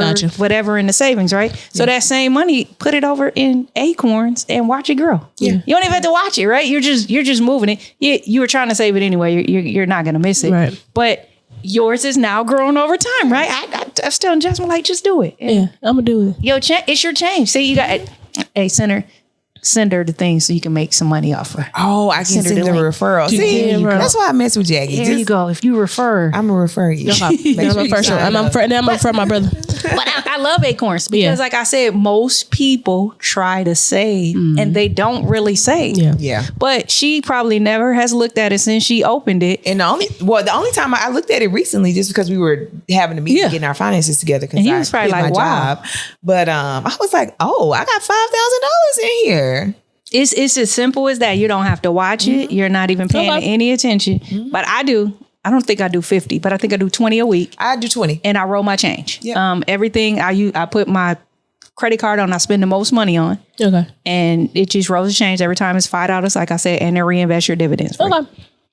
[SPEAKER 4] in the savings, right? So that same money, put it over in Acorns and watch it grow. Yeah. You don't even have to watch it, right? You're just moving it. You were trying to save it anyway. You're not gonna miss it.
[SPEAKER 5] Right.
[SPEAKER 4] But yours is now growing over time, right? I was telling Jasmine, like, just do it.
[SPEAKER 5] Yeah, I'm gonna do it.
[SPEAKER 4] It's your change. See, you got send her the thing so you can make some money off her.
[SPEAKER 6] Oh, I can send
[SPEAKER 4] her
[SPEAKER 6] her
[SPEAKER 4] the
[SPEAKER 6] a
[SPEAKER 4] link.
[SPEAKER 6] referral.
[SPEAKER 5] There
[SPEAKER 6] See,
[SPEAKER 5] you go.
[SPEAKER 6] that's why I mess with Jackie.
[SPEAKER 4] There you go. If you refer,
[SPEAKER 6] I'm gonna refer you.
[SPEAKER 5] I'm a first one. I'm a friend, my brother.
[SPEAKER 4] but I love Acorns because, like I said, most people try to save and they don't really save.
[SPEAKER 5] Yeah.
[SPEAKER 6] Yeah.
[SPEAKER 4] But she probably never has looked at it since she opened it.
[SPEAKER 6] And the only time I looked at it recently, just because we were having a meeting, getting our finances together, because
[SPEAKER 4] And he
[SPEAKER 6] I
[SPEAKER 4] was probably
[SPEAKER 6] quit
[SPEAKER 4] like,
[SPEAKER 6] my
[SPEAKER 4] wow.
[SPEAKER 6] job. But I was like, oh, I got $5,000 in here.
[SPEAKER 4] It's as simple as that. You don't have to watch it. You're not even paying any attention. But I do. I don't think I do 50, but I think I do 20 a week.
[SPEAKER 6] I do 20.
[SPEAKER 4] And I roll my change.
[SPEAKER 6] Yep.
[SPEAKER 4] Everything I put my credit card on, I spend the most money on.
[SPEAKER 5] Okay.
[SPEAKER 4] And it just rolls the change every time. It's $5, like I said, and then reinvest your dividends.
[SPEAKER 5] Okay.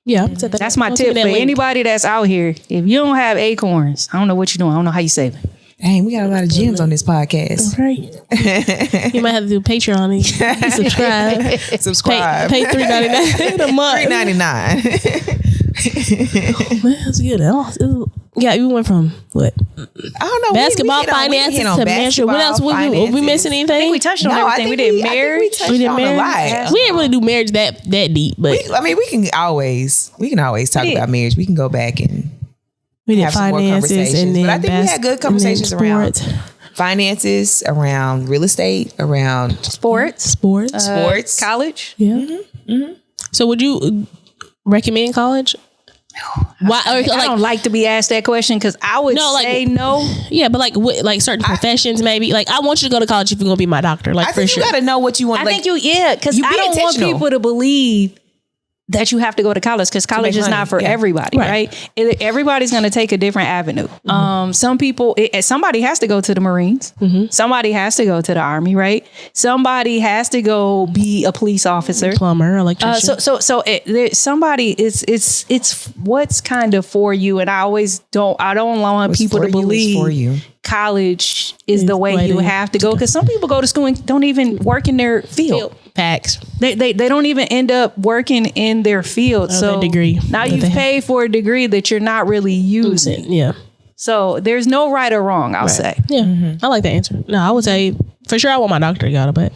[SPEAKER 5] Yeah.
[SPEAKER 4] That's my tip for anybody that's out here. If you don't have acorns, I don't know what you're doing. I don't know how you save it.
[SPEAKER 6] Dang, we got a lot of gems on this podcast.
[SPEAKER 5] Right. You might have to do Patreon and subscribe.
[SPEAKER 6] Subscribe.
[SPEAKER 5] Pay $3.99 a month.
[SPEAKER 6] $3.99.
[SPEAKER 5] That's good. Yeah, you went from what?
[SPEAKER 6] I don't know.
[SPEAKER 5] Basketball finances to measure. What else? We missing anything?
[SPEAKER 4] I think we touched on everything. We did marriage.
[SPEAKER 6] We did marriage.
[SPEAKER 5] We didn't really do marriage that deep, but
[SPEAKER 6] we can always talk about marriage. We can go back and
[SPEAKER 5] we did
[SPEAKER 6] have some more conversations. But I think we had good conversations around finances, around real estate, around
[SPEAKER 4] sports, college.
[SPEAKER 5] Yeah. Mm-hmm. So would you recommend college?
[SPEAKER 4] Why? I don't like to be asked that question because I would say no.
[SPEAKER 5] Yeah, but like certain professions, maybe. Like I want you to go to college if you're gonna be my doctor. Like
[SPEAKER 6] I think you gotta know what you want.
[SPEAKER 4] I think because I don't want people to believe that you have to go to college because college is not for everybody, right? Everybody's going to take a different avenue. Mm-hmm. Some people, somebody has to go to the Marines. Mm-hmm. Somebody has to go to the Army, right? Somebody has to go be a police officer,
[SPEAKER 5] plumber, electrician.
[SPEAKER 4] Somebody it's what's kind of for you. And I don't want people to believe for you. College is the way you have to go because some people go to school and don't even work in their field.
[SPEAKER 5] Facts.
[SPEAKER 4] They don't even end up working in their field. So
[SPEAKER 5] degree
[SPEAKER 4] now you've paid for a degree that you're not really using.
[SPEAKER 5] Yeah.
[SPEAKER 4] So there's no right or wrong, I'll say.
[SPEAKER 5] Yeah. Mm-hmm. I like the answer. No, I would say for sure I want my doctor to go, but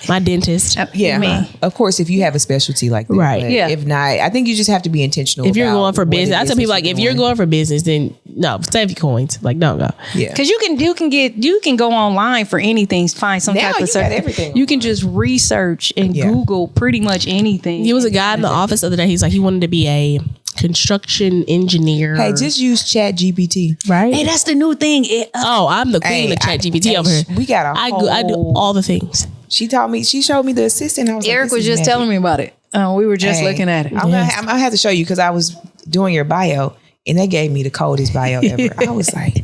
[SPEAKER 5] my dentist.
[SPEAKER 6] Me. Of course, if you have a specialty like that.
[SPEAKER 5] Right.
[SPEAKER 6] Yeah. If not, I think you just have to be intentional.
[SPEAKER 5] If you're going for business, I tell people like if you're going for business, then no, save your coins. Like don't go.
[SPEAKER 6] Yeah.
[SPEAKER 4] Because you can go online for anything, find some type of
[SPEAKER 6] everything.
[SPEAKER 4] You can just research and Google pretty much anything.
[SPEAKER 5] There was a guy in the office the other day. He's like he wanted to be a construction engineer.
[SPEAKER 6] Hey, just use ChatGPT.
[SPEAKER 5] Right?
[SPEAKER 4] Hey, that's the new thing.
[SPEAKER 5] I'm the queen of ChatGPT over here.
[SPEAKER 6] We got
[SPEAKER 5] I do all the things.
[SPEAKER 6] She showed me the assistant. I was
[SPEAKER 4] Eric was just telling me about it. We were just looking at it.
[SPEAKER 6] I'm gonna have to show you because I was doing your bio and they gave me the coldest bio ever. I was like,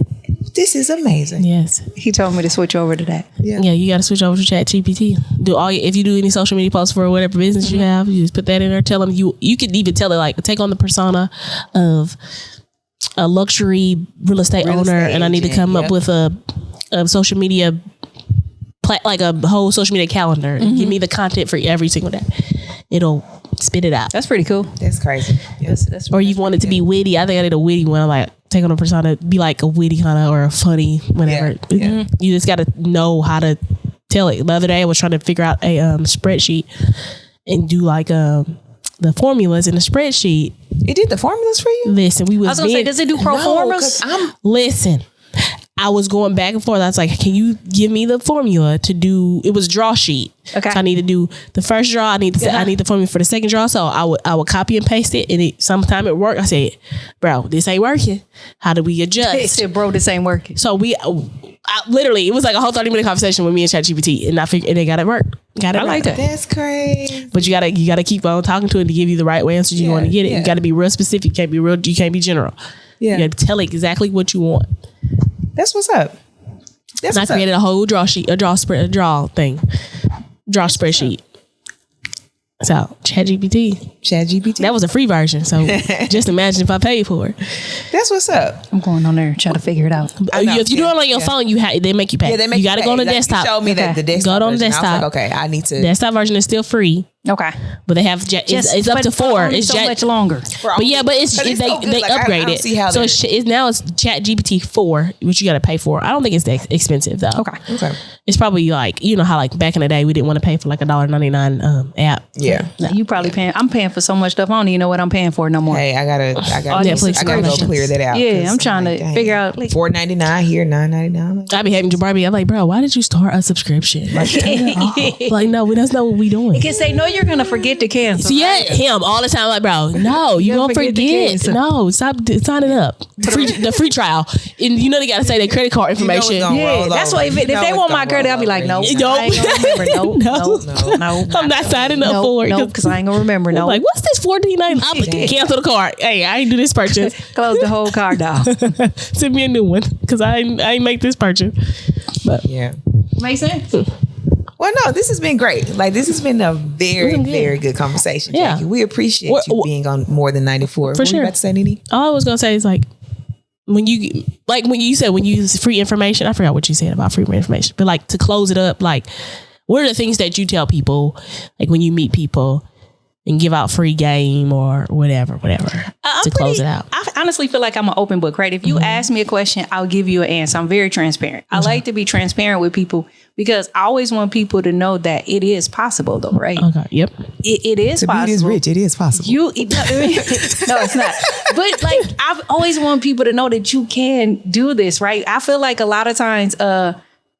[SPEAKER 6] this is amazing.
[SPEAKER 5] Yes.
[SPEAKER 4] He told me to switch over to that.
[SPEAKER 5] Yeah, you got to switch over to ChatGPT. If you do any social media posts for whatever business you have, you just put that in there. Tell them you could even tell it like take on the persona of a luxury real estate owner, and I need to come up with a social media like a whole social media calendar. Mm-hmm. Give me the content for every single day. It'll spit it out.
[SPEAKER 4] That's pretty cool.
[SPEAKER 6] That's crazy. Yeah.
[SPEAKER 5] Or you want it to be witty. I think I did a witty one. I'm like, take on a persona, be like a witty kind of or a funny, whatever. Yeah. You just got to know how to tell it. The other day I was trying to figure out a spreadsheet and do like the formulas in the spreadsheet.
[SPEAKER 6] It did the formulas for you?
[SPEAKER 5] Listen,
[SPEAKER 4] I was going to say, does it do pro formas?
[SPEAKER 5] Listen. I was going back and forth. I was like, can you give me the formula to do, it was draw sheet. Okay. So I need to do the first draw. I need the formula for the second draw. So I would copy and paste it. And sometime it worked. I said, bro, this ain't working. How do we adjust?
[SPEAKER 4] They said, bro, this ain't working.
[SPEAKER 5] So literally, it was like a whole 30-minute conversation with me and ChatGPT. And I figured, and they got it work. Got it
[SPEAKER 4] I like that.
[SPEAKER 6] That's crazy.
[SPEAKER 5] But you gotta keep on talking to it to give you the right answers you want to get it. You got to be real specific. You can't be general. Yeah. You got to tell it exactly what you want.
[SPEAKER 6] That's what's up.
[SPEAKER 5] I created a whole draw sheet, a draw spreadsheet. So ChatGPT. That was a free version. So just imagine if I paid for it.
[SPEAKER 6] That's what's up.
[SPEAKER 4] I'm going on there and try to figure it out.
[SPEAKER 5] If you do it on your phone, they make you pay. Yeah, they make you got to go on the desktop.
[SPEAKER 6] You showed me that the desktop.
[SPEAKER 5] Go on the desktop.
[SPEAKER 6] I was like, okay, I need to.
[SPEAKER 5] Desktop version is still free.
[SPEAKER 4] Okay,
[SPEAKER 5] but they have it's up to 4. It's
[SPEAKER 4] so much longer.
[SPEAKER 5] But they upgrade it. So it's Chat GPT 4, which you got to pay for. I don't think it's that expensive though.
[SPEAKER 6] Okay.
[SPEAKER 5] It's probably like how like back in the day we didn't want to pay for like $1.99 app.
[SPEAKER 6] Yeah.
[SPEAKER 4] You probably paying. I'm paying for so much stuff. I don't even know what I'm paying for no more.
[SPEAKER 6] Hey, I gotta go clear that out.
[SPEAKER 4] Yeah, I'm trying to figure out like
[SPEAKER 6] $4.99 here, $9.99.
[SPEAKER 5] I be having to Barbie. I'm like, bro, why did you start a subscription? Like, turn it off. Like, no, that's not what we doing.
[SPEAKER 4] Because they know you're gonna forget to cancel.
[SPEAKER 5] See, him all the time. Like, bro, no, you gonna forget. No, stop signing up. The free trial, and they gotta say their credit card information.
[SPEAKER 4] That's why if they want my credit, I'll be like, no, I ain't gonna remember. No,
[SPEAKER 5] I'm not signing up for it.
[SPEAKER 4] No, because I ain't gonna remember. No,
[SPEAKER 5] like, what's this $14.99. I'll cancel the card. Hey, I ain't do this purchase.
[SPEAKER 4] Close the whole card down.
[SPEAKER 5] Send me a new one because I ain't make this purchase. But
[SPEAKER 6] Yeah.
[SPEAKER 4] Makes sense.
[SPEAKER 6] Well, no, this has been great. Like, this has been a very, very good conversation,
[SPEAKER 5] Yeah.
[SPEAKER 6] Jackie. We appreciate you being on More Than 94.
[SPEAKER 5] For
[SPEAKER 6] What
[SPEAKER 5] sure.
[SPEAKER 6] were you about to say, Nene?
[SPEAKER 5] all I was gonna say is like when you said when you use free information, I forgot what you said about free information, but like to close it up, like what are the things that you tell people, like when you meet people and give out free game or whatever to close it out?
[SPEAKER 4] I honestly feel like I'm an open book, right? If you ask me a question, I'll give you an answer. I'm very transparent. I like to be transparent with people because I always want people to know that it is possible, though, right?
[SPEAKER 5] Okay. Yep.
[SPEAKER 4] It is
[SPEAKER 6] To
[SPEAKER 4] possible.
[SPEAKER 6] beat is rich. It is possible.
[SPEAKER 4] No, it's not. But like, I've always want people to know that you can do this, right? I feel like a lot of times,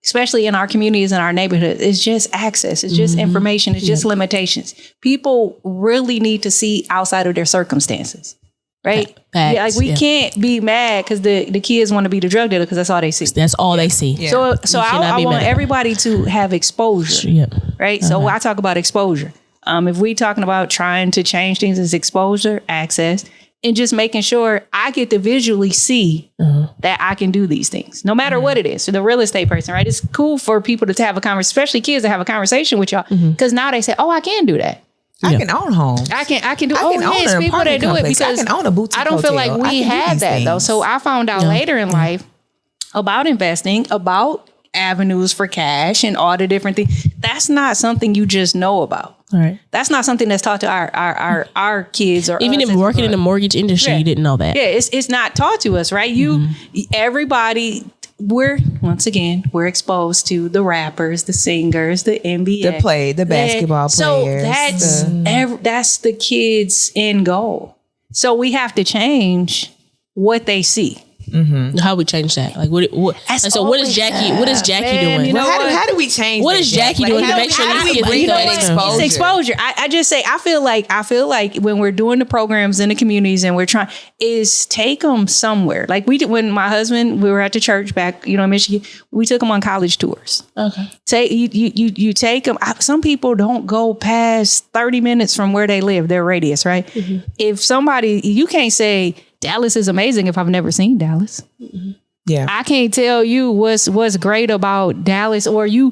[SPEAKER 4] especially in our communities and our neighborhood, it's just access. It's just information. It's just limitations. People really need to see outside of their circumstances, right?
[SPEAKER 5] Facts,
[SPEAKER 4] Yeah, like we can't be mad because the kids want to be the drug dealer because that's all they see.
[SPEAKER 5] That's all they see.
[SPEAKER 6] Yeah.
[SPEAKER 4] So
[SPEAKER 5] You cannot
[SPEAKER 4] I
[SPEAKER 5] be
[SPEAKER 4] want
[SPEAKER 5] mad.
[SPEAKER 4] everybody to have exposure,
[SPEAKER 5] Yep.
[SPEAKER 4] right? So I talk about exposure. If we talking about trying to change things, it's exposure, access, and just making sure I get to visually see that I can do these things, no matter what it is. So the real estate person, right? It's cool for people to have a conversation, especially kids to have a conversation with y'all, because now they say, "Oh, I can do that.
[SPEAKER 6] I can own homes.
[SPEAKER 4] I can do."
[SPEAKER 6] I
[SPEAKER 4] Oh,
[SPEAKER 6] can own
[SPEAKER 4] yes,
[SPEAKER 6] an
[SPEAKER 4] people that
[SPEAKER 6] apartment
[SPEAKER 4] do it
[SPEAKER 6] complex.
[SPEAKER 4] because
[SPEAKER 6] I can own a boutique
[SPEAKER 4] I don't feel like
[SPEAKER 6] hotel. I
[SPEAKER 4] we
[SPEAKER 6] can do
[SPEAKER 4] had
[SPEAKER 6] these
[SPEAKER 4] that though.
[SPEAKER 6] things.
[SPEAKER 4] So I found out later in life about investing, about avenues for cash and all the different things. That's not something you just know about.
[SPEAKER 5] All right.
[SPEAKER 4] That's not something that's taught to our kids or
[SPEAKER 5] Even
[SPEAKER 4] us
[SPEAKER 5] if
[SPEAKER 4] as
[SPEAKER 5] working in the mortgage industry,
[SPEAKER 4] Yeah.
[SPEAKER 5] you didn't know that.
[SPEAKER 4] yeah, it's not taught to us, right? Everybody, we're exposed to the rappers, the singers, the NBA,
[SPEAKER 6] The basketball players.
[SPEAKER 4] So that's the kids' end goal. So we have to change what they see.
[SPEAKER 5] How we change that? Like what?
[SPEAKER 4] That's
[SPEAKER 5] So what is
[SPEAKER 4] always-
[SPEAKER 5] Jackie? What is Jackie
[SPEAKER 4] Man,
[SPEAKER 5] doing?
[SPEAKER 4] you know
[SPEAKER 6] Well,
[SPEAKER 4] what?
[SPEAKER 6] how do we change
[SPEAKER 5] What
[SPEAKER 6] that,
[SPEAKER 5] is
[SPEAKER 6] Jack?
[SPEAKER 5] Jackie doing to
[SPEAKER 6] how
[SPEAKER 5] make sure
[SPEAKER 6] how
[SPEAKER 5] these
[SPEAKER 6] do we
[SPEAKER 5] kids
[SPEAKER 6] bring
[SPEAKER 5] know
[SPEAKER 6] that
[SPEAKER 5] what?
[SPEAKER 6] exposure?
[SPEAKER 4] It's exposure. I just say I feel like when we're doing the programs in the communities and we're trying is take them somewhere. Like we did when my husband, we were at the church back, in Michigan. We took them on college tours.
[SPEAKER 5] Okay.
[SPEAKER 4] Say you take them. Some people don't go past 30 minutes from where they live, their radius, right? If somebody, you can't say Dallas is amazing if I've never seen Dallas.
[SPEAKER 6] Yeah.
[SPEAKER 4] I can't tell you what's great about Dallas, or you're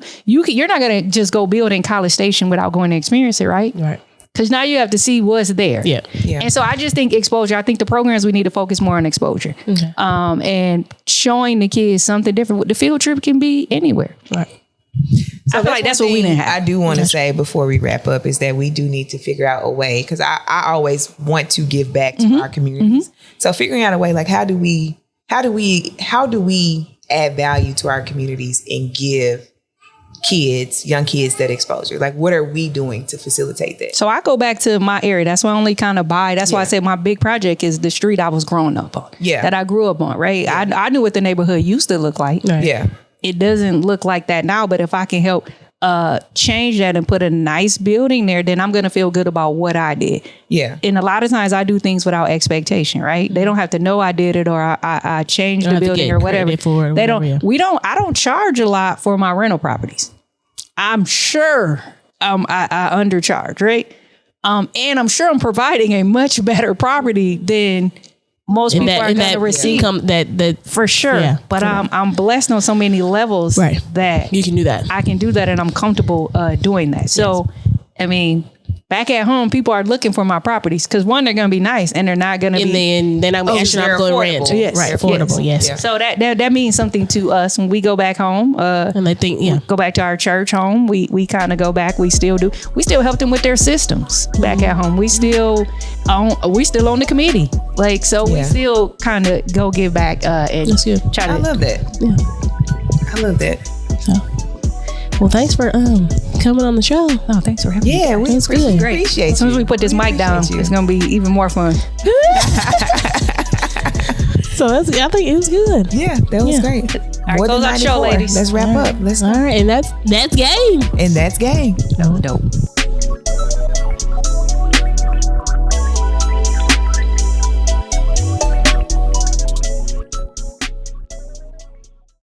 [SPEAKER 4] not gonna just go build in College Station without going to experience it, right?
[SPEAKER 5] Right.
[SPEAKER 4] Because now you have to see what's there.
[SPEAKER 5] Yeah.
[SPEAKER 6] Yeah.
[SPEAKER 4] And so I just think exposure. I think the programs we need to focus more on exposure, and showing the kids something different. The field trip can be anywhere.
[SPEAKER 5] Right.
[SPEAKER 4] I feel like that's what we didn't have.
[SPEAKER 6] I do want to say before we wrap up is that we do need to figure out a way, because I always want to give back to our communities. So figuring out a way, like how do we add value to our communities and give young kids that exposure? Like, what are we doing to facilitate that?
[SPEAKER 4] So I go back to my area. That's why I only kind of buy. That's why I say my big project is the street I was growing up on.
[SPEAKER 6] Yeah.
[SPEAKER 4] That I grew up on, right? I knew what the neighborhood used to look like.
[SPEAKER 5] Right.
[SPEAKER 6] Yeah.
[SPEAKER 4] It doesn't look like that now, but if I can help change that and put a nice building there, then I'm going to feel good about what I did.
[SPEAKER 6] Yeah.
[SPEAKER 4] And a lot of times I do things without expectation, right? They don't have to know I did it or I changed the
[SPEAKER 5] have to
[SPEAKER 4] building
[SPEAKER 5] get
[SPEAKER 4] or whatever.
[SPEAKER 5] credit for it or
[SPEAKER 4] They
[SPEAKER 5] whatever,
[SPEAKER 4] don't, I don't charge a lot for my rental properties. I'm sure I undercharge, right? And I'm sure I'm providing a much better property than most people are going to receive.
[SPEAKER 5] Income that
[SPEAKER 4] For sure.
[SPEAKER 5] Yeah.
[SPEAKER 4] But I'm blessed on so many levels that
[SPEAKER 5] you can do that.
[SPEAKER 4] I can do that, and I'm comfortable doing that. So, I mean, back at home, people are looking for my properties because one, they're going to be nice, and they're not going to be.
[SPEAKER 5] And then they're not going to
[SPEAKER 6] they're
[SPEAKER 5] astronomical rent.
[SPEAKER 6] affordable.
[SPEAKER 4] Yes.
[SPEAKER 5] Right. Affordable. Yes.
[SPEAKER 6] Yeah.
[SPEAKER 4] So that means something to us when we go back home.
[SPEAKER 5] And they think,
[SPEAKER 4] Go back to our church home. We kind of go back. We still help them with their systems back at home. We still on the committee. Like, so we still kind of go give back and
[SPEAKER 5] That's good.
[SPEAKER 4] try to.
[SPEAKER 6] I love that.
[SPEAKER 5] Yeah.
[SPEAKER 6] I love that.
[SPEAKER 5] Well, thanks for coming on the show.
[SPEAKER 4] Oh, thanks for having me.
[SPEAKER 6] Yeah, we
[SPEAKER 5] That's good.
[SPEAKER 6] appreciate you.
[SPEAKER 4] As soon as we put this mic down,
[SPEAKER 6] appreciate you.
[SPEAKER 4] it's gonna be even more fun.
[SPEAKER 5] So I think it was good.
[SPEAKER 6] Yeah, that was great.
[SPEAKER 4] All right,
[SPEAKER 6] More
[SPEAKER 4] close
[SPEAKER 6] than
[SPEAKER 4] out the show,
[SPEAKER 6] 94.
[SPEAKER 4] ladies.
[SPEAKER 6] Let's wrap up. Let's
[SPEAKER 5] All right, and that's game.
[SPEAKER 6] and that's game.
[SPEAKER 4] Dope.